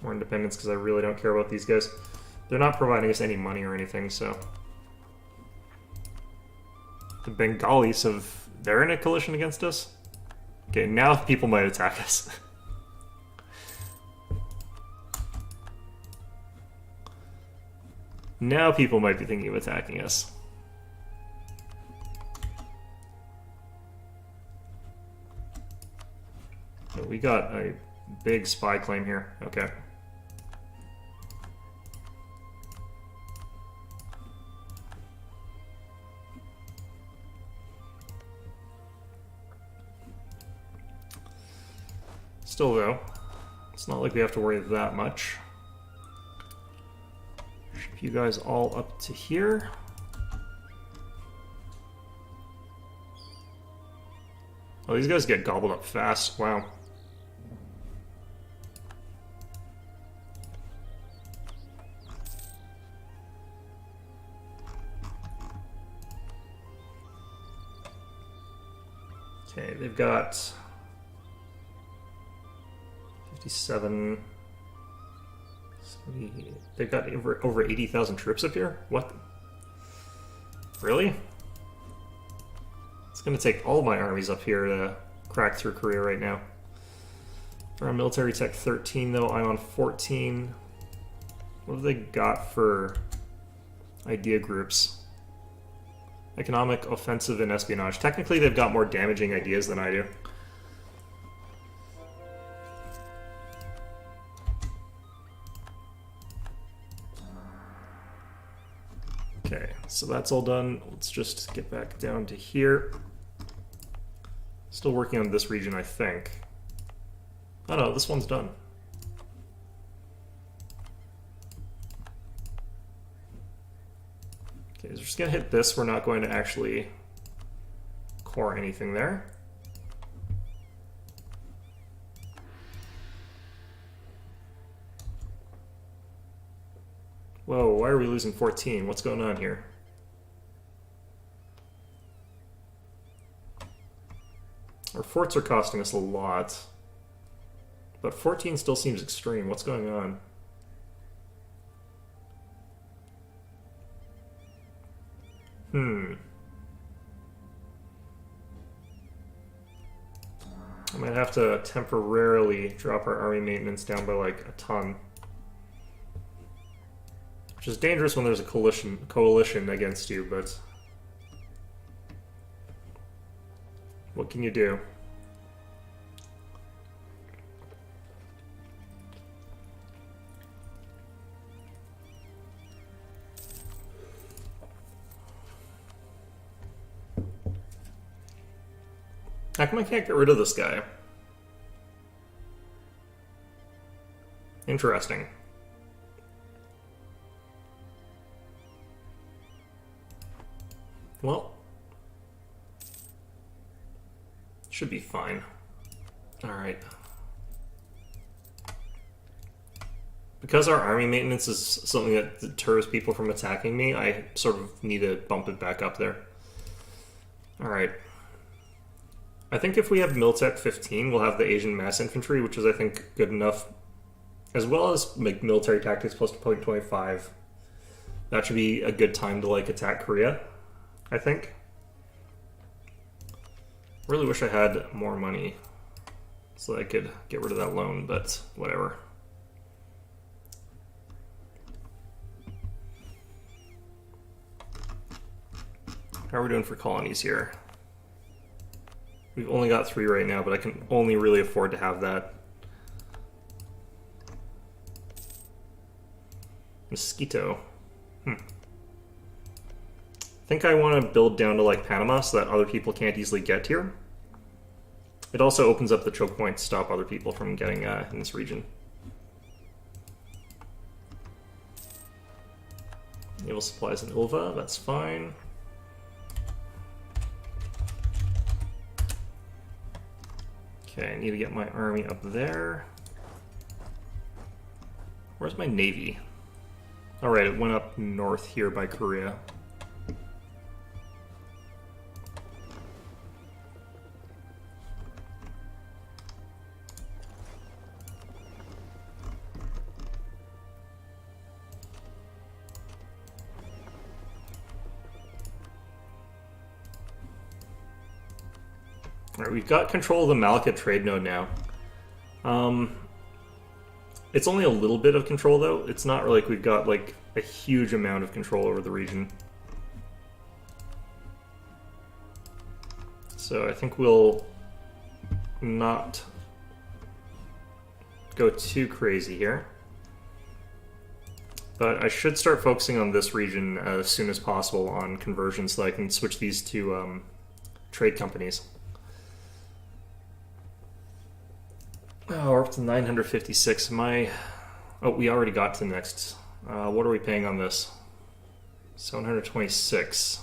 more independence because I really don't care about these guys. They're not providing us any money or anything, so... The Bengalis they're in a coalition against us? Okay, now people might attack us. Now people might be thinking of attacking us. We got a big spy claim here. Okay. Still, though, it's not like we have to worry that much. Ship you guys all up to here. Oh, these guys get gobbled up fast. Wow. Okay, they've got 57... They've got over 80,000 troops up here? What? Really? It's going to take all my armies up here to crack through Korea right now. We're on military tech 13, though. I'm on 14. What have they got for idea groups? Economic, offensive, and espionage. Technically, they've got more damaging ideas than I do. Okay, so that's all done. Let's just get back down to here. Still working on this region, I think. Oh no, this one's done. Okay, so we're just gonna hit this. We're not going to actually core anything there. Whoa, why are we losing 14? What's going on here? Our forts are costing us a lot. But 14 still seems extreme. What's going on? I might have to temporarily drop our army maintenance down by like a ton. Which is dangerous when there's a coalition against you, but what can you do? How come I can't get rid of this guy? Interesting. Well, should be fine. Alright. Because our army maintenance is something that deters people from attacking me, I sort of need to bump it back up there. Alright. I think if we have Miltech 15, we'll have the Asian Mass Infantry, which is, I think, good enough. As well as like military tactics plus point 25. That should be a good time to like attack Korea, I think. Really wish I had more money so I could get rid of that loan, but whatever. How are we doing for colonies here? We've only got 3 right now, but I can only really afford to have that. Mosquito. I think I want to build down to like Panama so that other people can't easily get here. It also opens up the choke point to stop other people from getting in this region. Naval supplies in Ilva, that's fine. Okay, I need to get my army up there. Where's my navy? Alright, it went up north here by Korea. Alright, we've got control of the Malacca trade node now. It's only a little bit of control, though. It's not like we've got, like, a huge amount of control over the region. So I think we'll not go too crazy here. But I should start focusing on this region as soon as possible on conversion so that I can switch these to trade companies. Oh, we're up to 956. Oh, we already got to the next. What are we paying on this? 726.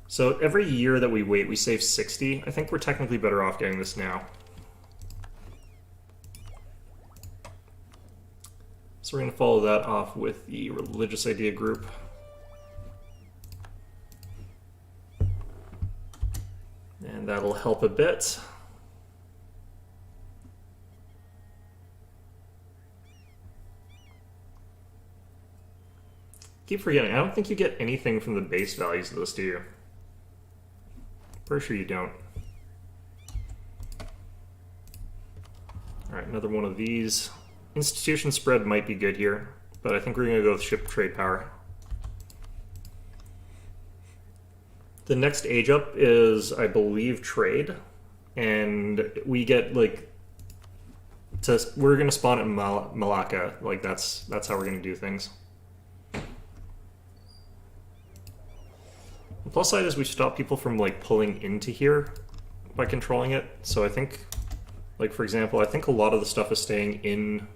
So every year that we wait, we save 60. I think we're technically better off getting this now. So we're going to follow that off with the religious idea group. And that'll help a bit. Keep forgetting, I don't think you get anything from the base values of this, do you? Pretty sure you don't. Alright, another one of these. Institution spread might be good here, but I think we're going to go with ship trade power. The next age up is, I believe, trade, and we get, like, we're going to spawn at Malacca. Like, that's how we're going to do things. The plus side is we stop people from like pulling into here by controlling it. So I think, like for example, I think a lot of the stuff is staying in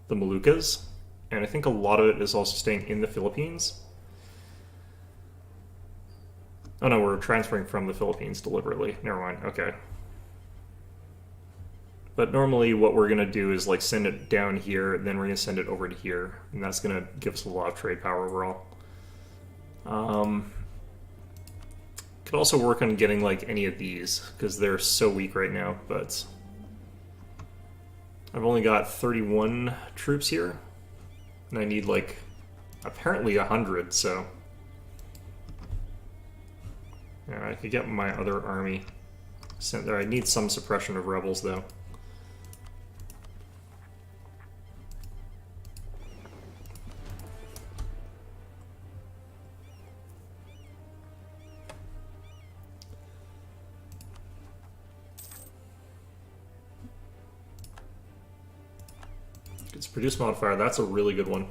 the Moluccas, and I think a lot of it is also staying in the Philippines. Oh no, we're transferring from the Philippines deliberately. Never mind, okay. But normally what we're going to do is like send it down here, then we're going to send it over to here, and that's going to give us a lot of trade power overall. Could also work on getting like any of these, because they're so weak right now, but I've only got 31 troops here, and I need like apparently 100, so yeah, I could get my other army sent there. I need some suppression of rebels though. It's produce modifier. That's a really good one.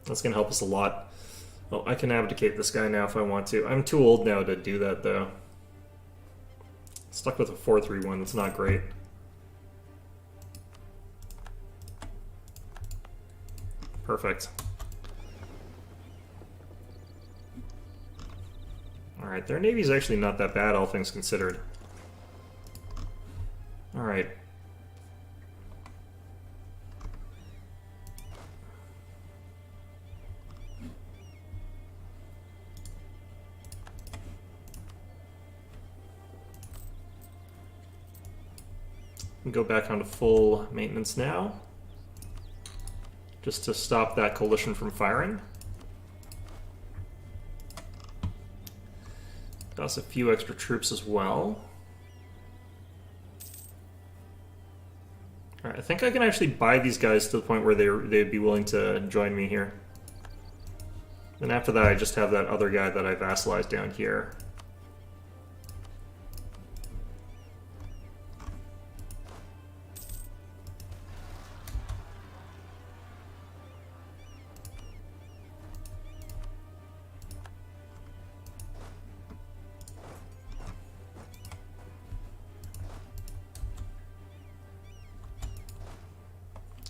That's going to help us a lot. Oh, I can abdicate this guy now if I want to. I'm too old now to do that, though. Stuck with a 4-3-1, that's not great. Perfect. Alright, their navy's actually not that bad, all things considered. Alright. Go back onto full maintenance now, just to stop that coalition from firing. Toss a few extra troops as well. Alright, I think I can actually buy these guys to the point where they'd be willing to join me here. Then after that, I just have that other guy that I vassalized down here.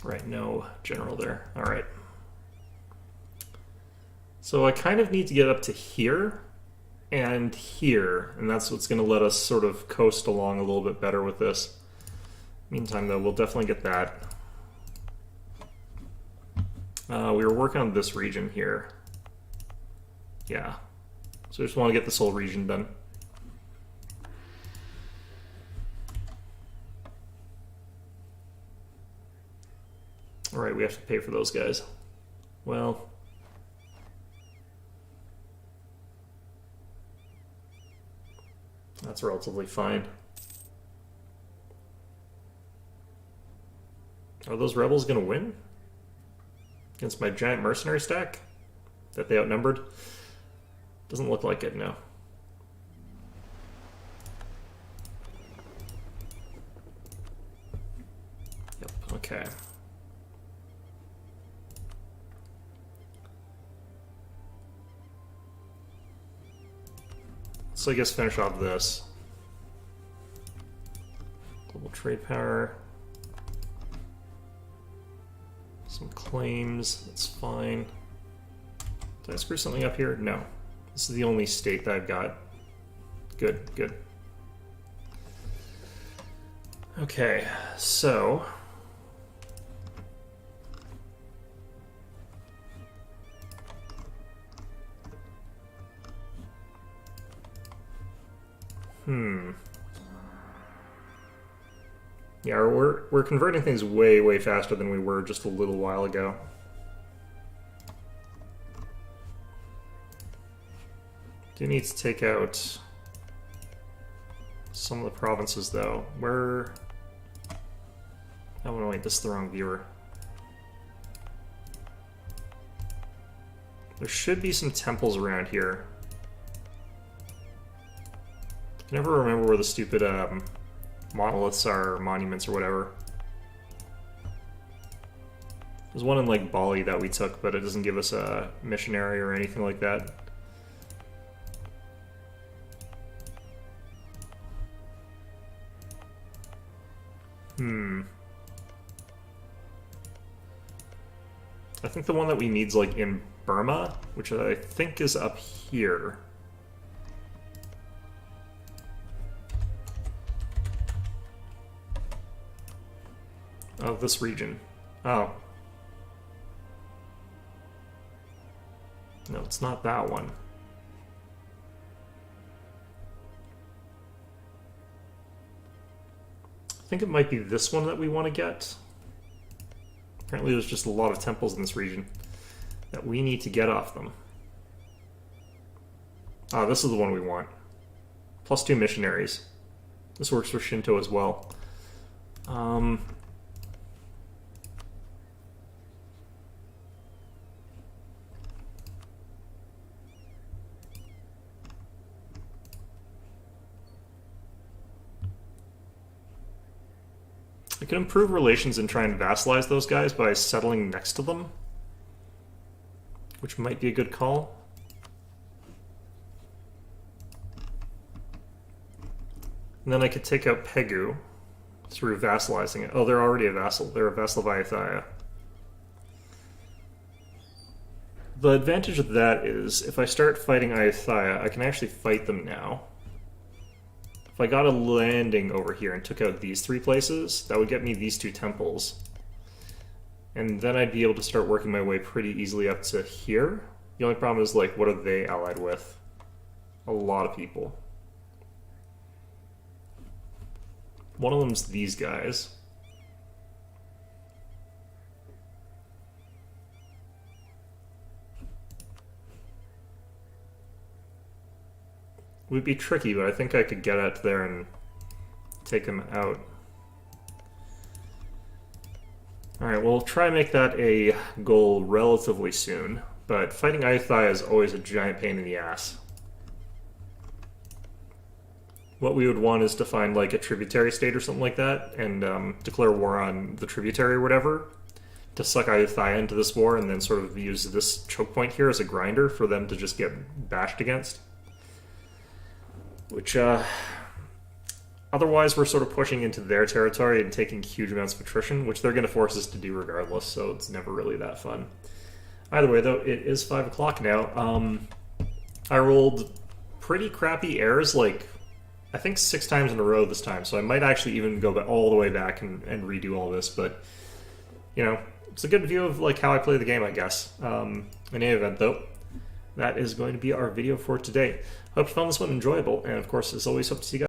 Right, no general there. Alright. So I kind of need to get up to here and here, and that's what's going to let us sort of coast along a little bit better with this. Meantime, though, we'll definitely get that. We were working on this region here. Yeah. So I just want to get this whole region done. Alright, we have to pay for those guys. Well... that's relatively fine. Are those rebels going to win? Against my giant mercenary stack? That they outnumbered? Doesn't look like it, no. Yep, okay. So I guess finish off this. Global trade power. Some claims, that's fine. Did I screw something up here? No. This is the only state that I've got. Good, good. Okay, so... yeah, we're converting things way, way faster than we were just a little while ago. Do need to take out some of the provinces, though. Where... oh, no, wait, this is the wrong viewer. There should be some temples around here. I can never remember where the stupid monoliths are, or monuments, or whatever. There's one in, like, Bali that we took, but it doesn't give us a missionary or anything like that. I think the one that we need is, like, in Burma, which I think is up here. Oh, this region. Oh. No, it's not that one. I think it might be this one that we want to get. Apparently there's just a lot of temples in this region that we need to get off them. Ah, this is the one we want. +2 missionaries. This works for Shinto as well. I could improve relations and try and vassalize those guys by settling next to them, which might be a good call. And then I could take out Pegu through vassalizing it. Oh, they're already a vassal. They're a vassal of Ayathaya. The advantage of that is, if I start fighting Ayathaya, I can actually fight them now. If I got a landing over here and took out these 3 places, that would get me these 2 temples. And then I'd be able to start working my way pretty easily up to here. The only problem is, like, what are they allied with? A lot of people. One of them's these guys. It would be tricky, but I think I could get out there and take him out. Alright, we'll try and make that a goal relatively soon, but fighting Ayathaya is always a giant pain in the ass. What we would want is to find like a tributary state or something like that, and declare war on the tributary or whatever, to suck Ayathaya into this war, and then sort of use this choke point here as a grinder for them to just get bashed against. Which, otherwise we're sort of pushing into their territory and taking huge amounts of attrition, which they're going to force us to do regardless, so it's never really that fun. Either way, though, it is 5 o'clock now. I rolled pretty crappy airs, like, I think 6 times in a row this time, so I might actually even go all the way back and redo all this, but, you know, it's a good view of, like, how I play the game, I guess. In any event, though, that is going to be our video for today. Hope you found this one enjoyable, and of course, as always, hope to see you guys